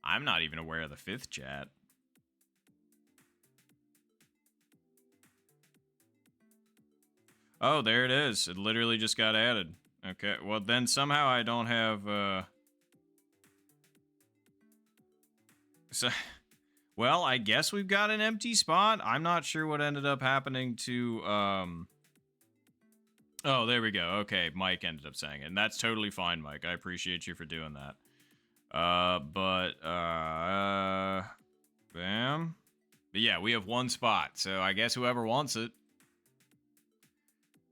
I'm not even aware of the 5th chat. Oh, there it is. It literally just got added. Okay, well then somehow I don't have so well, I guess we've got an empty spot. I'm not sure what ended up happening to oh, there we go. Okay, Mike ended up saying it. And that's totally fine, Mike. I appreciate you for doing that. Bam. But yeah, we have 1 spot. So I guess whoever wants it.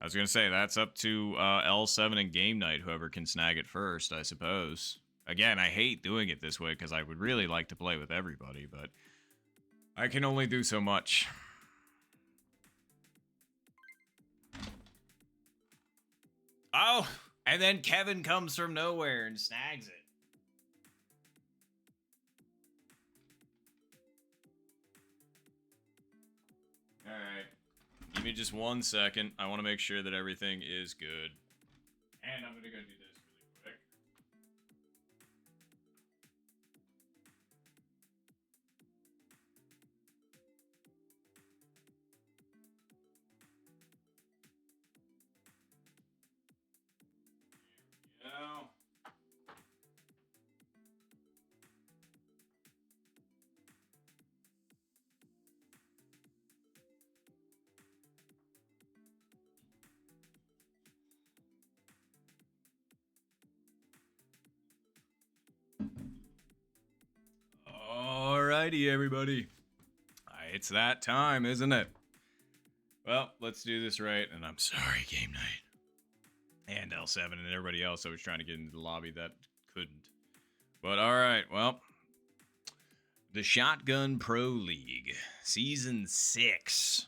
I was going to say, that's up to L7 and Game Night, whoever can snag it first, I suppose. Again, I hate doing it this way because I would really like to play with everybody, but I can only do so much. Oh, and then Kevin comes from nowhere and snags it. All right. Give me just 1 second. I want to make sure that everything is good. And I'm going to go do this really quick. There we go. Alrighty, everybody. It's that time, isn't it? Well, let's do this right, and I'm sorry, Game Night. And L7 and everybody else that was trying to get into the lobby that couldn't. But alright, well. The Shotgun Pro League, Season 6.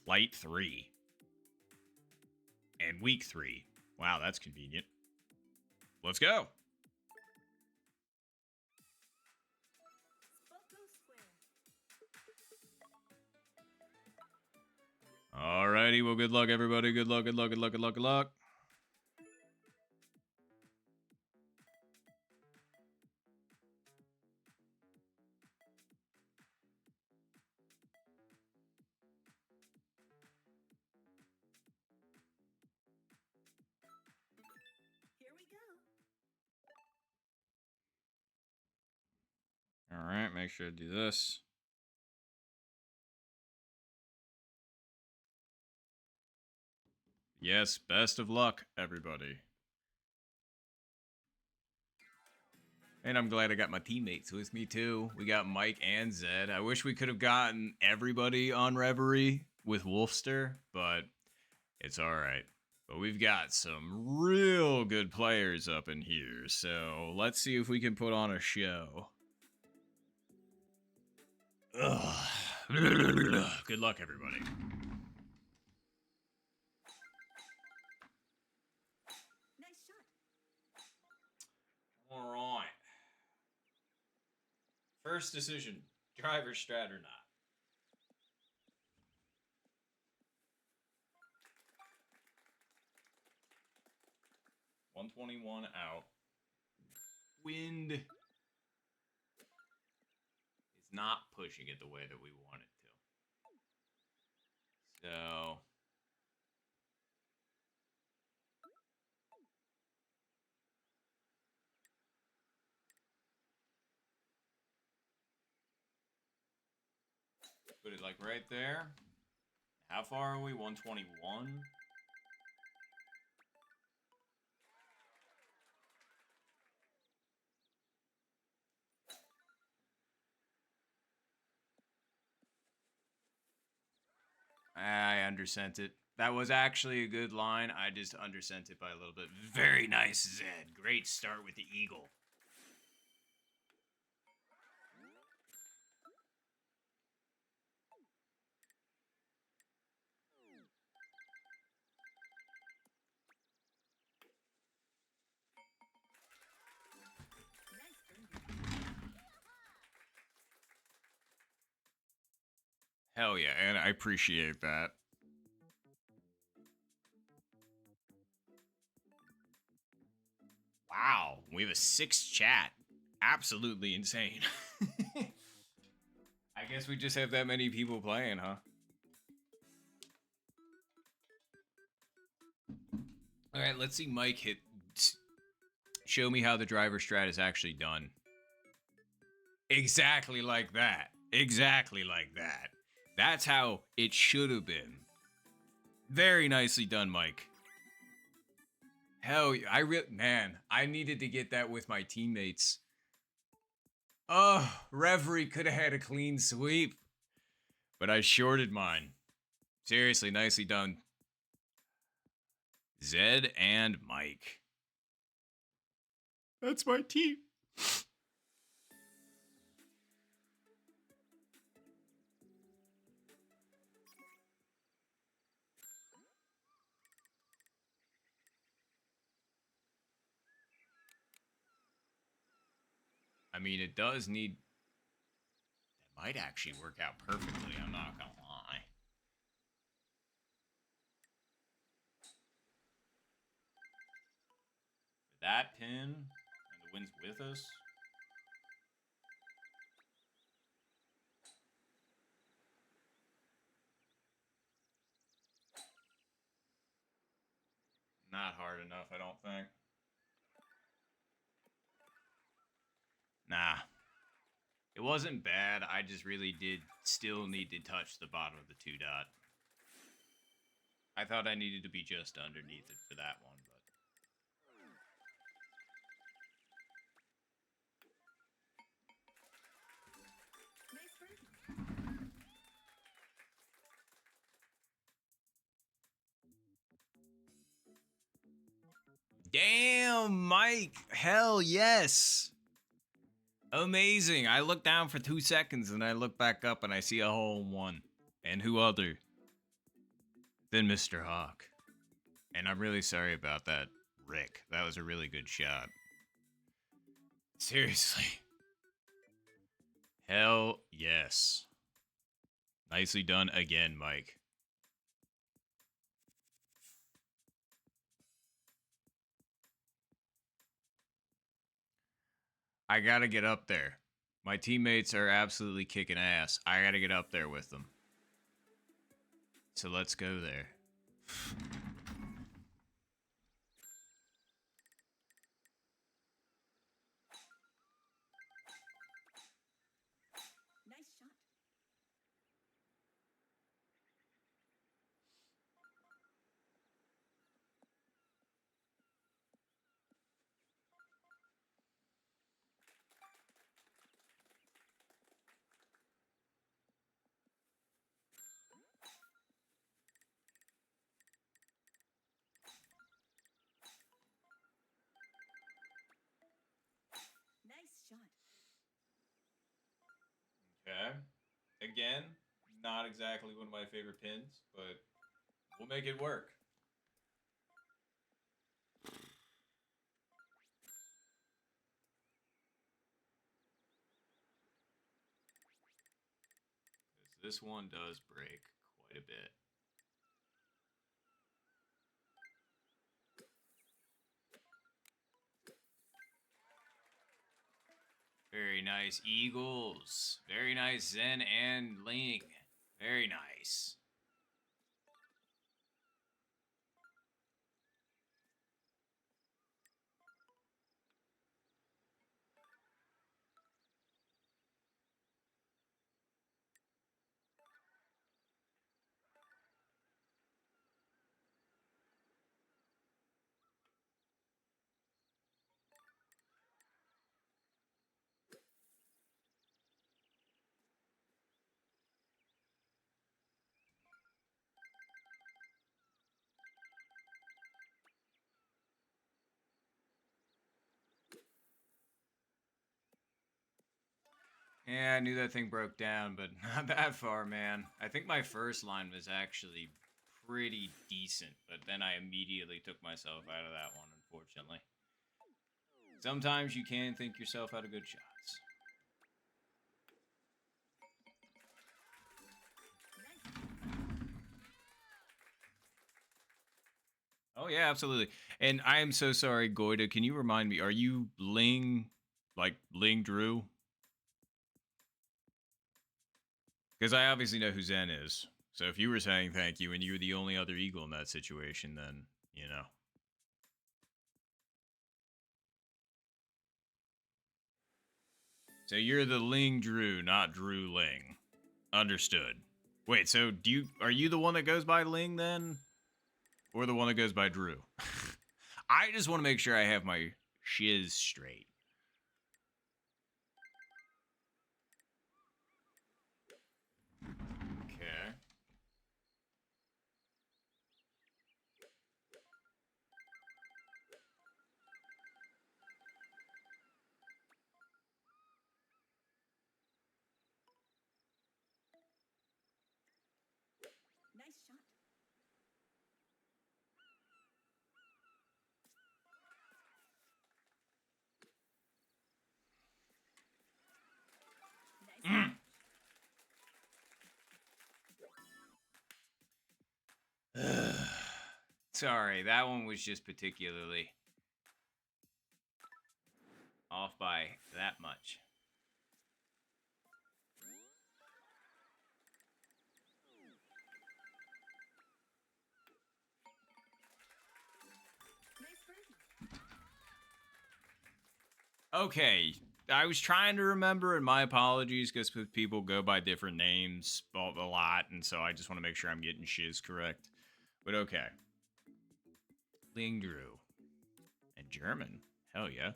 Flight 3. And Week 3. Wow, that's convenient. Let's go. Spoko Square. Alrighty, well, good luck, everybody. Good luck, good luck, good luck, good luck, good luck. Here we go. Alright, make sure to do this. Yes, best of luck, everybody. And I'm glad I got my teammates with me, too. We got Mike and Zed. I wish we could have gotten everybody on Reverie with Wolfster, but it's alright. But we've got some real good players up in here, so let's see if we can put on a show. Ugh. Good luck, everybody. Nice shot. All right. First decision, driver strat or not. $121 out. Wind is not pushing it the way that we want it to. So put it like right there. How far are we? 121. undersent it. That was actually a good line. I just undersent it by a little bit. Very nice, Zed. Great start with the eagle. Hell yeah, and I appreciate that. Wow, we have a 6 chat. Absolutely insane. I guess we just have that many people playing, huh? All right, let's see Mike hit. Show me how the driver strat is actually done. Exactly like that. Exactly like that. That's how it should have been. Very nicely done, Mike. Hell, man, I needed to get that with my teammates. Oh, Reverie could have had a clean sweep, but I shorted mine. Seriously, nicely done. Zed and Mike. That's my team. I mean, it does need... That might actually work out perfectly, I'm not gonna lie. That pin, and the wind's with us. Not hard enough, I don't think. Nah. It wasn't bad, I just really did still need to touch the bottom of the 2 dot. I thought I needed to be just underneath it for that one, but... Nice bird. Damn, Mike! Hell yes! Amazing! I look down for 2 seconds and I look back up and I see a hole in one. And who other than Mr. Hawk? And I'm really sorry about that, Rick. That was a really good shot. Seriously. Hell yes. Nicely done again, Mike. I gotta get up there. My teammates are absolutely kicking ass. I gotta get up there with them. So let's go there. Nice shot. Nice shot. Okay. Again, not exactly one of my favorite pins, but we'll make it work. This one does break quite a bit. Very nice, Eagles. Very nice, Zen and Ling. Very nice. Yeah, I knew that thing broke down, but not that far, man. I think my first line was actually pretty decent, but then I immediately took myself out of that one, unfortunately. Sometimes you can think yourself out of good shots. Oh yeah, absolutely. And I am so sorry, Goida. Can you remind me? Are you Ling, like Ling Drew? Because I obviously know who Zen is. So if you were saying thank you and you were the only other eagle in that situation, then you know. So you're the Ling Drew, not Drew Ling. Understood. Wait, so are you the one that goes by Ling then? Or the one that goes by Drew? I just want to make sure I have my shiz straight. Okay. Nice shot. Nice Mm. Sorry, that one was just particularly off by that much. Nice birdie. Okay, I was trying to remember, and my apologies, because people go by different names a lot, and so I just want to make sure I'm getting shiz correct. But okay. Ling Drew. And German. Hell yeah.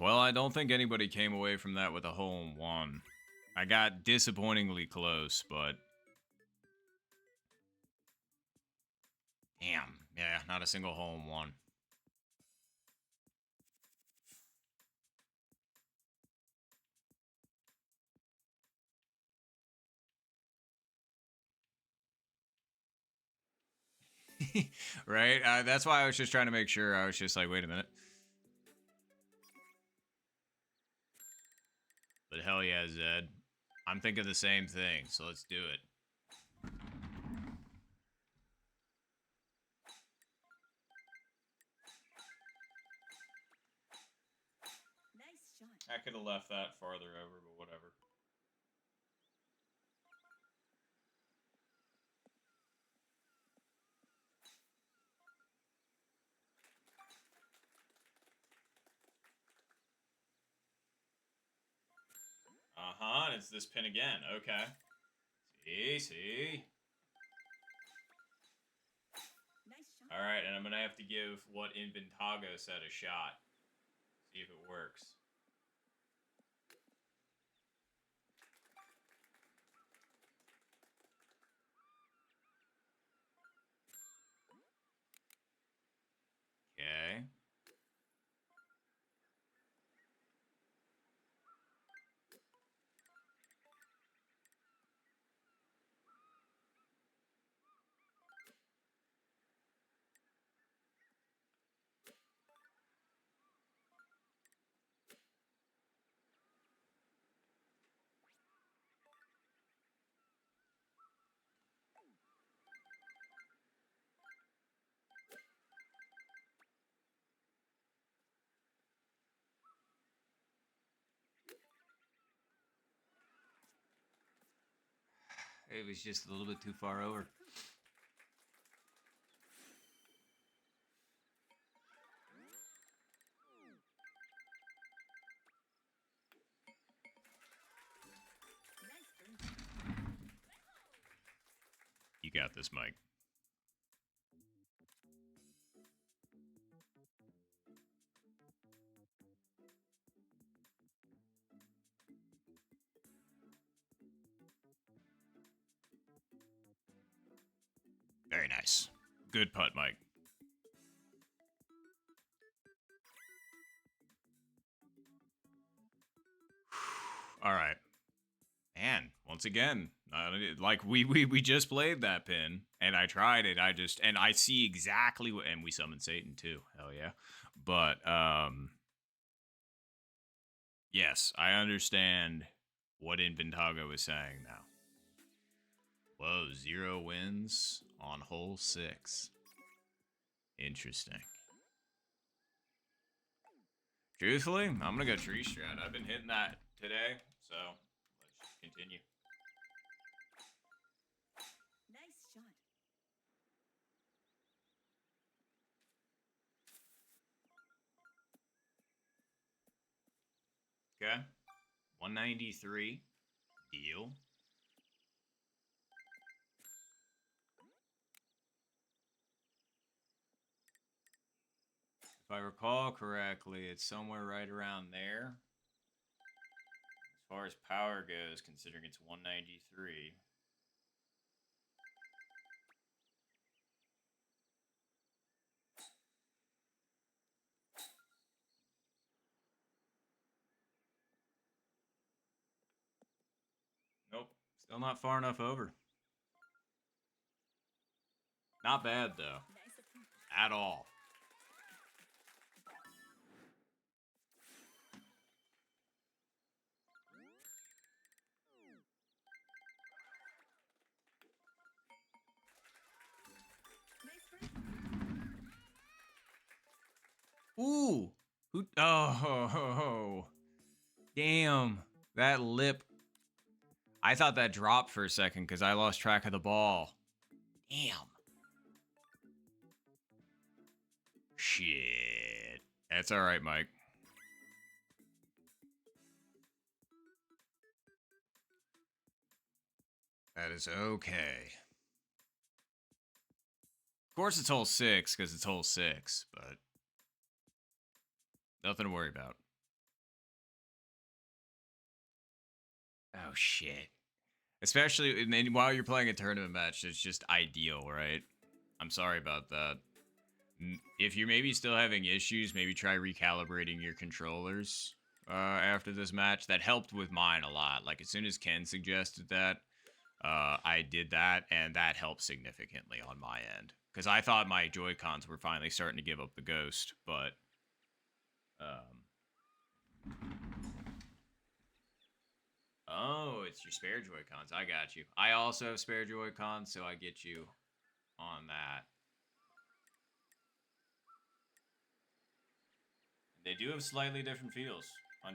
Well, I don't think anybody came away from that with a hole in one. I got disappointingly close, but damn, yeah, not a single hole in one. Right? That's why I was just trying to make sure. I was just like, wait a minute. But hell yeah, Zed. I'm thinking the same thing, so let's do it. Nice shot. I could have left that farther over, but whatever. Uh-huh, and it's this pin again. Okay. See? Nice shot. Alright, and I'm gonna have to give what Inventago said a shot. See if it works. Okay. It was just a little bit too far over. Nice birdie. You got this, Mike. Very nice. Good putt, Mike. All right. Man, once again, like we just played that pin, and I tried it. And I see exactly what, and we summoned Satan too. Hell yeah! But yes, I understand what Inventago is saying now. Whoa, 0 wins on hole 6. Interesting. Truthfully, I'm gonna go tree strat. I've been hitting that today, so let's just continue. Nice shot. Okay. 193. Deal. If I recall correctly, it's somewhere right around there. As far as power goes, considering it's 193. Nope. Still not far enough over. Not bad, though. Nice approach. At all. Nice break. Ooh. Who? Oh. Damn. That lip. I thought that dropped for a second because I lost track of the ball. Damn. Shit. That's all right, Mike. That is okay. Of course it's hole 6 because it's hole 6, but nothing to worry about. Oh, shit. Especially while you're playing a tournament match, it's just ideal, right? I'm sorry about that. If you're maybe still having issues, maybe try recalibrating your controllers after this match. That helped with mine a lot. Like, as soon as Ken suggested that, I did that, and that helped significantly on my end. Because I thought my Joy-Cons were finally starting to give up the ghost, but... Oh, it's your spare Joy-Cons. I got you. I also have spare Joy-Cons, so I get you on that. They do have slightly different feels, 100%.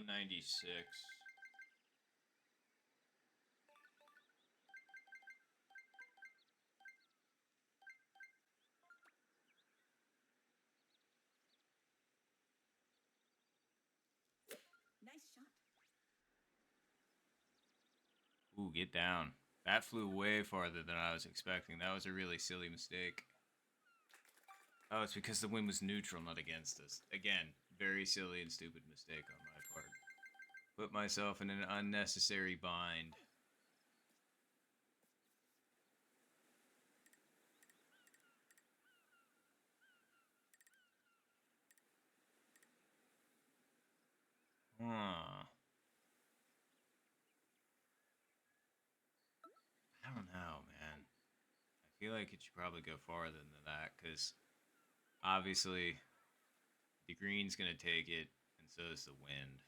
$196. Nice shot. Ooh, get down. That flew way farther than I was expecting. That was a really silly mistake. Oh, it's because the wind was neutral, not against us. Again, very silly and stupid mistake on my part. Put myself in an unnecessary bind. Huh. I don't know, man. I feel like it should probably go farther than that, because obviously the green's going to take it, and so is the wind.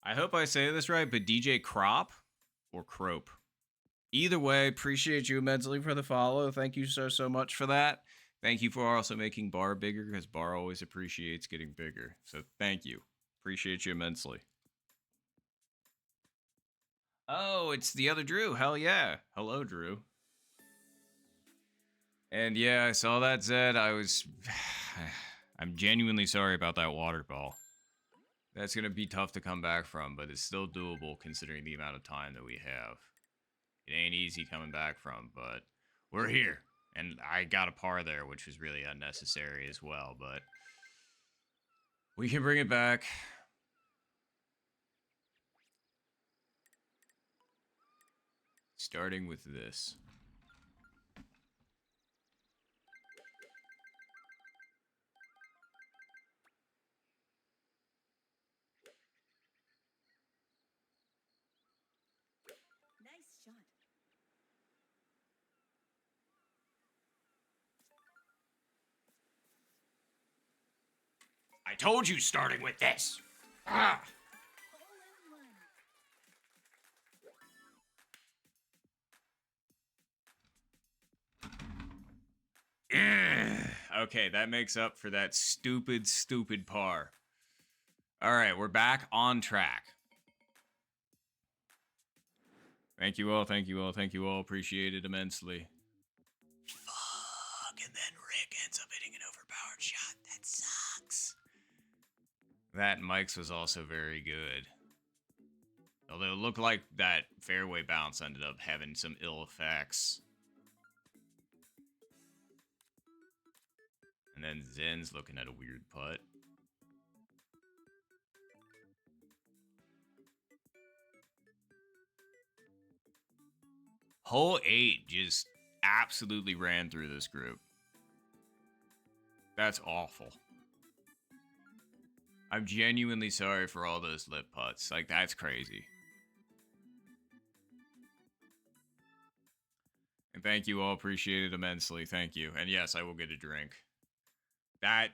I hope I say this right, but DJ Crop or Crope. Either way, appreciate you immensely for the follow. Thank you so much for that. Thank you for also making Bar bigger, because Bar always appreciates getting bigger. So thank you. Appreciate you immensely. Oh, it's the other Drew. Hell yeah. Hello, Drew. And yeah, I saw that, Zed. I'm genuinely sorry about that water ball. That's going to be tough to come back from, but it's still doable considering the amount of time that we have. It ain't easy coming back from, but we're here. And I got a par there, which was really unnecessary as well, but we can bring it back. Starting with this. Nice shot. I told you starting with this. Ah. Hole in one. Okay, that makes up for that stupid par. All right, we're back on track. Thank you all, thank you all, thank you all. Appreciate it immensely. Fuck, and then Rick ends up hitting an overpowered shot. That sucks. That Mike's was also very good. Although it looked like that fairway bounce ended up having some ill effects. And then Zen's looking at a weird putt. Hole 8 just absolutely ran through this group. That's awful. I'm genuinely sorry for all those lip putts. Like, that's crazy. And thank you all. Appreciate it immensely. Thank you. And yes, I will get a drink. That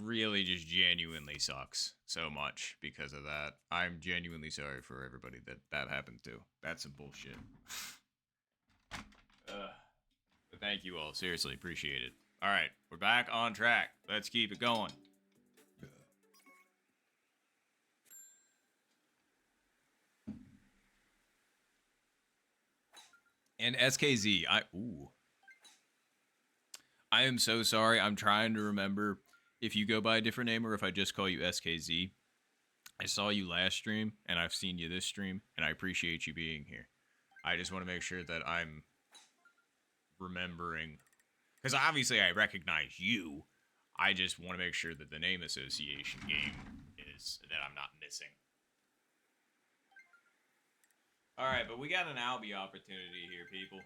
really just genuinely sucks so much because of that. I'm genuinely sorry for everybody that happened to. That's some bullshit. But thank you all. Seriously, appreciate it. All right, we're back on track. Let's keep it going. And SKZ, I am so sorry. I'm trying to remember if you go by a different name or if I just call you SKZ. I saw you last stream, and I've seen you this stream, and I appreciate you being here. I just want to make sure that I'm remembering, because obviously I recognize you. I just want to make sure that the name association game is that I'm not missing. All right, but we got an Albie opportunity here, people.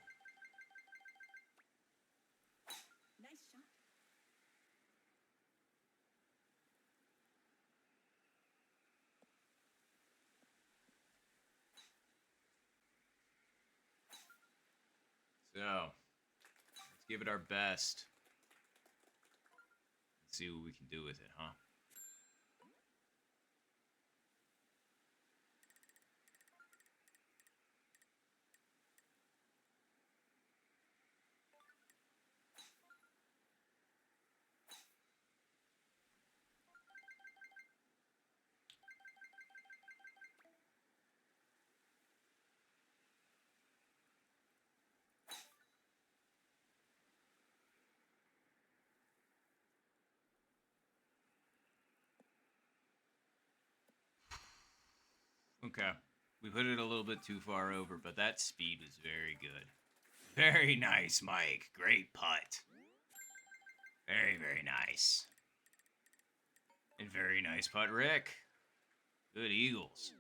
Nice shot. So, let's give it our best. Let's see what we can do with it, huh? Okay. We put it a little bit too far over, but that speed was very good. Very nice, Mike. Great putt. Very nice. And very nice putt, Rick. Good Eagles.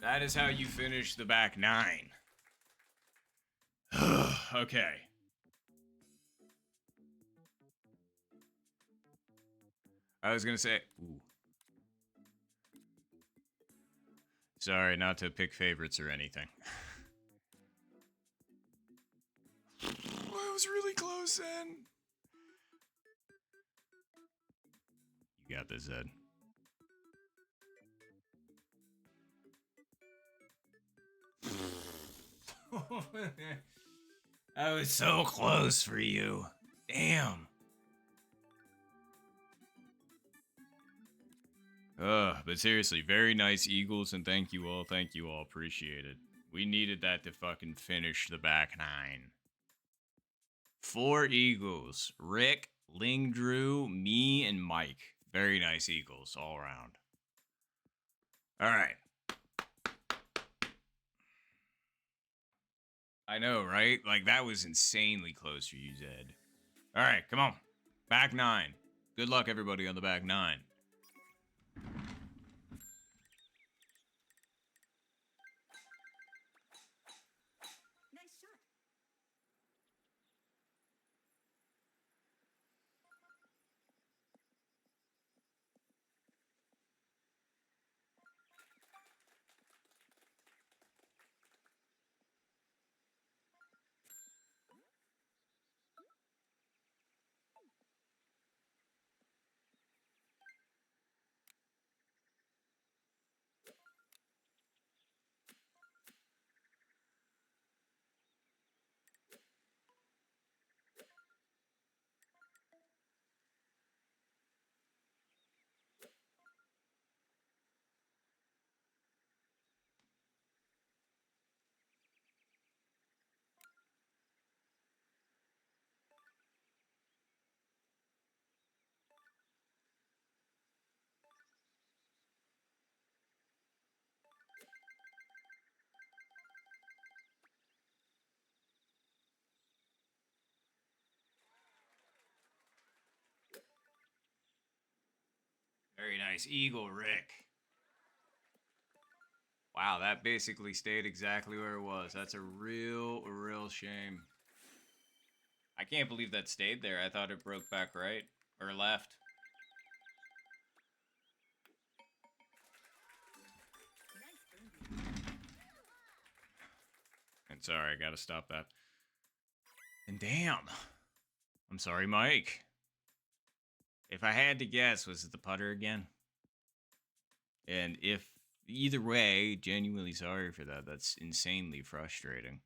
That is how you finish the back 9. Okay. I was gonna say. Ooh. Sorry, not to pick favorites or anything. I was really close then. You got this, Ed. I was so close for you. Damn. But seriously, very nice Eagles, and thank you all. Thank you all. Appreciate it. We needed that to fucking finish the back nine. 4 Eagles. Rick, Ling Drew, me, and Mike. Very nice Eagles all around. All right. I know, right? Like, that was insanely close for you, Zed. All right, come on. Back nine. Good luck, everybody, on the back nine. Nice shot. Very nice. Eagle, Rick. Wow, that basically stayed exactly where it was. That's a real shame. I can't believe that stayed there. I thought it broke back right. Or left. Nice birdie. And sorry, I gotta stop that. And damn. I'm sorry, Mike. If I had to guess, was it the putter again? And if either way, genuinely sorry for that. That's insanely frustrating.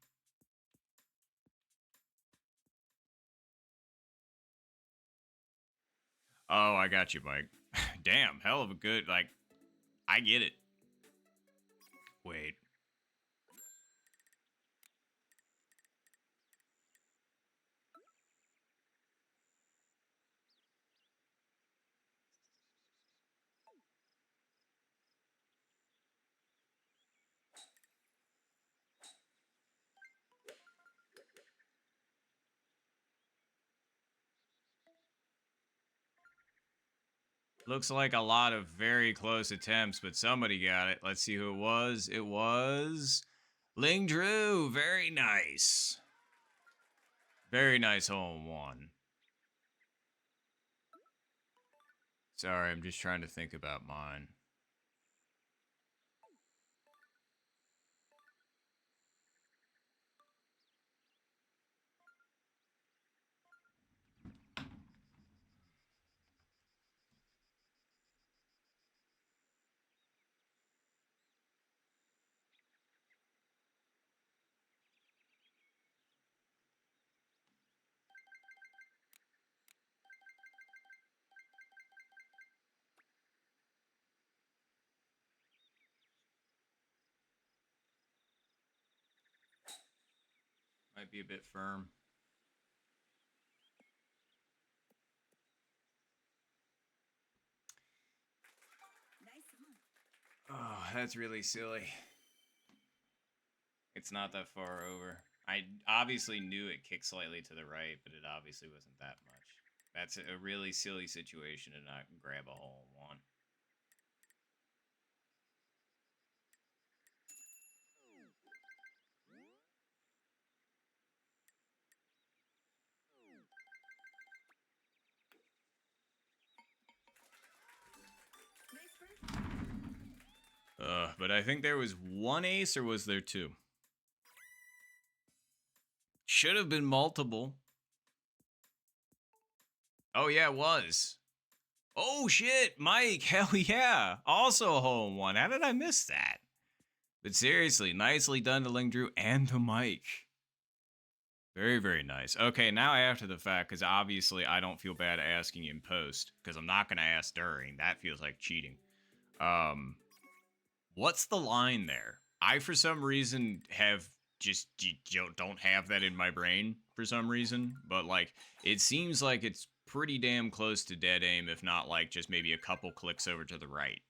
Oh, I got you, Mike. Damn, hell of a good, like, I get it. Wait. Looks like a lot of very close attempts, but somebody got it. Let's see who it was. It was Ling Drew. Very nice. Very nice hole in one. Sorry, I'm just trying to think about mine. Might be a bit firm. Nice on. Oh, that's really silly. It's not that far over. I obviously knew it kicked slightly to the right, but it obviously wasn't that much. That's a really silly situation to not grab a hole in one. but I think there was one ace, or was there two? Should have been multiple. Oh, yeah, it was. Oh, shit, Mike. Hell yeah. Also a hole in one. How did I miss that? But seriously, nicely done to Ling Drew and to Mike. Very, very nice. Okay, now after the fact, because obviously I don't feel bad asking in post, because I'm not going to ask during. That feels like cheating. What's the line there? I, for some reason, have just don't have that in my brain for some reason, but like it seems like it's pretty damn close to dead aim, if not like just maybe a couple clicks over to the right.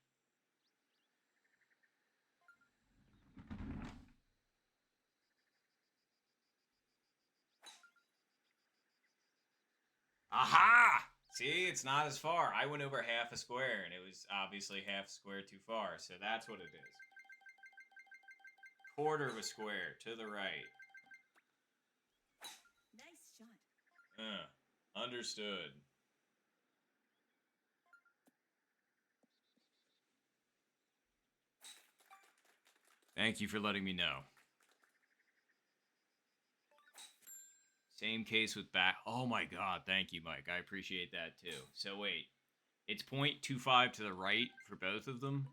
Aha! See, it's not as far. I went over half a square, and it was obviously half a square too far, so that's what it is. Quarter of a square to the right. Nice shot. Understood. Thank you for letting me know. Same case with back. Oh my god, thank you, Mike. I appreciate that too. So wait, it's 0.25 to the right for both of them?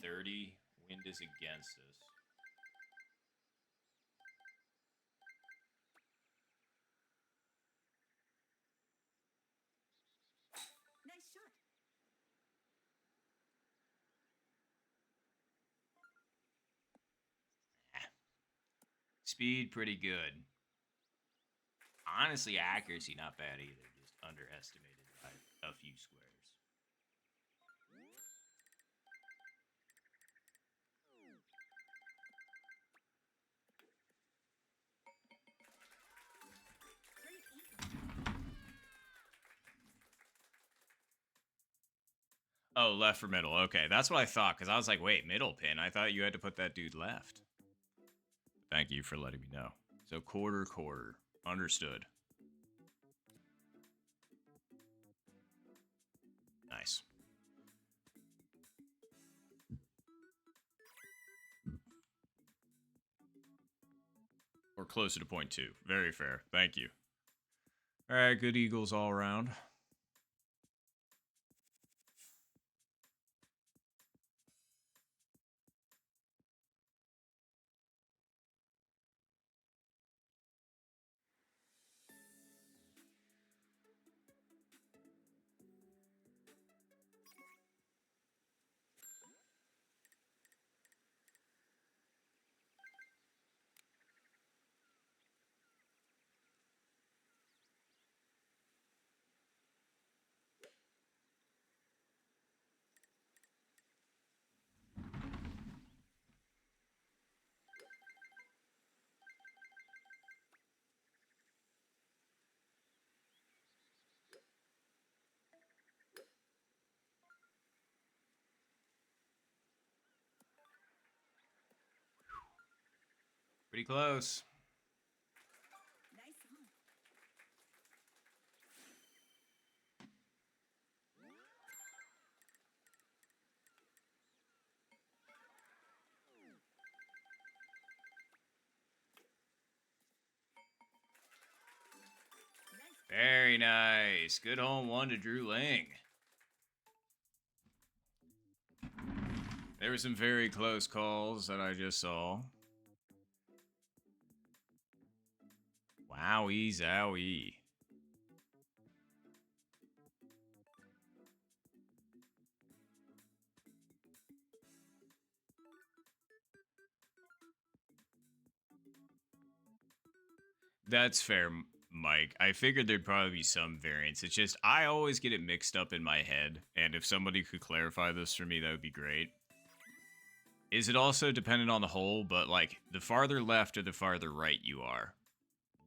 .230. Wind is against us. Nice shot. Speed, pretty good. Honestly, accuracy, not bad either. Just underestimated by a few squares. Great eagle. Oh, left for middle. Okay, that's what I thought, because I was like, wait, middle pin? I thought you had to put that dude left. Thank you for letting me know. So quarter. Understood. Nice. Or closer to 0.2. Very fair. Thank you. All right, good Eagles all around. Pretty close. Nice on. Nice. Very nice. Good home one to Drew Ling. There were some very close calls that I just saw. Wowie zowie. That's fair, Mike. I figured there'd probably be some variance. It's just I always get it mixed up in my head, and if somebody could clarify this for me, that would be great. Is it also dependent on the hole, but like the farther left or the farther right you are?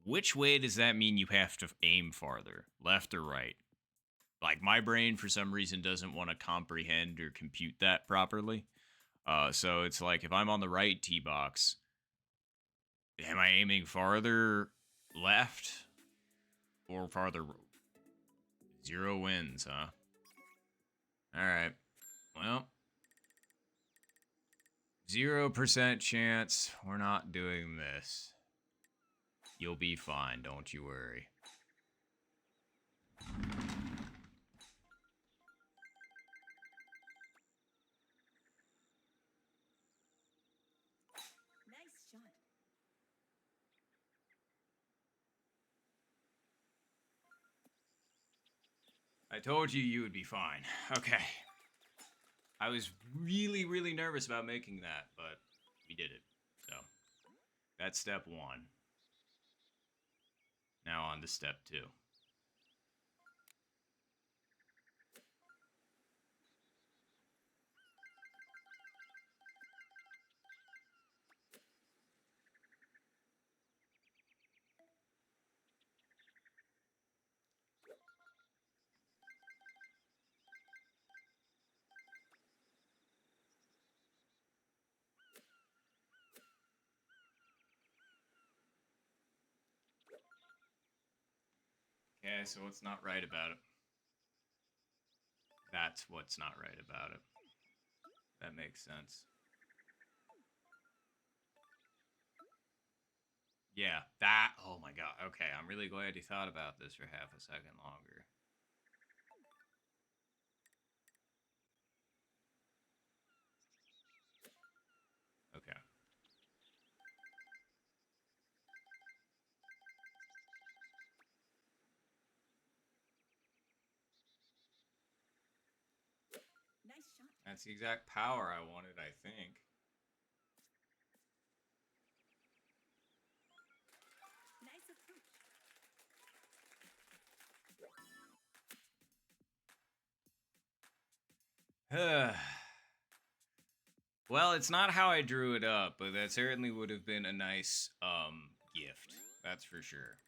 Which way does that mean you have to aim farther? Left or right? Like my brain for some reason doesn't want to comprehend or compute that properly. So it's like if I'm on the right tee box, Am I aiming farther left or farther? 0 wins, huh? All right. Well, 0% chance we're not doing this. You'll be fine, don't you worry. Nice shot. I told you you would be fine. Okay. I was really, really nervous about making that, but we did it. So, that's step 1. Now on to step 2. Okay, so what's not right about it? That's what's not right about it. That makes sense. Yeah, that. Oh my god. Okay, I'm really glad you thought about this for half a second longer. Okay. Nice shot. That's the exact power I wanted, I think. Nice approach. Well, it's not how I drew it up, but that certainly would have been a nice gift. That's for sure.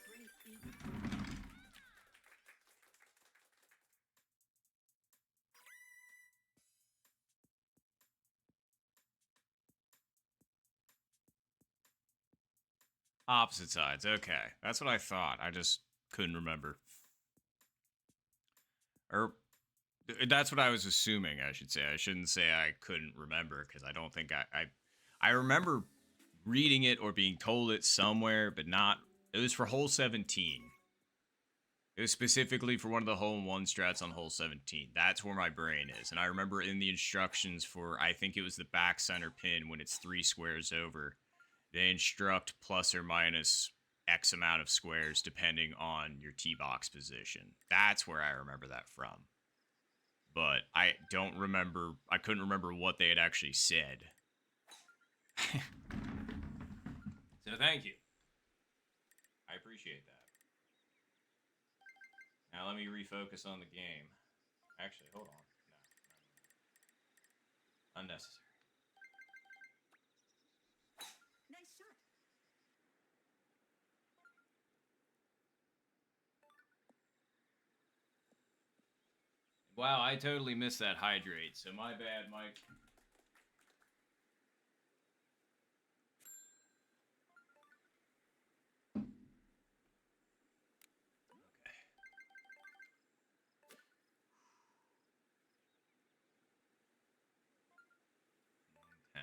Great eagle. Opposite sides. Okay. That's what I thought. I just couldn't remember. Or that's what I was assuming, I should say. I shouldn't say I couldn't remember because I don't think I remember reading it or being told it somewhere, but not. It was for hole 17. It was specifically for one of the hole in one strats on hole 17. That's where my brain is. And I remember in the instructions for, I think it was the back center pin when it's 3 squares over, they instruct plus or minus X amount of squares depending on your tee box position. That's where I remember that from. But I don't remember, I couldn't remember what they had actually said. So thank you. I appreciate that. Now let me refocus on the game. Actually, hold on. No. Unnecessary. Nice shot. Wow, I totally missed that hydrate, so my bad, Mike. Okay. 10.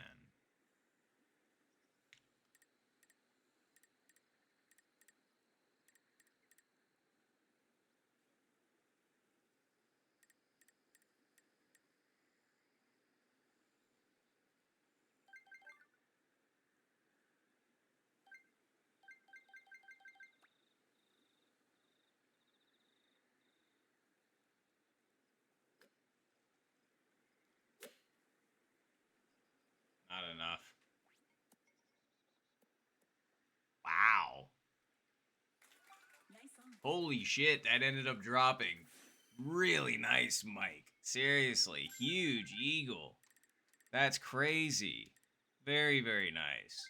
Not enough. Wow. Nice on. Holy shit, that ended up dropping. Really nice, Mike. Seriously, huge eagle. That's crazy. Very, very nice.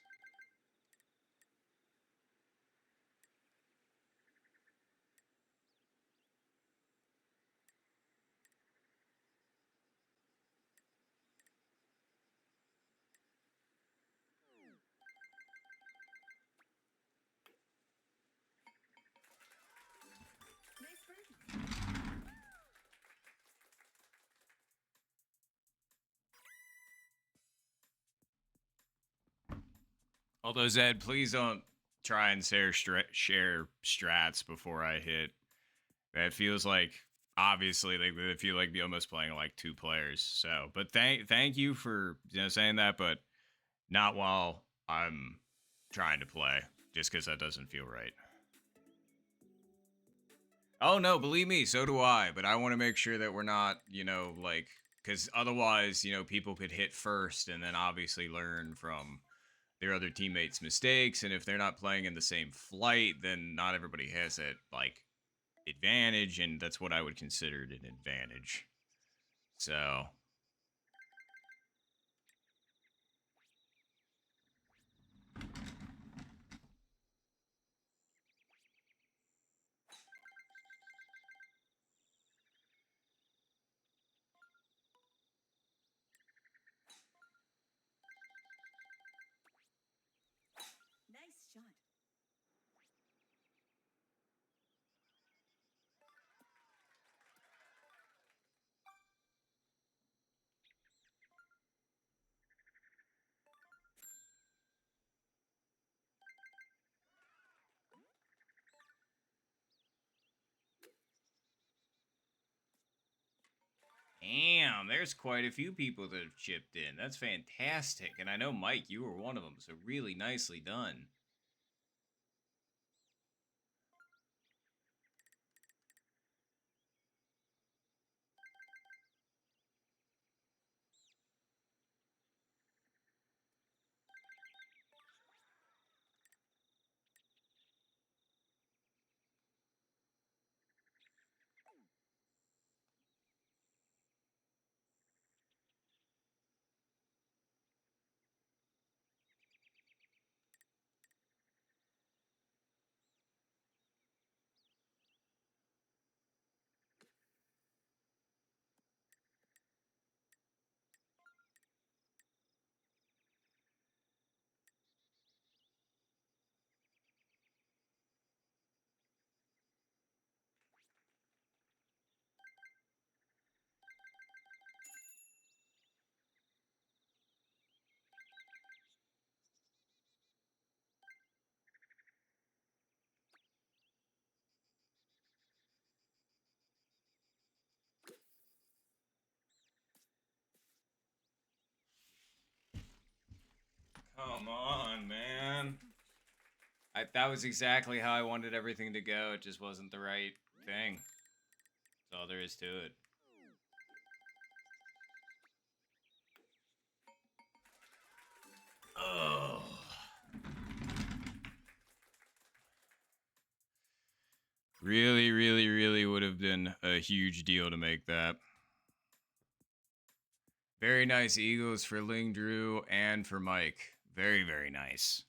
Although Zed, please don't try and share strats before I hit. That feels like obviously they feel like be almost playing like two players. So, but thank you for saying that, but not while I'm trying to play, just because that doesn't feel right. Oh no, believe me, so do I. But I want to make sure that we're not, like, because otherwise, people could hit first and then obviously learn from their other teammates' mistakes. And if they're not playing in the same flight, then not everybody has that like advantage, and that's what I would consider an advantage. So Nice shot. damn, there's quite a few people that have chipped in. That's fantastic. And I know, Mike, you were one of them, so really nicely done. Come on, man. That was exactly how I wanted everything to go. It just wasn't the right thing. That's all there is to it. Oh. Really, really, really would have been a huge deal to make that. Very nice Eagles for Ling Drew and for Mike. Very, very nice.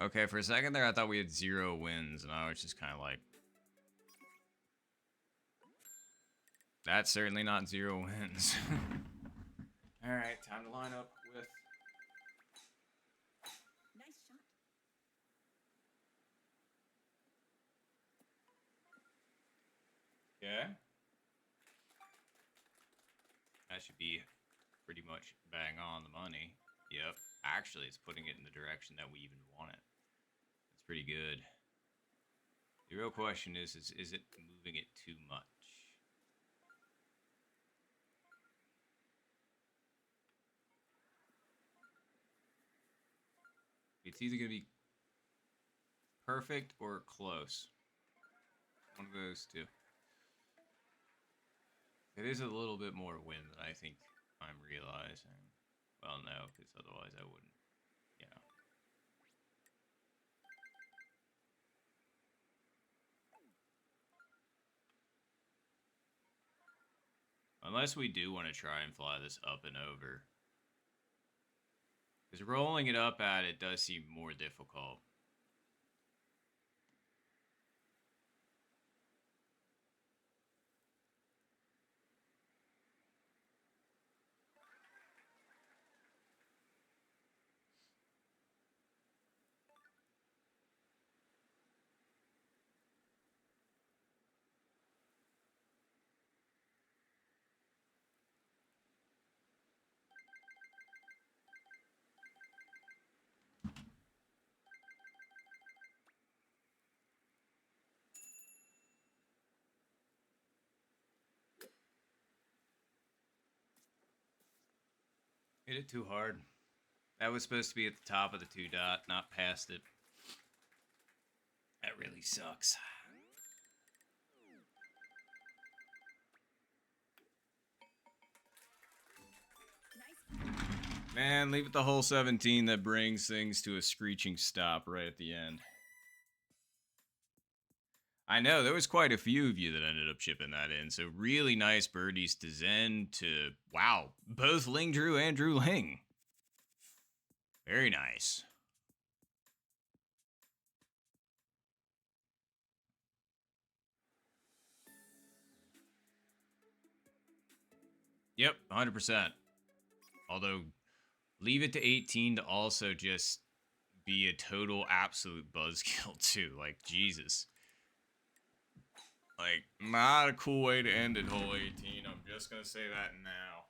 Okay, for a second there, I thought we had 0 wins, and I was just kind of like, that's certainly not 0 wins. All right, time to line up with. Nice shot. Yeah. That should be pretty much bang on the money. Yep. Actually, it's putting it in the direction that we even want it. It's pretty good. The real question is it moving it too much? It's either going to be perfect or close. One of those two. It is a little bit more win than I think I'm realizing. Well, no, because otherwise I wouldn't, you know. Unless we do want to try and fly this up and over. Because rolling it up at it does seem more difficult. Hit it too hard. That was supposed to be at the top of the 2 dot, not past it. That really sucks. Nice. Man, leave it the whole 17 that brings things to a screeching stop right at the end. I know, there was quite a few of you that ended up chipping that in, so really nice birdies to Zen to, wow, both Ling Drew and Drew Ling. Very nice. Yep, 100%. Although, leave it to 18 to also just be a total absolute buzzkill, too. Like, Jesus. Like, not a cool way to end it, hole 18. I'm just going to say that now.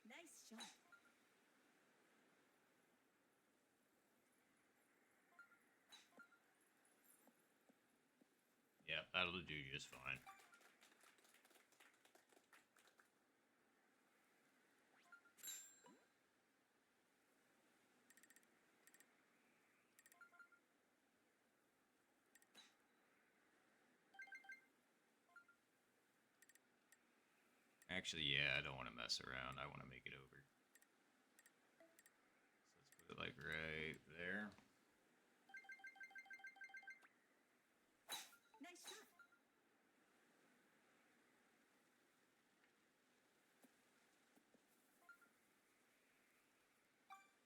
Nice shot. Yep, that'll do just fine. Actually, yeah, I don't want to mess around. I want to make it over. So let's put it like right there. Nice shot.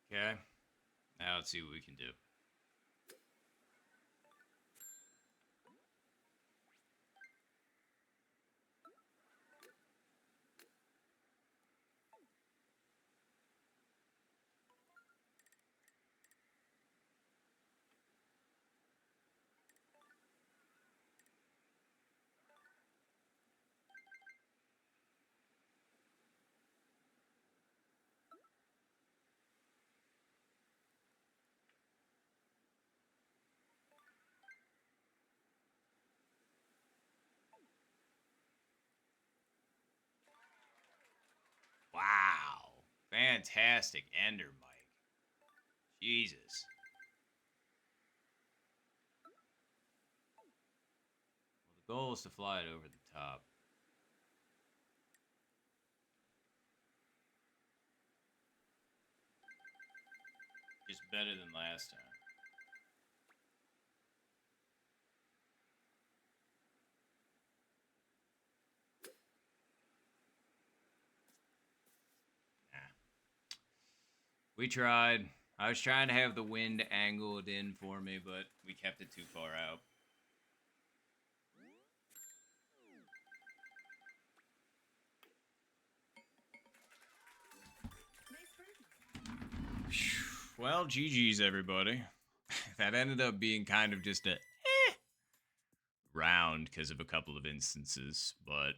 Okay. Now let's see what we can do. Wow. Fantastic ender, Mike. Jesus. Well, the goal is to fly it over the top. Just better than last time. Nah. We tried. I was trying to have the wind angled in for me, but we kept it too far out. Nice birdie. Well, GG's, everybody. That ended up being kind of just a round because of a couple of instances, but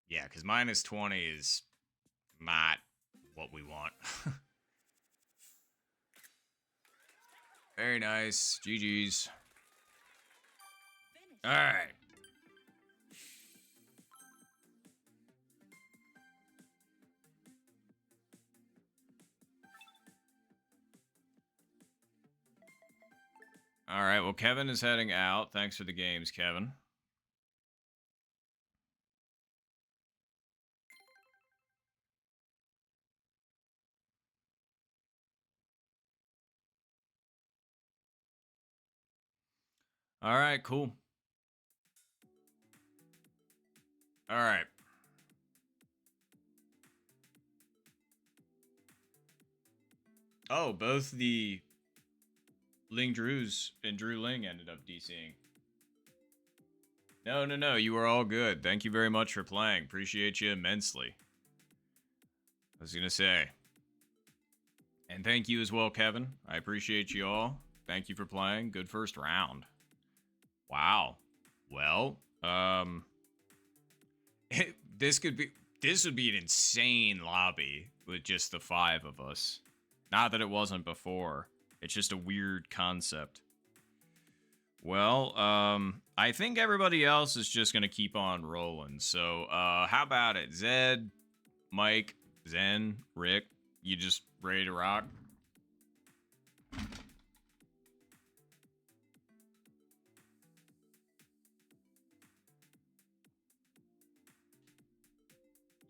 yeah, because minus 20 is not what we want. Very nice. GG's. Finish. All right. All right. Well, Kevin is heading out. Thanks for the games, Kevin. All right. Cool. All right. Oh, both the Ling Drews and Drew Ling ended up DCing. No. You were all good. Thank you very much for playing. Appreciate you immensely. I was going to say. And thank you as well, Kevin. I appreciate you all. Thank you for playing. Good first round. Wow. Well, this would be an insane lobby with just the 5 of us. Not that it wasn't before. It's just a weird concept. Well, I think everybody else is just gonna keep on rolling. So, how about it? Zed, Mike, Zen, Rick, you just ready to rock?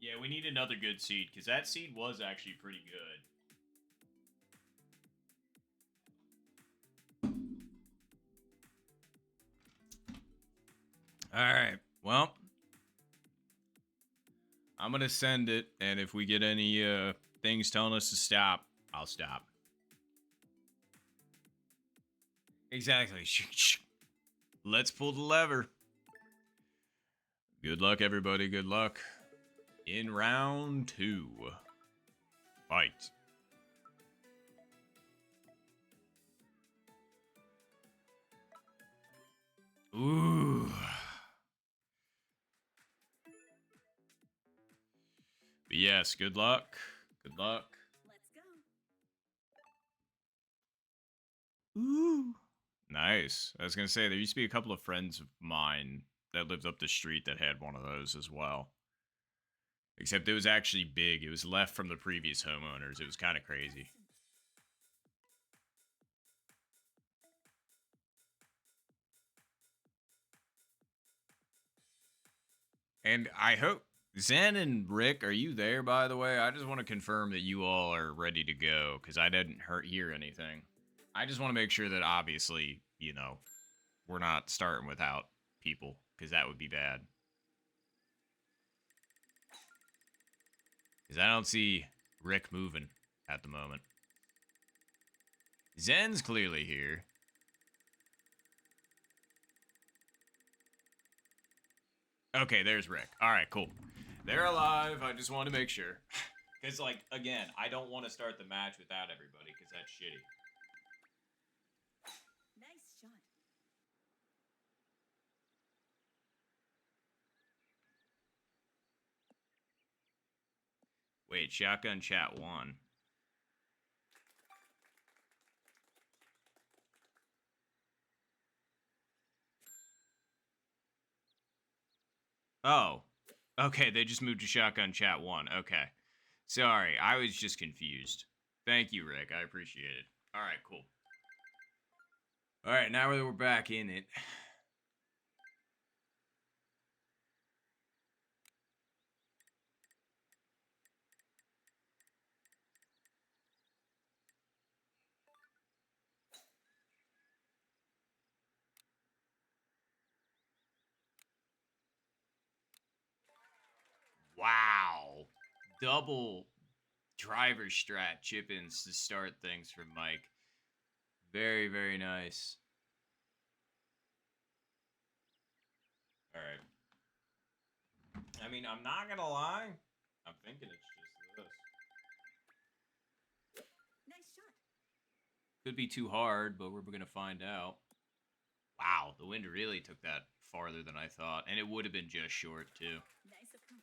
Yeah, we need another good seed, because that seed was actually pretty good. Alright, well, I'm gonna send it, and if we get any things telling us to stop, I'll stop. Exactly. Let's pull the lever. Good luck, everybody. Good luck. In round 2. Fight. Ooh. But yes, good luck. Good luck. Let's go. Ooh. Nice. I was going to say, there used to be a couple of friends of mine that lived up the street that had one of those as well. Except it was actually big. It was left from the previous homeowners. It was kind of crazy. And I hope Zen and Rick, are you there, by the way? I just want to confirm that you all are ready to go, because I didn't hear anything. I just want to make sure that, obviously, you know, we're not starting without people, because that would be bad. Because I don't see Rick moving at the moment. Zen's clearly here. Okay, there's Rick. All right, cool. They're alive. I just want to make sure. Because, like, again, I don't want to start the match without everybody, because that's shitty. Nice shot. Wait, Shotgun Chat 1. Oh. Okay, they just moved to Shotgun Chat 1. Okay. Sorry, I was just confused. Thank you, Rick. I appreciate it. Alright, cool. Alright, now that we're back in it. Wow. Double driver strat chip-ins to start things for Mike. Very, very nice. Alright. I mean, I'm not gonna lie. I'm thinking it's just this. Nice shot. Could be too hard, but we're gonna find out. Wow, the wind really took that farther than I thought. And it would have been just short, too. Nice approach.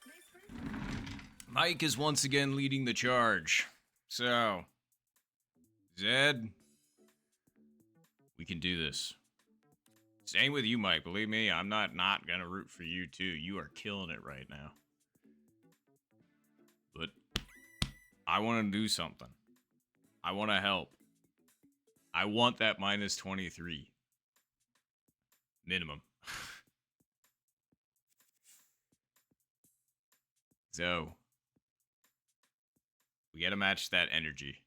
Nice first. Mike is once again leading the charge. So, Zed, we can do this. Same with you, Mike. Believe me, I'm not gonna root for you too. You are killing it right now. But I want to do something. I want to help. I want that minus 23. Minimum. So, we gotta match that energy.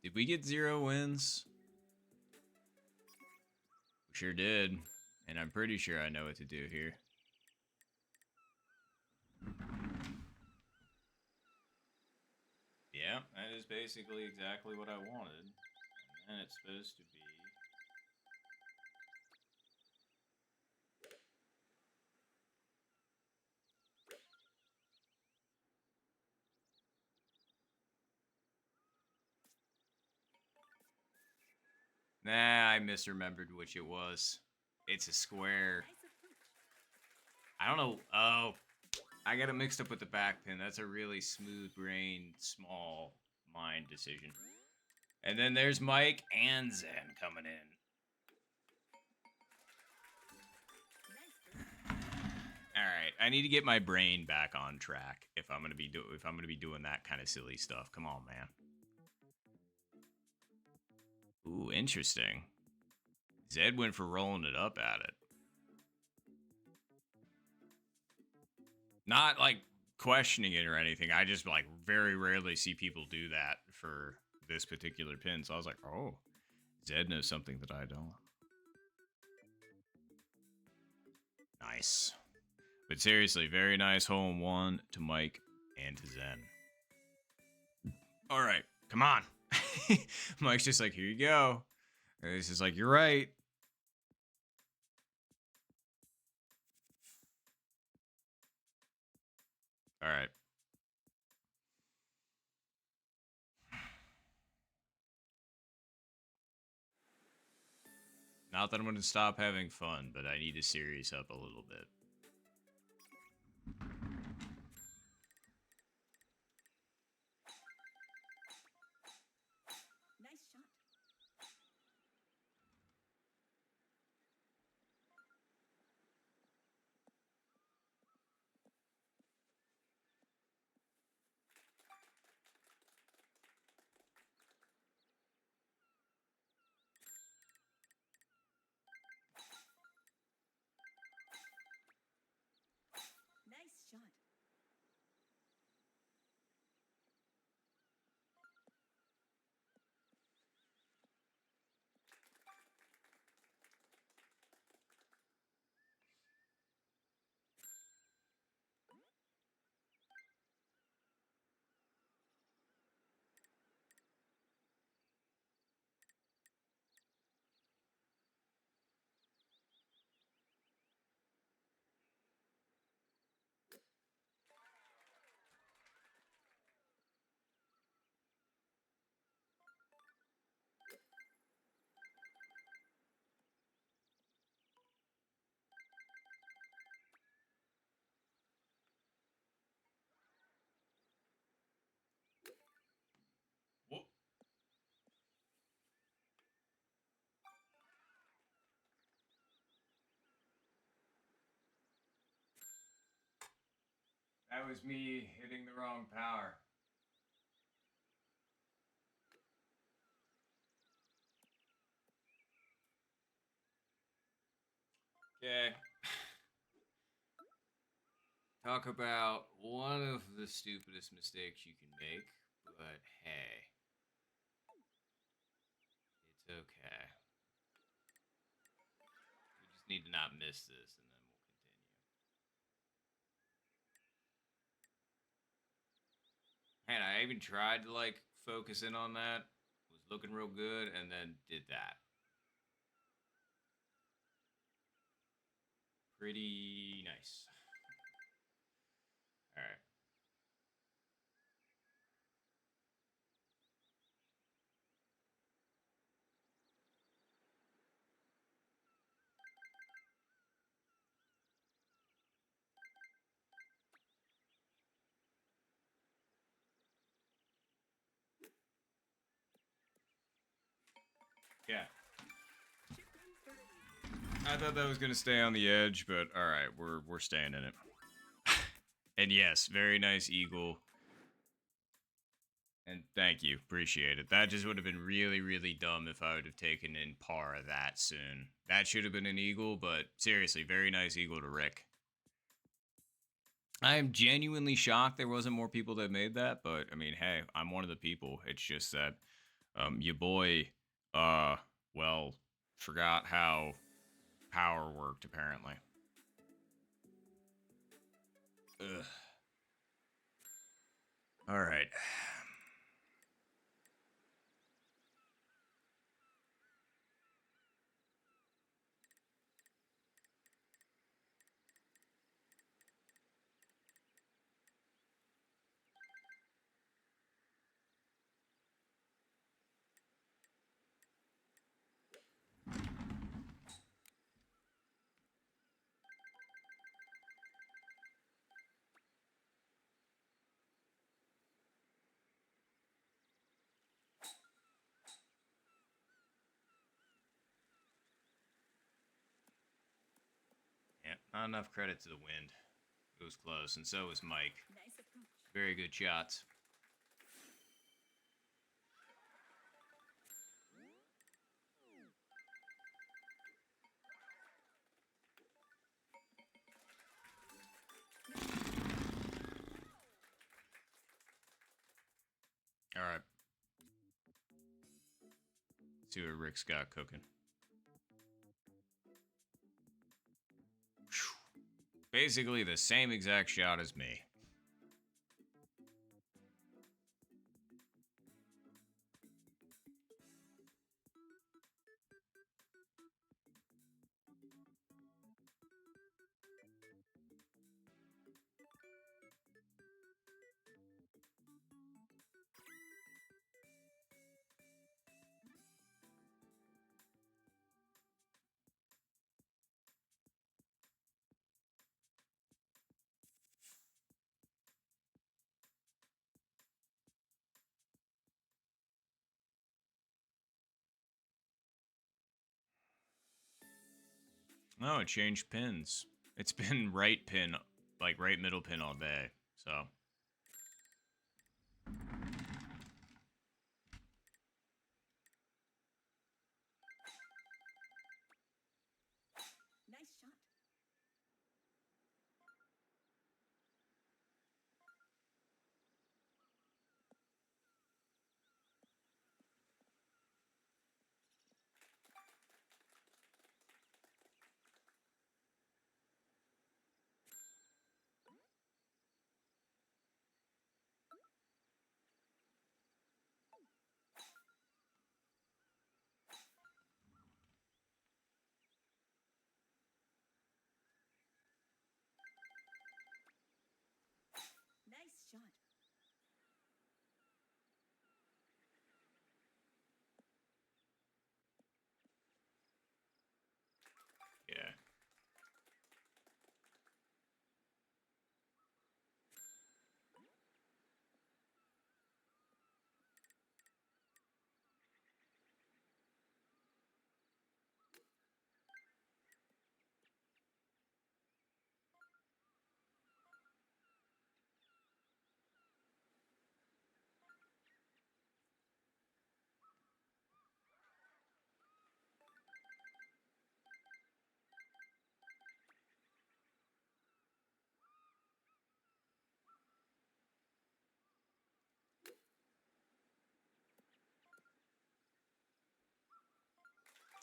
Did we get 0 wins? We sure did. And I'm pretty sure I know what to do here. Yeah, that is basically exactly what I wanted. And then it's supposed to be... Nah, I misremembered which it was. It's a square. Nice approach. I don't know. Oh, I got it mixed up with the back pin. That's a really smooth-brained, small mind decision. And then there's Mike and Zen coming in. Nice first. All right, I need to get my brain back on track if I'm gonna be doing that kind of silly stuff. Come on, man. Ooh, interesting. Zed went for rolling it up at it. Not like questioning it or anything. I just like very rarely see people do that for this particular pin. So I was like, oh, Zed knows something that I don't. Nice. But seriously, very nice hole in one to Mike and to Zen. All right, come on. Mike's just like, here you go. And he's just like, you're right. All right. Not that I'm going to stop having fun, but I need to serious up a little bit. Nice shot. Nice shot. Whoop. That was me hitting the wrong power. Okay. Talk about one of the stupidest mistakes you can make, but hey, it's okay. We just need to not miss this, and then we'll continue. Man, I even tried to like focus in on that. Was looking real good, and then did that. Pretty nice. All right. Yeah. Chip in birdie. I thought that was gonna stay on the edge, but all right, we're staying in it. And yes, very nice eagle. And thank you, appreciate it. That just would have been really, really dumb if I would have taken in par that soon. That should have been an eagle, but seriously, very nice eagle to Rick. I am genuinely shocked there wasn't more people that made that, but I mean, hey, I'm one of the people. It's just that your boy well, forgot how power worked apparently. Ugh. All right. Not enough credit to the wind. It was close, and so was Mike. Nice approach. Very good shots. All right. See what Rick's got cooking. Basically the same exact shot as me. Oh, it changed pins. It's been right pin, like right middle pin all day, so. Nice shot. Nice shot. Yeah.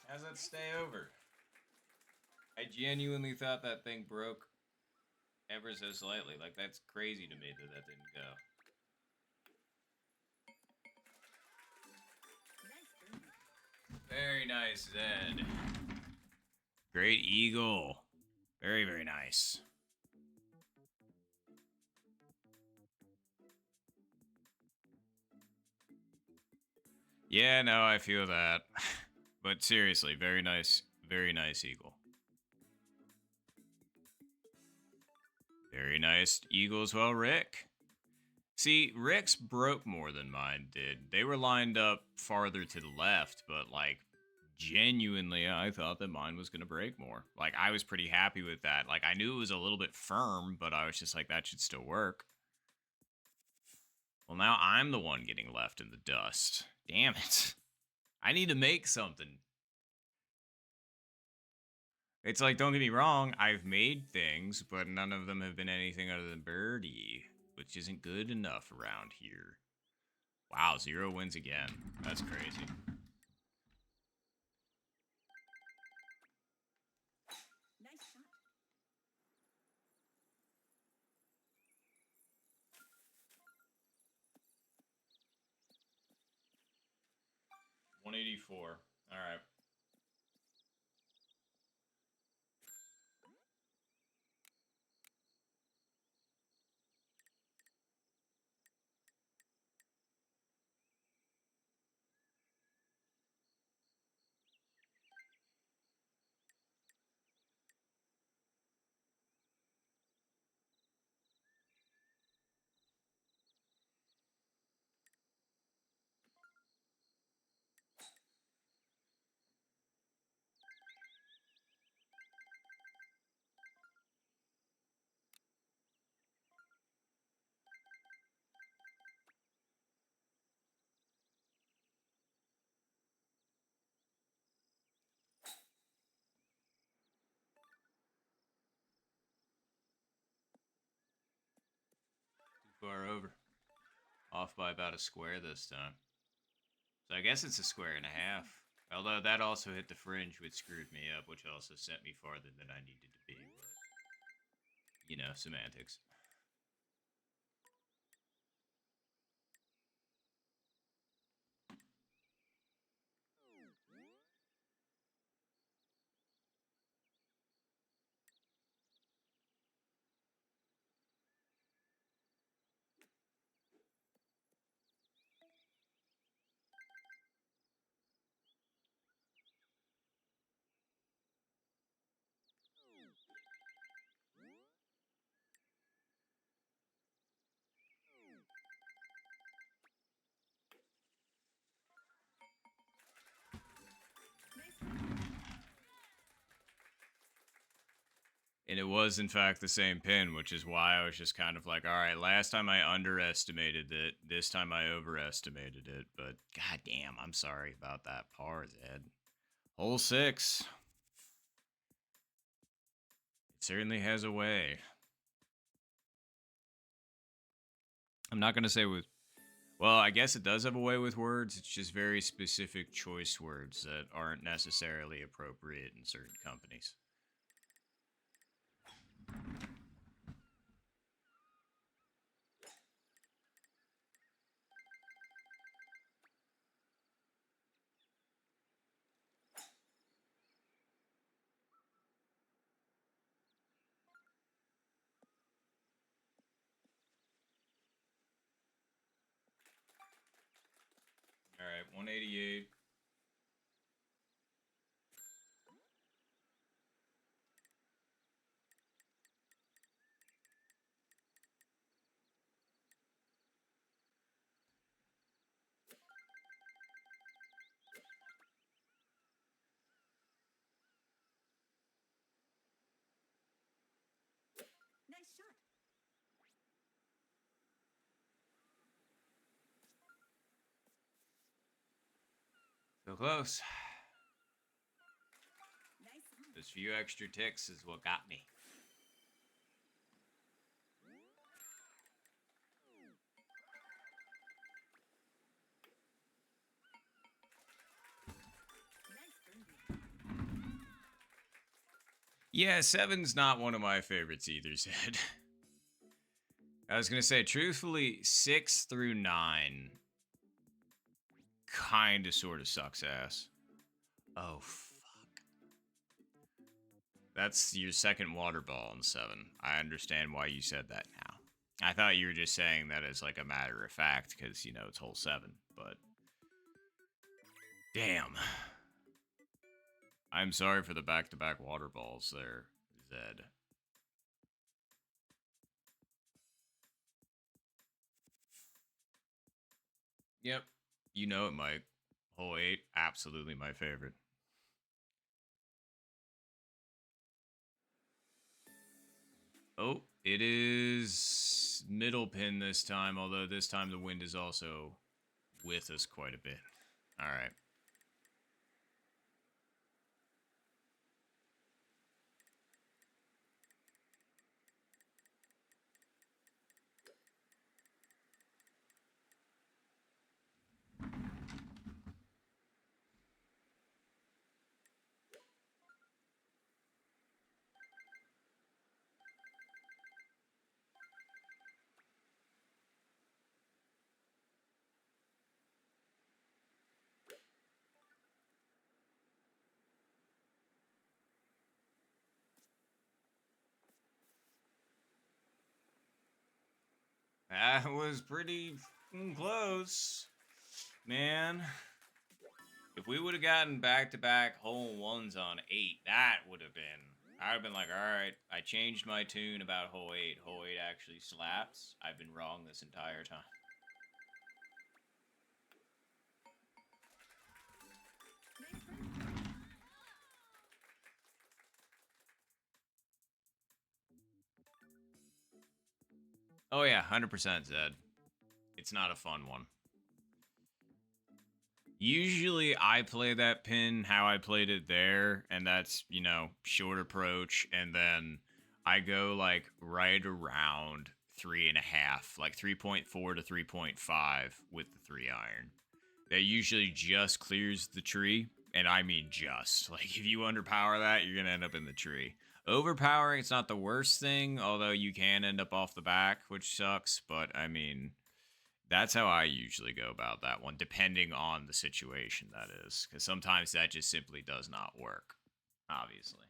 How's that stay over? I genuinely thought that thing broke ever so slightly. Like, that's crazy to me that that didn't go. Nice birdie. Very nice, Zed. Great eagle. Very, very nice. Yeah, no, I feel that. But seriously, very nice eagle. Very nice eagle as well, Rick. See, Rick's broke more than mine did. They were lined up farther to the left, but like genuinely, I thought that mine was going to break more. Like, I was pretty happy with that. Like, I knew it was a little bit firm, but I was just like, that should still work. Well, now I'm the one getting left in the dust. Damn it. I need to make something. It's like, don't get me wrong, I've made things, but none of them have been anything other than birdie, which isn't good enough around here. Wow, 0 wins again. That's crazy. Nice shot. 184. All right. Far over. Off by about a square this time. So I guess it's a square and a half. Although that also hit the fringe, which screwed me up, which also sent me farther than I needed to be. But, you know, semantics. And it was, in fact, the same pin, which is why I was just kind of like, all right, last time I underestimated it. This time I overestimated it. But goddamn, I'm sorry about that par, Zed. Hole 6. It certainly has a way. I'm not going to say with... Well, I guess it does have a way with words. It's just very specific choice words that aren't necessarily appropriate in certain companies. All right, 188. Nice shot. So close. Nice on. Those few extra ticks is what got me. Nice birdie. Yeah, 7's not one of my favorites either, Zed. I was gonna say, truthfully, 6 through 9 kind of sort of sucks ass. Oh, fuck. That's your second water ball in 7. I understand why you said that now. I thought you were just saying that as like a matter of fact, because, you know, it's hole 7, but... Damn. I'm sorry for the back-to-back water balls there, Zed. Yep. You know it, Mike. Hole 8, absolutely my favorite. Oh, it is middle pin this time, although this time the wind is also with us quite a bit. All right. That was pretty close, man. If we would have gotten back-to-back hole 1s on 8, that would have been... I would have been like, all right, I changed my tune about hole 8. Hole 8 actually slaps. I've been wrong this entire time. Nice birdie. Oh yeah, 100% Zed. It's not a fun one. Usually I play that pin how I played it there, and that's, you know, short approach, and then I go like right around 3.5, like 3.4 to 3.5 with the 3 iron. That usually just clears the tree, and I mean just. Like, if you underpower that, you're going to end up in the tree. Overpowering, it's not the worst thing, although you can end up off the back, which sucks, but I mean, that's how I usually go about that one, depending on the situation, that is. Because sometimes that just simply does not work, obviously.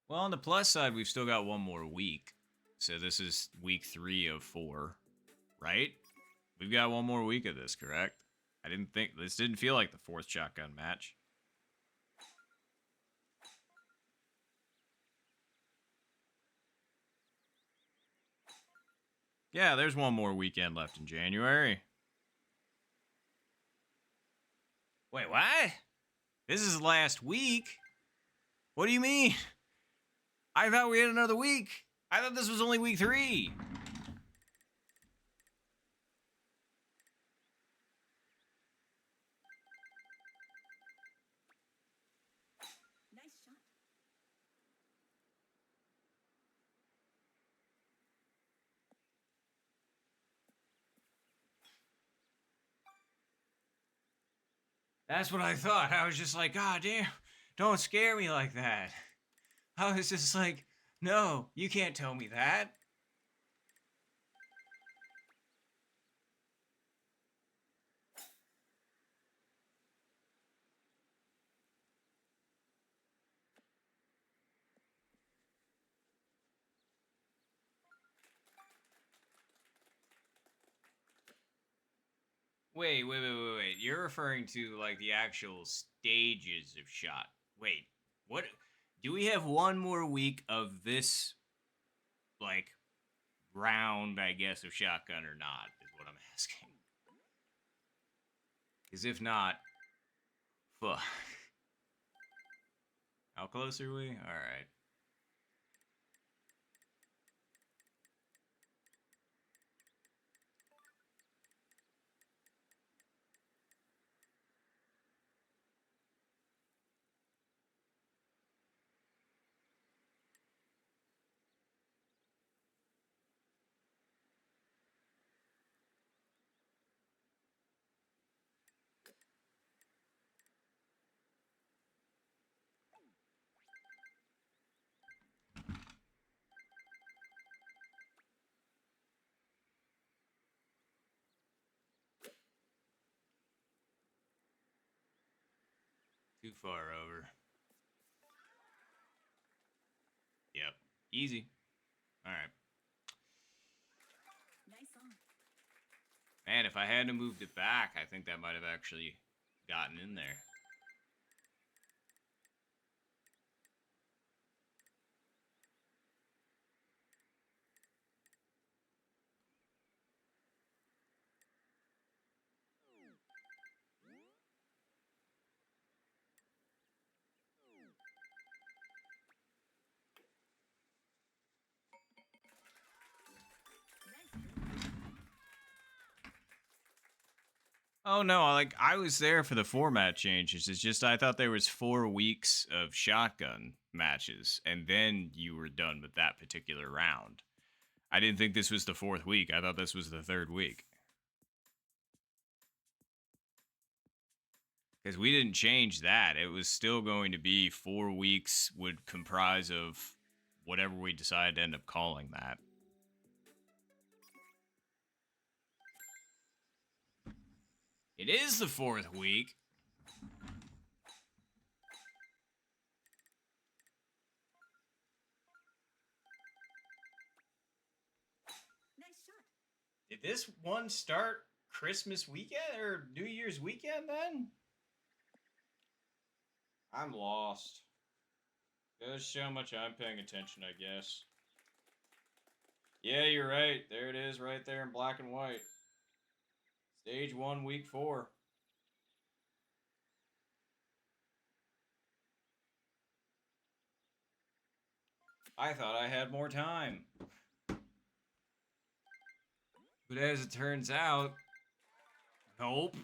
Well, on the plus side, we've still got one more week. So this is week 3 of 4, right? We've got one more week of this, correct? This didn't feel like the 4th shotgun match. Yeah, there's one more weekend left in January. Wait, what? This is last week? What do you mean? I thought we had another week. I thought this was only week 3. Nice shot. That's what I thought. I was just like, God damn, don't scare me like that. I was just like, no, you can't tell me that. Wait. You're referring to, like, the actual stages of shot. Wait, what? Do we have one more week of this, like, round, I guess, of shotgun or not, is what I'm asking. Because if not, fuck. How close are we? Alright. Too far over. Yep. Easy. Alright. Nice on. Man, if I hadn't moved it back, I think that might have actually gotten in there. Oh no, like I was there for the format changes. It's just I thought there was 4 weeks of shotgun matches and then you were done with that particular round. I didn't think this was the 4th week. I thought this was the 3rd week. Because we didn't change that. It was still going to be 4 weeks would comprise of whatever we decide to end up calling that. It is the 4th week. Nice shot. Did this one start Christmas weekend or New Year's weekend then? I'm lost. Goes to show how much I'm paying attention, I guess. Yeah, you're right. There it is right there in black and white. Stage 1, week 4. I thought I had more time. But as it turns out, nope.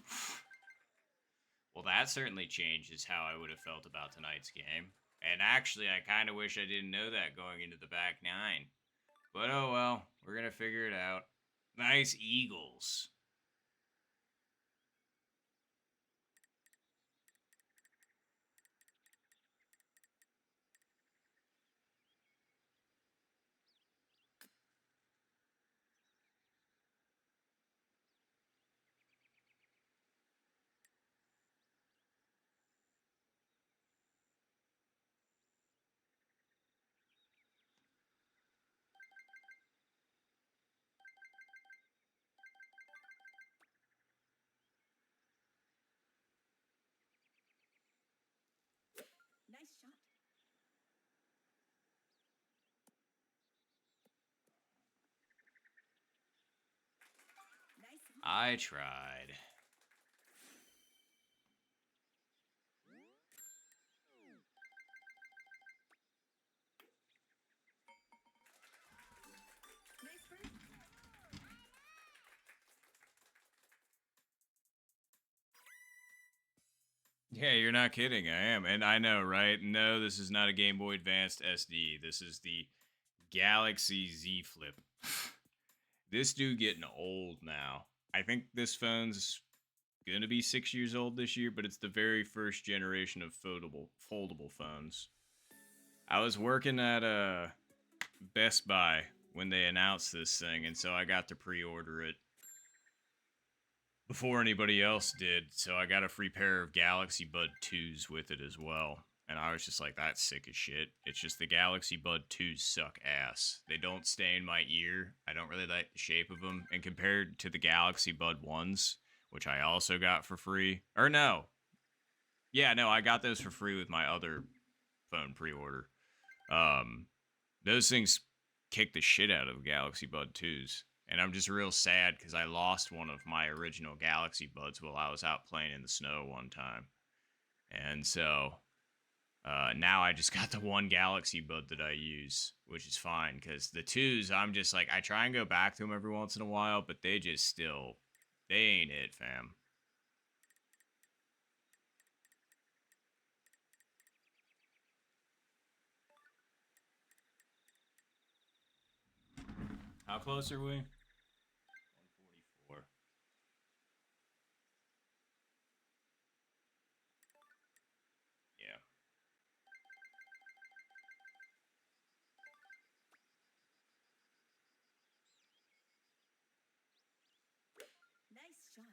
Well, that certainly changes how I would have felt about tonight's game. And actually, I kind of wish I didn't know that going into the back nine. But oh well, we're going to figure it out. Nice eagles. Nice shot. Nice hit. I tried. Nice bird. Yeah, you're not kidding. I am. And I know, right? No, this is not a Game Boy Advanced SD. This is the Galaxy Z Flip. This dude getting old now. I think this phone's gonna be 6 years old this year, but it's the very first generation of foldable phones. I was working at Best Buy when they announced this thing, and so I got to pre-order it before anybody else did. So I got a free pair of Galaxy Bud 2s with it as well. And I was just like, that's sick as shit. It's just the Galaxy Bud 2s suck ass. They don't stay in my ear. I don't really like the shape of them. And compared to the Galaxy Bud 1s, which I also got for free. Or no. Yeah, no, I got those for free with my other phone pre-order. Those things kick the shit out of Galaxy Bud 2s. And I'm just real sad because I lost one of my original Galaxy Buds while I was out playing in the snow one time. And so now I just got the one Galaxy Bud that I use, which is fine because the 2s, I'm just like, I try and go back to them every once in a while, but they just still, they ain't it, fam. How close are we? 144. Yeah. Nice shot.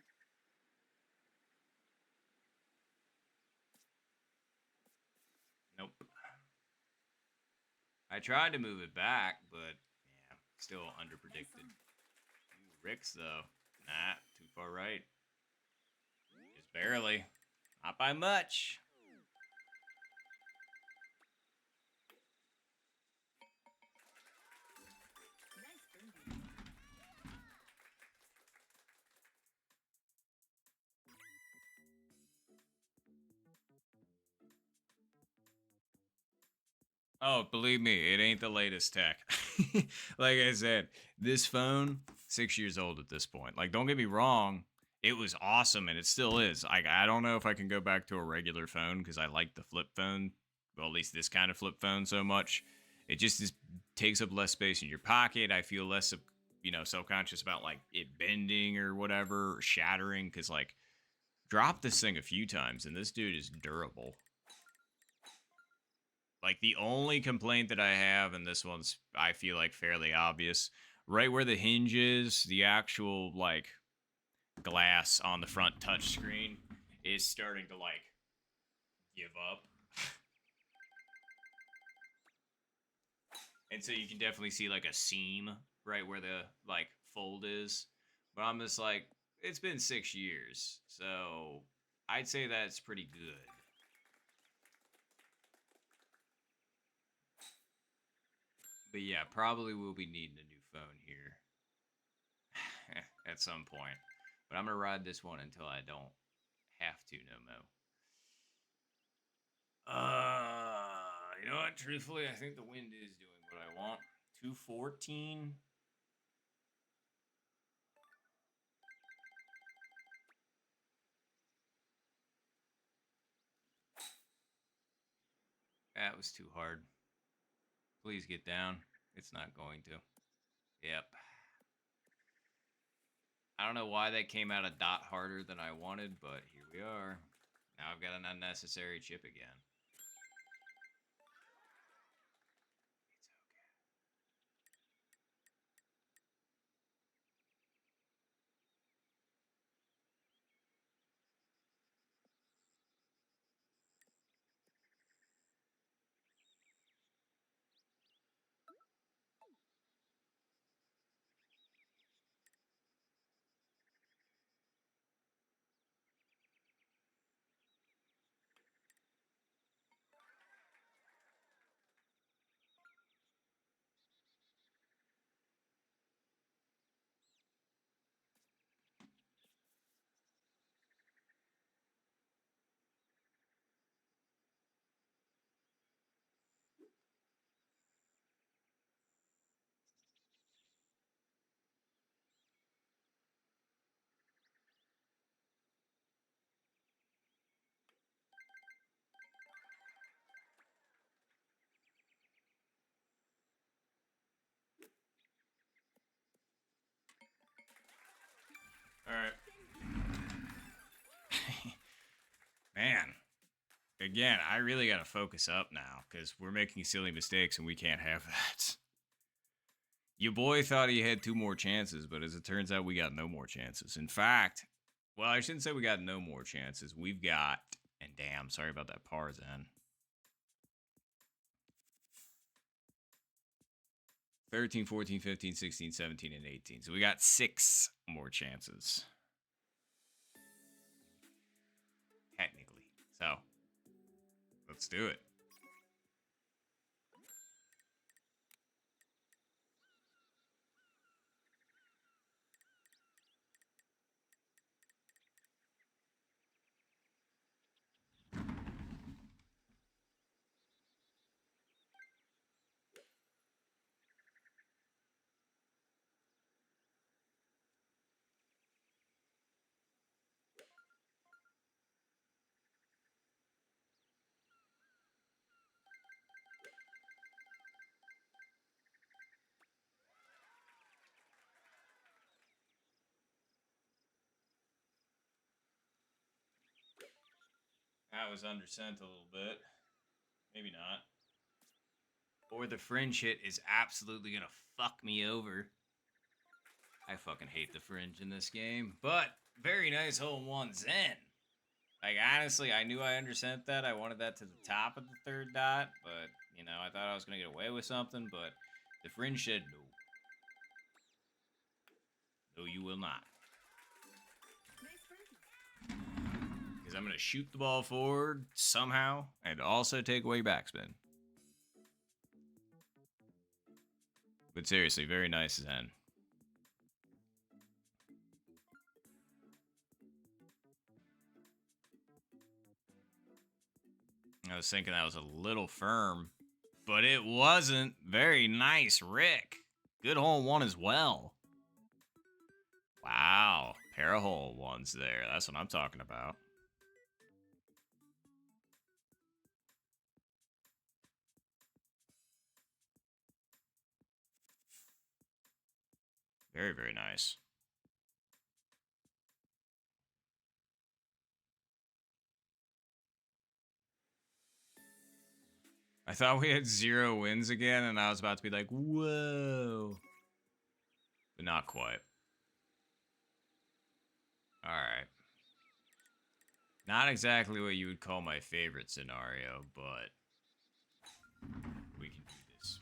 Nope. I tried to move it back, but yeah, still underpredicted. Ooh, Ricks though. Nah, too far right. Just barely. Not by much. Nice birdie. Oh, believe me, it ain't the latest tech. Like I said, this phone, 6 years old at this point. Like, don't get me wrong, it was awesome and it still is. I don't know if I can go back to a regular phone because I like the flip phone, well, at least this kind of flip phone so much. It just takes up less space in your pocket. I feel less, self-conscious about like it bending or whatever, or shattering. Because like, dropped this thing a few times and this dude is durable. Like the only complaint that I have, and this one's I feel like fairly obvious, right where the hinge is, the actual like glass on the front touchscreen is starting to like give up. And so you can definitely see like a seam right where the like fold is. But I'm just like, it's been 6 years. So I'd say that's pretty good. But yeah, probably will be needing a new phone here at some point. But I'm gonna ride this one until I don't have to no more. You know what? Truthfully, I think the wind is doing what I want. 214. That was too hard. Please get down. It's not going to. Yep. I don't know why that came out a dot harder than I wanted, but here we are. Now I've got an unnecessary chip again. It's okay. All right. Man, again, I really got to focus up now because we're making silly mistakes and we can't have that. Your boy thought he had 2 more chances, but as it turns out, we got no more chances. In fact, well, I shouldn't say we got no more chances. We've got, and damn, sorry about that par, Zen. 13, 14, 15, 16, 17, and 18. So we got 6 more chances. Technically. So, let's do it. That was undersent a little bit. Maybe not. Or the fringe hit is absolutely gonna fuck me over. I fucking hate the fringe in this game. But, very nice hole in one, Zen. Like, honestly, I knew I undersent that. I wanted that to the top of the 3rd dot. But, you know, I thought I was gonna get away with something. But the fringe said no. No, you will not. Nice birdie. Because I'm going to shoot the ball forward somehow and also take away backspin. But seriously, very nice Zen. I was thinking that was a little firm, but it wasn't. Very nice, Rick. Good hole in one as well. Wow, pair of hole in ones there. That's what I'm talking about. Very, very nice. I thought we had 0 wins again, and I was about to be like, whoa. But not quite. Alright. Not exactly what you would call my favorite scenario, but we can do this.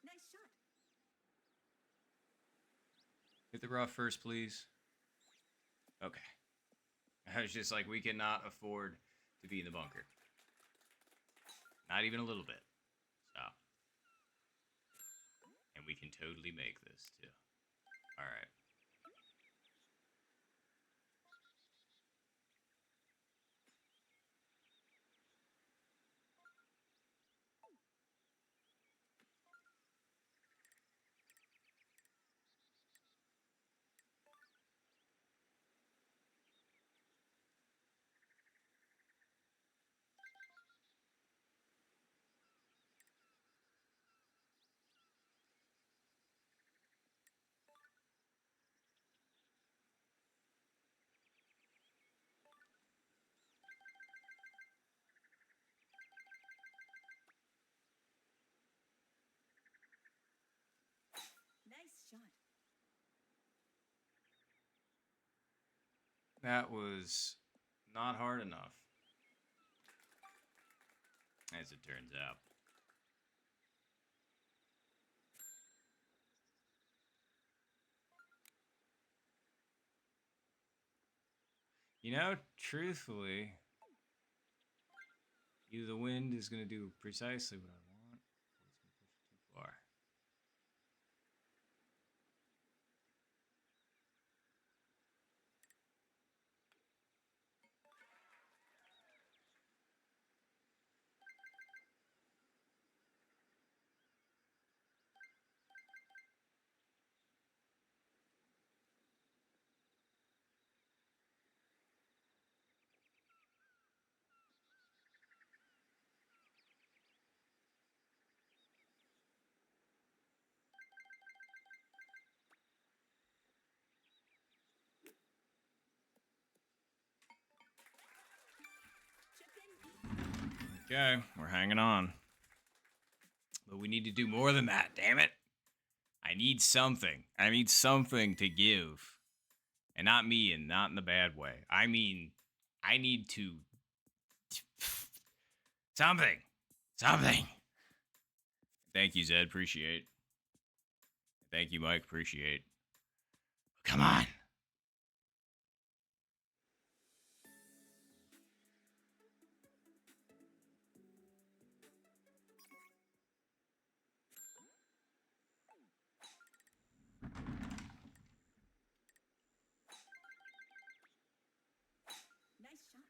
Nice shot. Hit the rough first, please. Okay. I was just like, we cannot afford to be in the bunker. Not even a little bit. Stop. And we can totally make this, too. Alright. That was not hard enough, as it turns out. You know, truthfully, either the wind is going to do precisely what I want, or it's going to push it too far. Chip in. Okay, we're hanging on. But we need to do more than that, damn it. I need something. I need something to give. And not me, and not in the bad way. I mean, I need to. Something. Something. Thank you, Zed. Appreciate. Thank you, Mike. Appreciate. Come on. Nice shot.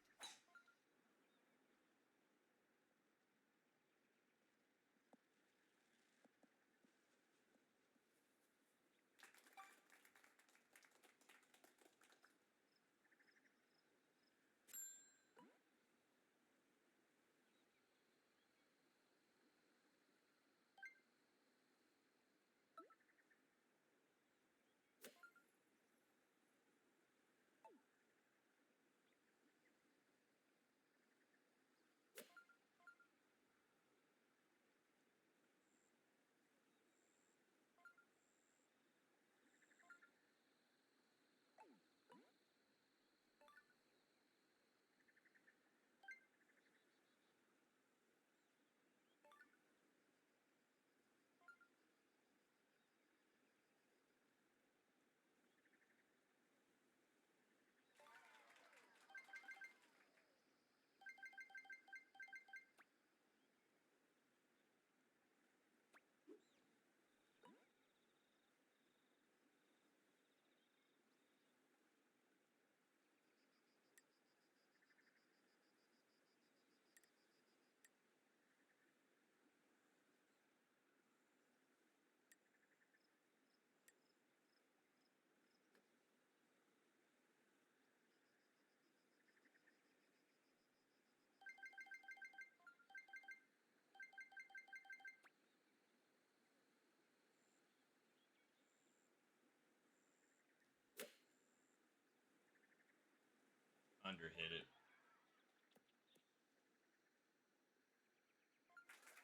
Underhit it.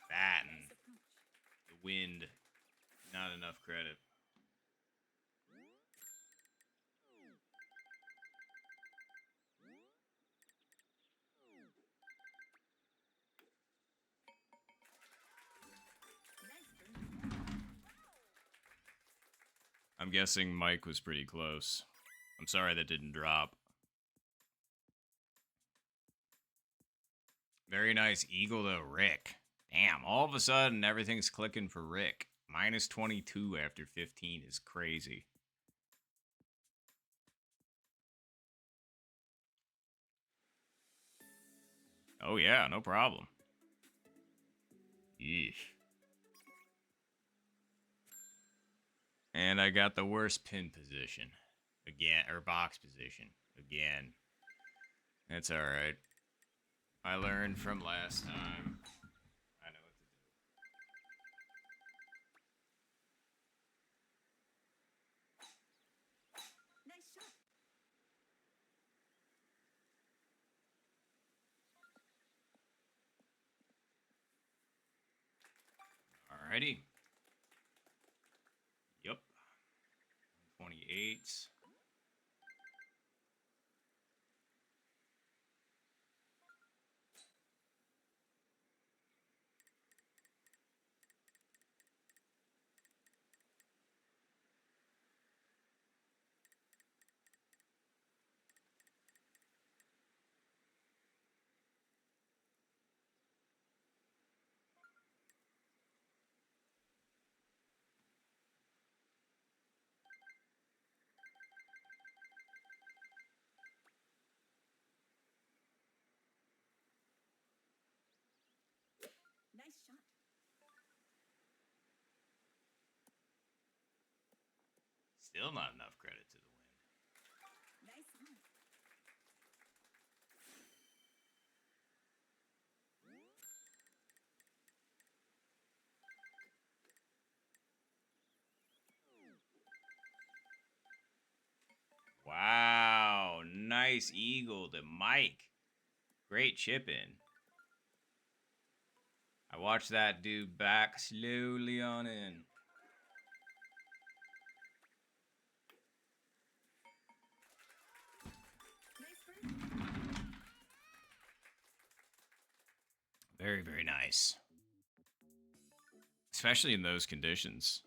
That and Nice approach. the wind. Not enough credit. Nice burn. I'm guessing Mike was pretty close. I'm sorry that didn't drop. Very nice eagle to Rick. Damn, all of a sudden everything's clicking for Rick. Minus 22 after 15 is crazy. Oh yeah, no problem. Yeesh. And I got the worst pin position. Again, or box position. Again. That's alright. I learned from last time. I know what to do. Nice shot. Alrighty. Yep. 28. Still not enough credit to the win. Nice on. Wow, nice eagle to Mike. Great chip in. I watched that dude back slowly on in. Nice birdie. Very, very nice. Especially in those conditions.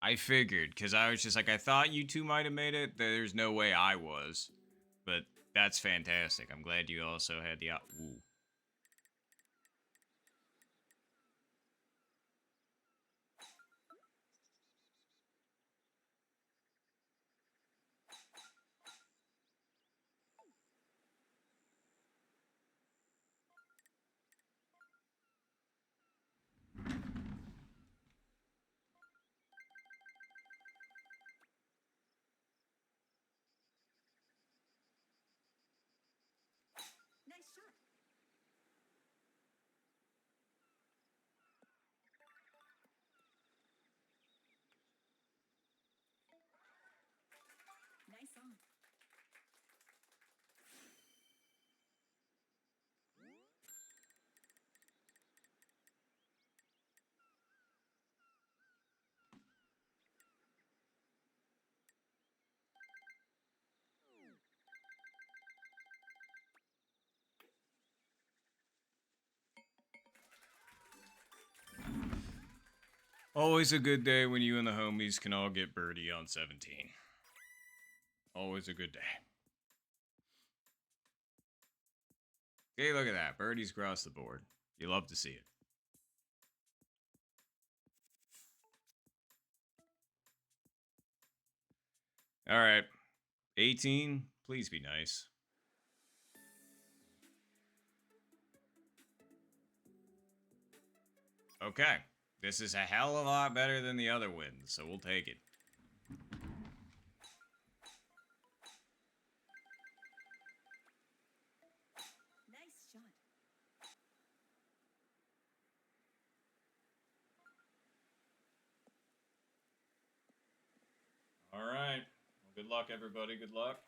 I figured, because I was just like, I thought you two might have made it. There's no way I was. But that's fantastic. I'm glad you also had the... Ooh. Nice shot. Nice on. Always a good day when you and the homies can all get birdie on 17. Always a good day. Okay, look at that. Birdies across the board. You love to see it. All right. 18. Please be nice. Okay. This is a hell of a lot better than the other wins, so we'll take it. Nice shot. All right. Well, good luck, everybody. Good luck.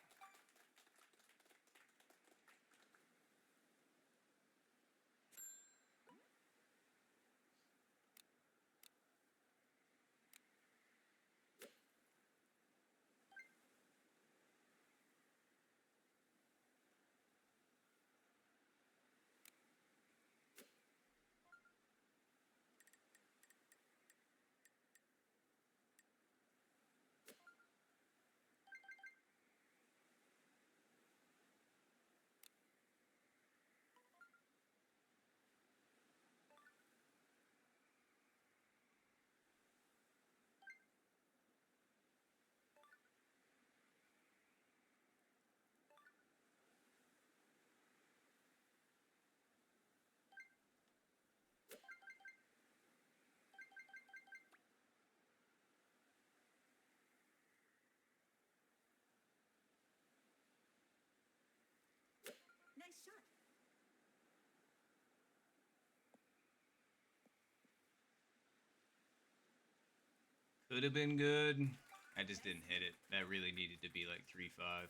Nice shot. Could have been good. I just didn't hit it. That really needed to be like 3-5.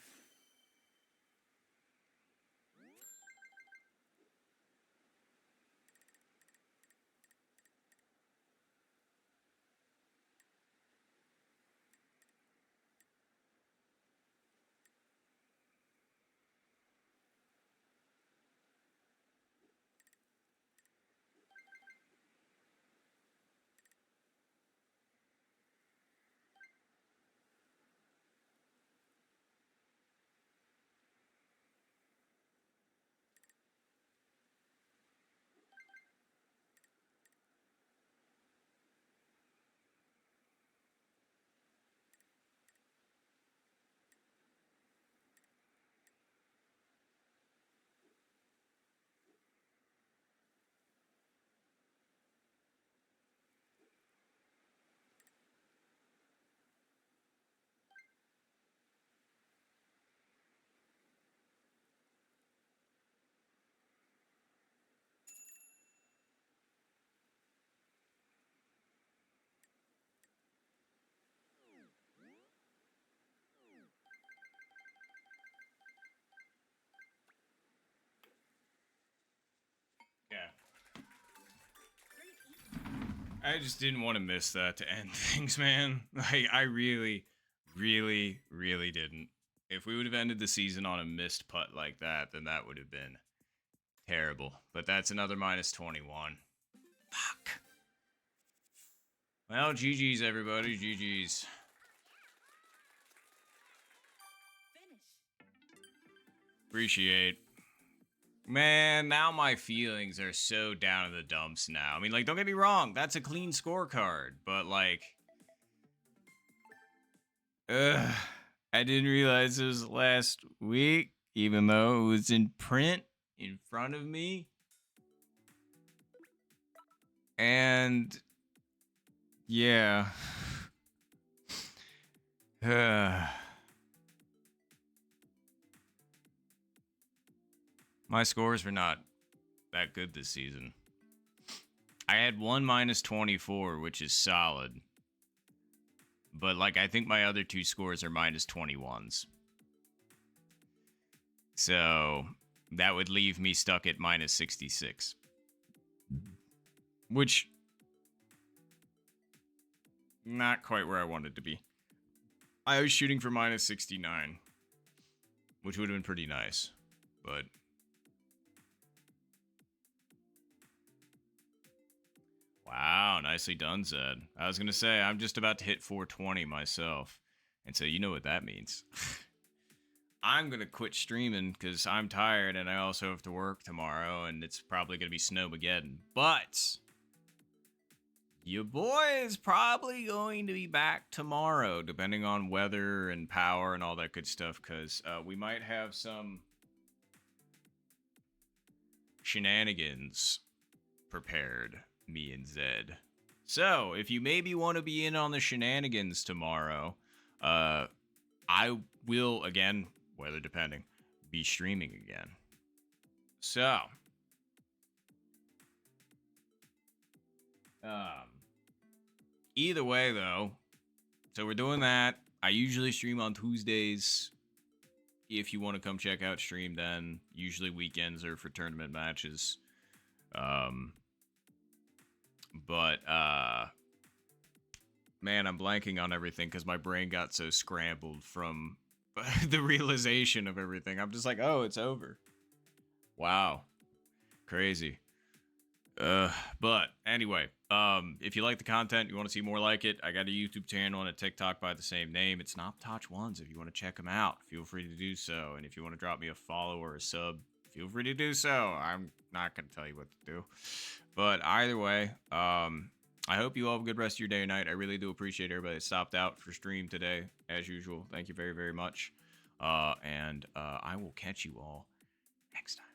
I just didn't want to miss that to end things, man. Like, I really, really, really didn't. If we would have ended the season on a missed putt like that, then that would have been terrible. But that's another minus 21. Fuck. Well, GG's, everybody. GG's. Finish. Appreciate. Man, now my feelings are so down in the dumps now. I mean, like, don't get me wrong, that's a clean scorecard, but like, I didn't realize it was last week, even though it was in print in front of me. And yeah. My scores were not that good this season. I had one minus 24, which is solid. But, like, I think my other two scores are minus 21s. So, that would leave me stuck at minus 66. Which, not quite where I wanted to be. I was shooting for minus 69, which would have been pretty nice. But wow, nicely done, Zed. I was going to say, I'm just about to hit 420 myself. And so you know what that means. I'm going to quit streaming because I'm tired and I also have to work tomorrow and it's probably going to be Snowmageddon. But your boy is probably going to be back tomorrow, depending on weather and power and all that good stuff, because we might have some shenanigans prepared. Me and Zed. So, if you maybe want to be in on the shenanigans tomorrow, I will, again, weather depending, be streaming again. So, either way, though, so we're doing that. I usually stream on Tuesdays. If you want to come check out stream, then usually weekends are for tournament matches. But, man, I'm blanking on everything because my brain got so scrambled from the realization of everything. I'm just like, oh, it's over. Wow. Crazy. But anyway, if you like the content, you want to see more like it, I got a YouTube channel and a TikTok by the same name. It's NopToch1s. If you want to check them out, feel free to do so. And if you want to drop me a follow or a sub, feel free to do so. I'm not going to tell you what to do. But either way, I hope you all have a good rest of your day or night. I really do appreciate everybody that stopped out for stream today, as usual. Thank you very, very much. And I will catch you all next time.